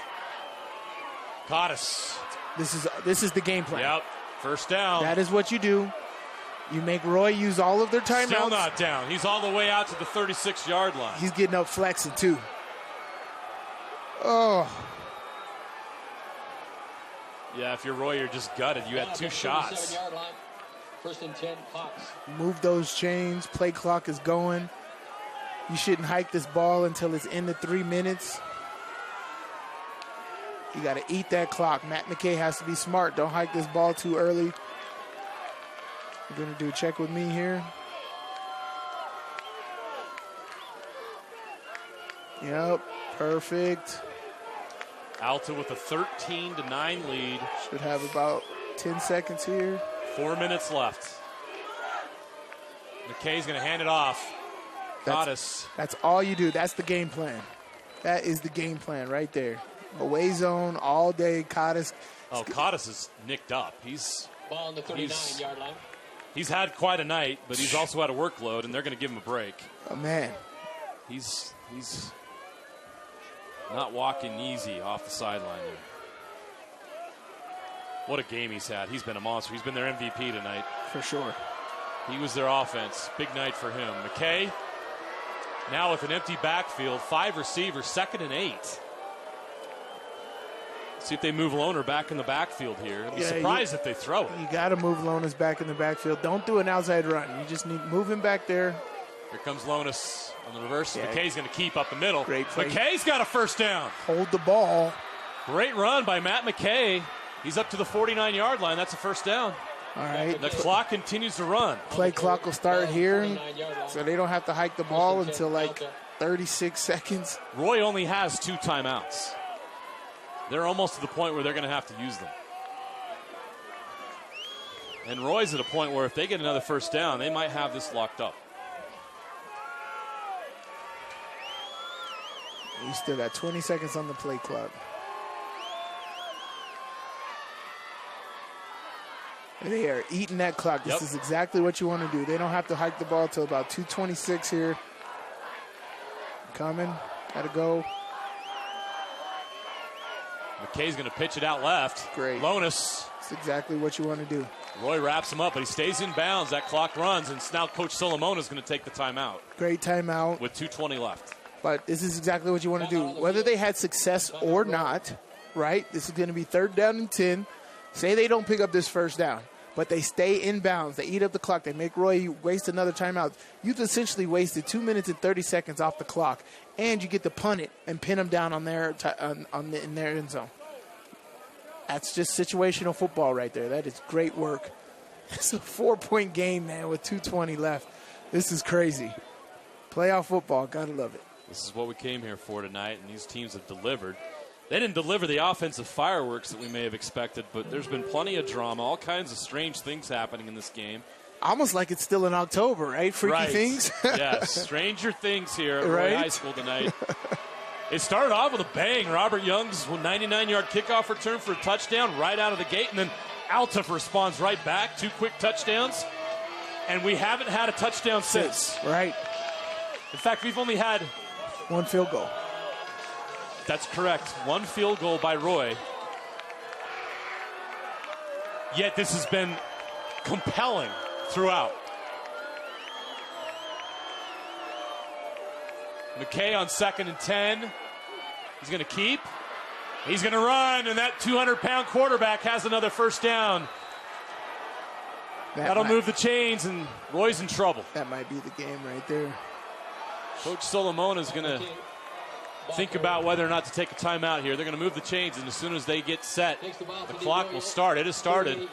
Cottis. This is the game plan. Yep. 1st down. That is what you do. You make Roy use all of their timeouts. Still not down. He's all the way out to the 36-yard line. He's getting up flexing, too. Oh. Yeah, if you're Roy, you're just gutted. You had 2 shots. 37-yard line. 1st and 10, Hawks. Move those chains. Play clock is going. You shouldn't hike this ball until it's in the 3 minutes. You got to eat that clock. Matt McKay has to be smart. Don't hike this ball too early. We're going to do a check with me here. Yep, perfect. Alta with a 13-9 lead. Should have about 10 seconds here. 4 minutes left. McKay's going to hand it off. That's all you do. That's the game plan. That is the game plan right there. Away zone all day. Cottis. Oh, Cottis is nicked up. Ball on the 39-yard line. He's had quite a night, but he's also had a workload, and they're going to give him a break. Oh, man. He's not walking easy off the sideline there. What a game he's had. He's been a monster. He's been their MVP tonight. For sure. He was their offense. Big night for him. McKay, now with an empty backfield, 5 receivers, 2nd and 8. See if they move Lohner back in the backfield here. I'd be surprised if they throw it. You got to move Lonas back in the backfield. Don't do an outside run. You just need to move him back there. Here comes Lonas on the reverse. Yeah. McKay's going to keep up the middle. Great play. McKay's got a first down. Hold the ball. Great run by Matt McKay. He's up to the 49-yard line. That's a first down. All right. The clock continues to run. Play clock will start here, so they don't have to hike the ball until like 36 seconds. Roy only has 2 timeouts. They're almost to the point where they're going to have to use them. And Roy's at a point where if they get another first down, they might have this locked up. You still got 20 seconds on the play clock. They are eating that clock. This is exactly what you want to do. They don't have to hike the ball till about 2:26 here. Coming. Got to go. McKay's going to pitch it out left. Great. Lonas. That's exactly what you want to do. Roy wraps him up, but he stays in bounds. That clock runs, and now Coach Solomon is going to take the timeout. Great timeout. With 2:20 left. But this is exactly what you want to do. Whether they had success or not, right? This is going to be 3rd down and 10. Say they don't pick up this first down, but they stay in bounds. They eat up the clock. They make Roy waste another timeout. You've essentially wasted 2 minutes and 30 seconds off the clock, and you get to punt it and pin them down on their in their end zone. That's just situational football right there. That is great work. It's a 4-point game, man, with 2:20 left. This is crazy. Playoff football, gotta love it. This is what we came here for tonight, and these teams have delivered. They didn't deliver the offensive fireworks that we may have expected, but there's been plenty of drama, all kinds of strange things happening in this game. Almost like it's still in October, right? Freaky things. Yes, stranger things here at Roy High School tonight. It started off with a bang. Robert Young's 99-yard kickoff return for a touchdown right out of the gate, and then Alta responds right back. 2 quick touchdowns, and we haven't had a touchdown since. Right. In fact, we've only had 1 field goal. That's correct. 1 field goal by Roy. Yet this has been compelling throughout. McKay on 2nd and 10. He's going to keep. He's going to run, and that 200-pound quarterback has another first down. That'll move the chains, and Roy's in trouble. That might be the game right there. Coach Solomon is going to think about whether or not to take a timeout here. They're going to move the chains, and as soon as they get set, the clock will start. It has started.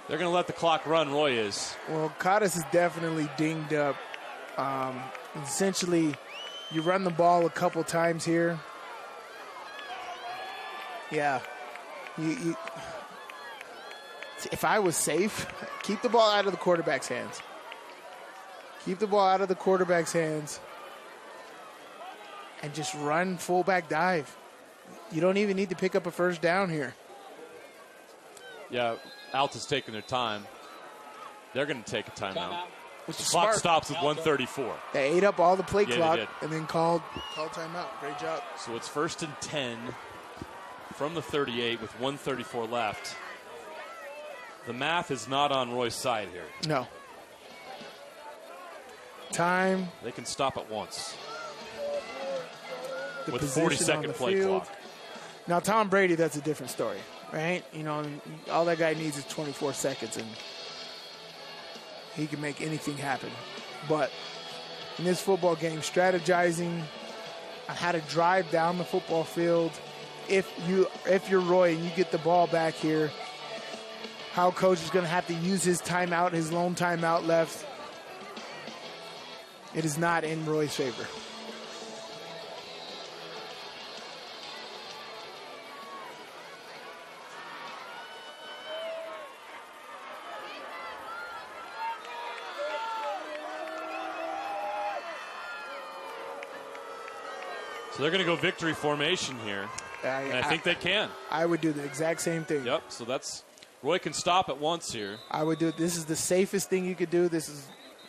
They're going to let the clock run, Roy is. Well, Cottis is definitely dinged up. Essentially, you run the ball a couple times here. Yeah. If I was safe, keep the ball out of the quarterback's hands. Keep the ball out of the quarterback's hands. And just run fullback dive. You don't even need to pick up a first down here. Yeah, Alta's taking their time. They're going to take a timeout. Which is clock smart. stops at 1:34. They ate up all the play Yeah, clock they did. and then called timeout. Great job. So it's 1st and 10 from the 38 with 1:34 left. The math is not on Roy's side here. No. Time. They can stop at once. The With position on 40-second the play field. clock. Now, Tom Brady, that's a different story, right? You know, all that guy needs is 24 seconds, and he can make anything happen. But in this football game, strategizing on how to drive down the football field if you're Roy and you get the ball back here, how coach is going to have to use his timeout, his lone timeout left. It is not in Roy's favor. So they're going to go victory formation here. And I think they can. I would do the exact same thing. Yep, so that's Roy can stop at once here. I would do it. This is the safest thing you could do. This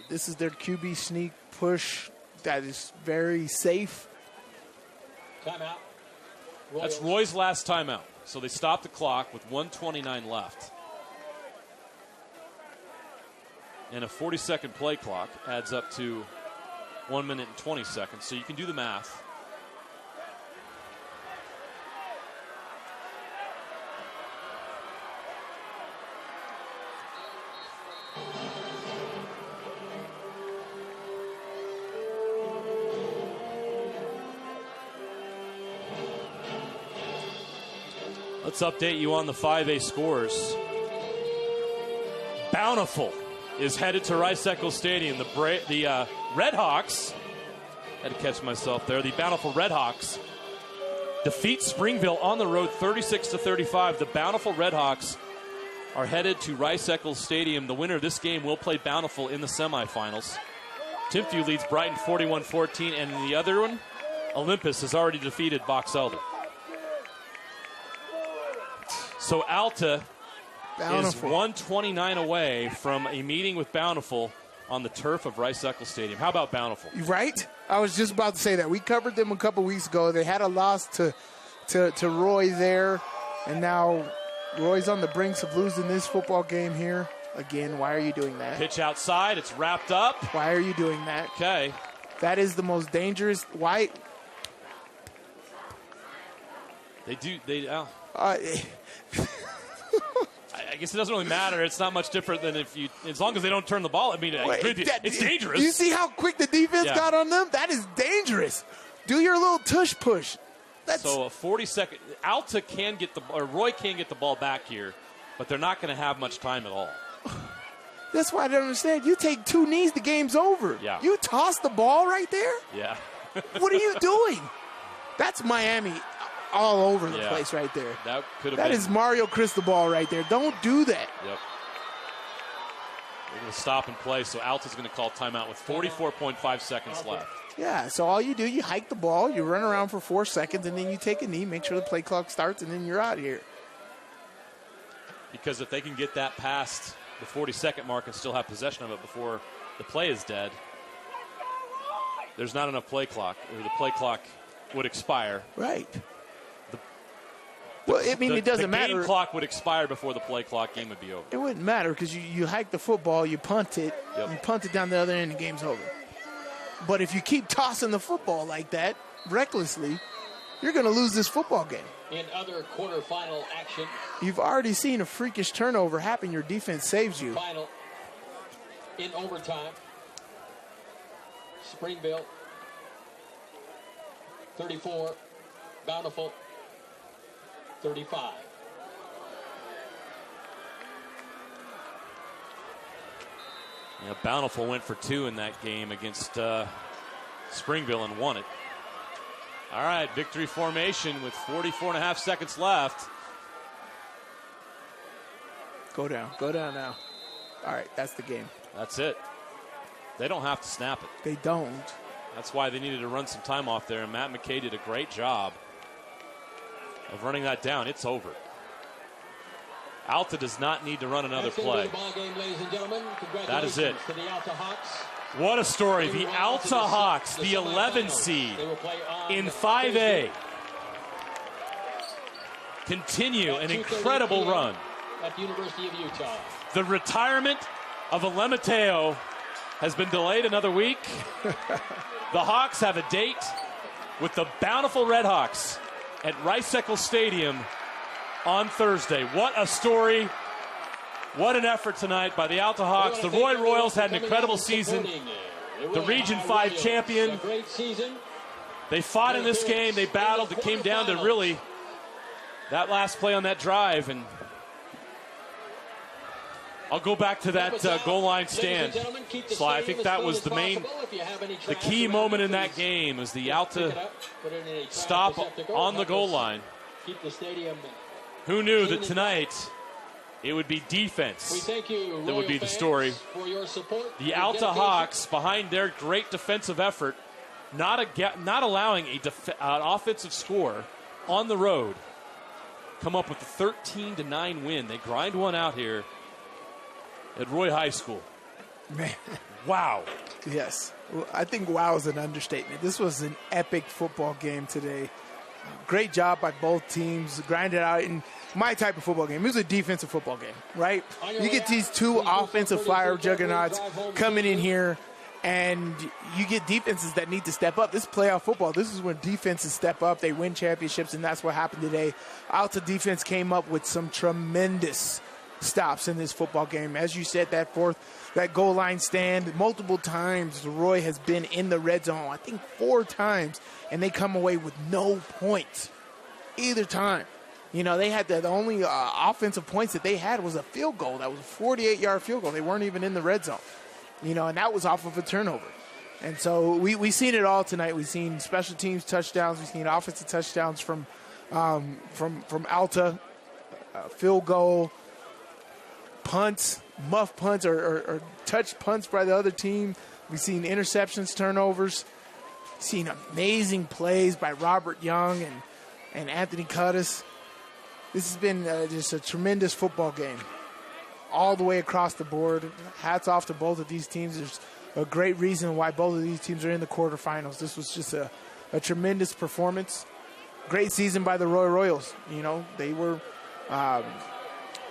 is their QB sneak push that is very safe. Timeout. That's Roy's last timeout. So they stop the clock with 1:29 left. And a 40-second play clock adds up to 1 minute and 20 seconds. So you can do the math. Let's update you on the 5A scores. Bountiful is headed to Rice-Eccles Stadium. The Red Hawks, had to catch myself there, the Bountiful Red Hawks defeat Springville on the road 36-35. The Bountiful Red Hawks are headed to Rice-Eccles Stadium. The winner of this game will play Bountiful in the semifinals. Timpview leads Brighton 41-14, and the other one, Olympus, has already defeated Box Elder. So Alta is 129 away from a meeting with Bountiful on the turf of Rice-Eccles Stadium. How about Bountiful? Right? I was just about to say that. We covered them a couple weeks ago. They had a loss to Roy there, and now Roy's on the brinks of losing this football game here. Again, why are you doing that? Pitch outside. It's wrapped up. Why are you doing that? Okay. That is the most dangerous. Why? I guess it doesn't really matter. It's not much different than as long as they don't turn the ball. I mean, it's dangerous. You see how quick the defense got on them? That is dangerous. Do your little tush push. So a 40-second. Alta can get Roy can get the ball back here, but they're not going to have much time at all. That's why I don't understand. You take 2 knees, the game's over. Yeah. You toss the ball right there? Yeah. What are you doing? That's Miami all over the place right there. That could have That been. is Mario Cristobal right there. Don't do that. Yep. They're going to stop and play, so Alta's going to call timeout with 44.5 seconds left. Yeah, so all you do, you hike the ball, you run around for 4 seconds, and then you take a knee, make sure the play clock starts, and then you're out of here. Because if they can get that past the 40-second mark and still have possession of it before the play is dead, there's not enough play clock, or the play clock would expire. Right. Well, I mean, it doesn't matter. The game clock would expire before the play clock. Game would be over. It wouldn't matter because you hike the football, you punt it, you punt it down the other end, the game's over. But if you keep tossing the football like that, recklessly, you're going to lose this football game. In other quarterfinal action. You've already seen a freakish turnover happen. Your defense saves you. Final in overtime. Springville 34, Bountiful 35. Yeah, Bountiful went for 2 in that game against Springville and won it. All right, victory formation with 44.5 seconds left. Go down now. All right, that's the game. That's it. They don't have to snap it. They don't. That's why they needed to run some time off there, and Matt McKay did a great job of running that down. It's over. Alta does not need to run another play. That is it. What a story. The Alta Hawks, the 11 seed in 5A, continue an incredible run. At the University of Utah. The retirement of Alemateo has been delayed another week. The Hawks have a date with the Bountiful Red Hawks at Rice-Eccles Stadium on Thursday. What a story. What an effort tonight by the Alta Hawks. The Roy Royals had an incredible season. The Region 5 champion. They fought in this game. They battled. It came down to really that last play on that drive, and I'll go back to that goal line stand. Sly, I think that was the key moment in that game, was the Alta stop on the goal line. Who knew that tonight it would be defense that would be the story? The Alta Hawks, behind their great defensive effort, not allowing an offensive score on the road, come up with a 13-9 win. They grind one out here at Roy High School. Man. Wow. Yes. Well, I think wow is an understatement. This was an epic football game today. Great job by both teams. Grinded out in my type of football game. It was a defensive football game, right? You get these two offensive fire juggernauts coming in here, and you get defenses that need to step up. This is playoff football. This is when defenses step up. They win championships, and that's what happened today. Alta defense came up with some tremendous stops in this football game. As you said, that goal line stand, multiple times Roy has been in the red zone, I think 4 times, and they come away with no points either time. You know, they had the only offensive points that they had was a field goal. That was a 48-yard field goal. They weren't even in the red zone, you know, and that was off of a turnover. And so we seen it all tonight. We've seen special teams touchdowns. We've seen offensive touchdowns from Alta, field goal, punts, muff punts, or touch punts by the other team. We've seen interceptions, turnovers. Seen amazing plays by Robert Young and Anthony Cuttis. This has been just a tremendous football game all the way across the board. Hats off to both of these teams. There's a great reason why both of these teams are in the quarterfinals. This was just a tremendous performance. Great season by the Roy Royals. You know, they were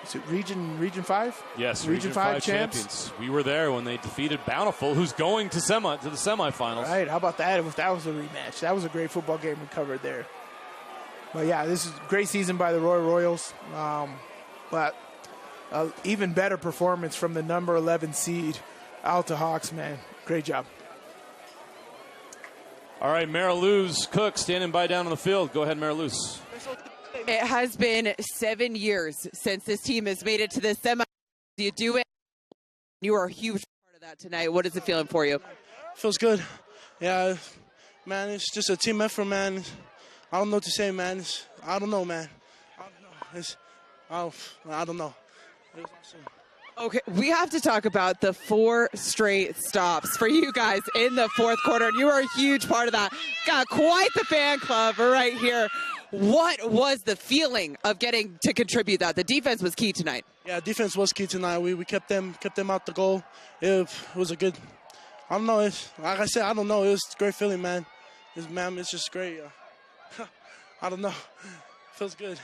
is it Region 5? Yes, Region 5 champions. We were there when they defeated Bountiful, who's going to the semifinals. Right, how about that? If that was a rematch. That was a great football game we covered there. But, yeah, this is a great season by the Roy Royals. But even better performance from the number 11 seed, Alta Hawks, man. Great job. All right, Mariluz Cook standing by down on the field. Go ahead, Mariluz. It has been 7 years since this team has made it to the semi. You do it. You are a huge part of that tonight. What is it feeling for you? Feels good. Yeah, man, it's just a team effort, man. I don't know what to say, man. I don't know, man. I don't know. It was awesome. Okay, we have to talk about the 4 straight stops for you guys in the fourth quarter. And you are a huge part of that. Got quite the fan club right here. What was the feeling of getting to contribute that? The defense was key tonight. Yeah, defense was key tonight. We kept them out the goal. It was a good, I don't know. Like I said, I don't know. It was a great feeling, man. It's just great. I don't know. Feels good.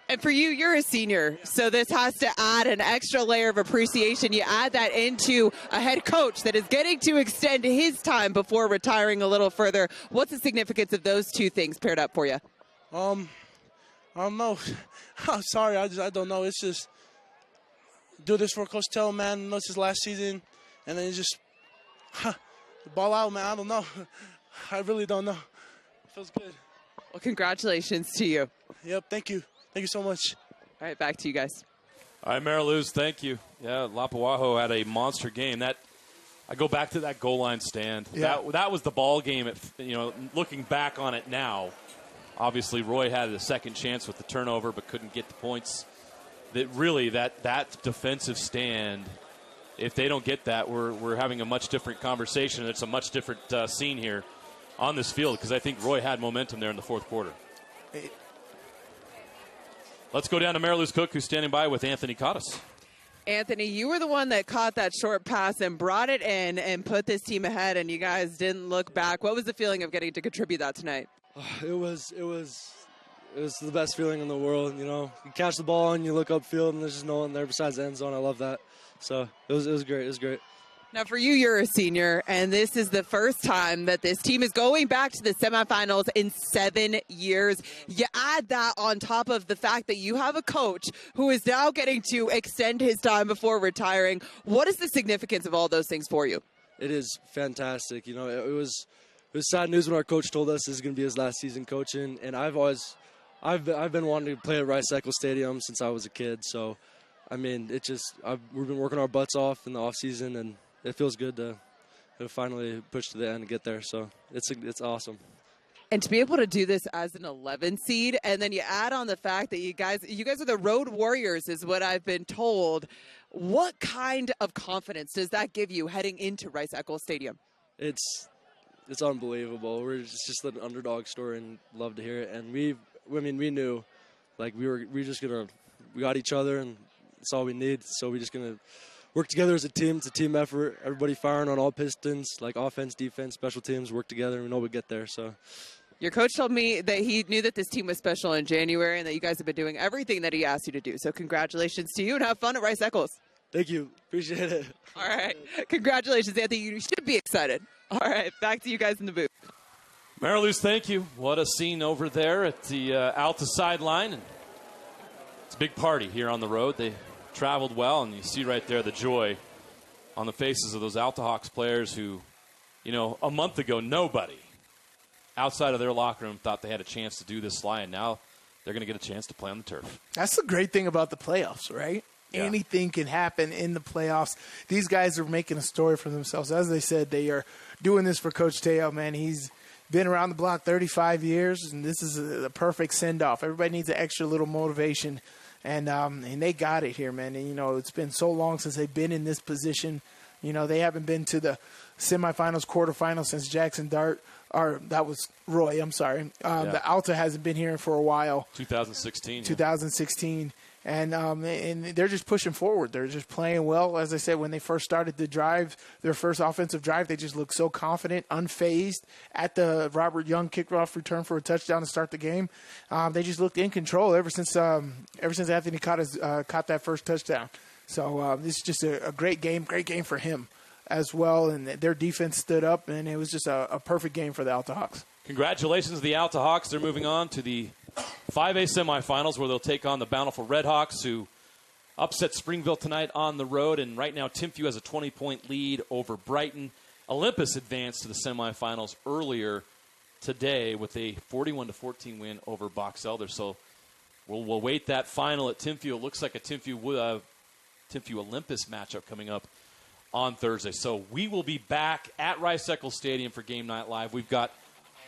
And for you, you're a senior, so this has to add an extra layer of appreciation. You add that into a head coach that is getting to extend his time before retiring a little further. What's the significance of those two things paired up for you? I don't know. I'm sorry. I don't know. It's just do this for Coach Tell, man. It's his last season, and then just ball out, man. I don't know. I really don't know. Feels good. Well, congratulations to you. Yep. Thank you. Thank you so much. All right, back to you guys. All right, Mariluz, thank you. Yeah, Lapuaho had a monster game. I go back to that goal line stand. Yeah. That was the ball game. Looking back on it now, obviously Roy had a second chance with the turnover, but couldn't get the points. That defensive stand, if they don't get that, we're having a much different conversation. It's a much different scene here on this field because I think Roy had momentum there in the fourth quarter. Let's go down to Mariluz Cook, who's standing by with Anthony Cottis. Anthony, you were the one that caught that short pass and brought it in and put this team ahead, and you guys didn't look back. What was the feeling of getting to contribute that tonight? It was the best feeling in the world. You know, you catch the ball and you look upfield, and there's just no one there besides the end zone. I love that. So it was great. It was great. Now, for you, you're a senior, and this is the first time that this team is going back to the semifinals in 7 years. You add that on top of the fact that you have a coach who is now getting to extend his time before retiring. What is the significance of all those things for you? It is fantastic. You know, it was sad news when our coach told us this is going to be his last season coaching, and I've always I've been wanting to play at Rice-Eccles Stadium since I was a kid. So, I mean, we've been working our butts off in the off season, and it feels good to finally push to the end and get there. So it's awesome. And to be able to do this as an 11 seed, and then you add on the fact that you guys are the road warriors, is what I've been told. What kind of confidence does that give you heading into Rice-Eccles Stadium? It's unbelievable. We're just an underdog story, and love to hear it. And we knew, like we got each other, and that's all we need. So we're just gonna work together as a team. It's a team effort. Everybody firing on all pistons, like offense, defense, special teams, work together, and we know we'll get there. So. Your coach told me that he knew that this team was special in January and that you guys have been doing everything that he asked you to do. So congratulations to you, and have fun at Rice-Eccles. Thank you. Appreciate it. All right. Congratulations, Anthony. You should be excited. All right. Back to you guys in the booth. Mariluz, thank you. What a scene over there at the Alta sideline. And it's a big party here on the road. They traveled well, and you see right there the joy on the faces of those Alta Hawks players who, a month ago, nobody outside of their locker room thought they had a chance to do this slide, and now they're going to get a chance to play on the turf. That's the great thing about the playoffs, right? Yeah. Anything can happen in the playoffs. These guys are making a story for themselves. As they said, they are doing this for Coach Teo, man. He's been around the block 35 years, and this is a perfect send-off. Everybody needs an extra little motivation, and they got it here, man. And, it's been so long since they've been in this position. They haven't been to the semifinals, quarterfinals since Jackson Dart. Or that was Roy, I'm sorry. The Alta hasn't been here for a while. 2016. 2016. And they're just pushing forward. They're just playing well. As I said, when they first started the drive, their first offensive drive, they just looked so confident, unfazed at the Robert Young kickoff return for a touchdown to start the game. They just looked in control ever since Anthony caught that first touchdown. So this is just a great game for him as well, and their defense stood up, and it was just a perfect game for the Alta Hawks. Congratulations to the Alta Hawks. They're moving on to the 5A semifinals, where they'll take on the Bountiful Red Hawks, who upset Springville tonight on the road, and right now Timpview has a 20-point lead over Brighton. Olympus advanced to the semifinals earlier today with a 41-14 win over Box Elder, so we'll wait that final at Timpview. It looks like a Timpview Olympus matchup coming up on Thursday. So we will be back at Rice-Eccles Stadium for Game Night Live. We've got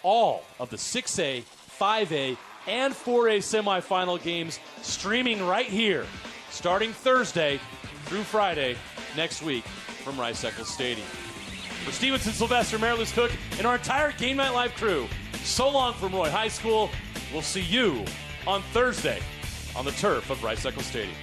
all of the 6A, 5A, and 4A semifinal games streaming right here, starting Thursday through Friday next week from Rice-Eccles Stadium. For Stevenson, Sylvester, Mariluz Cook, and our entire Game Night Live crew, so long from Roy High School. We'll see you on Thursday on the turf of Rice-Eccles Stadium.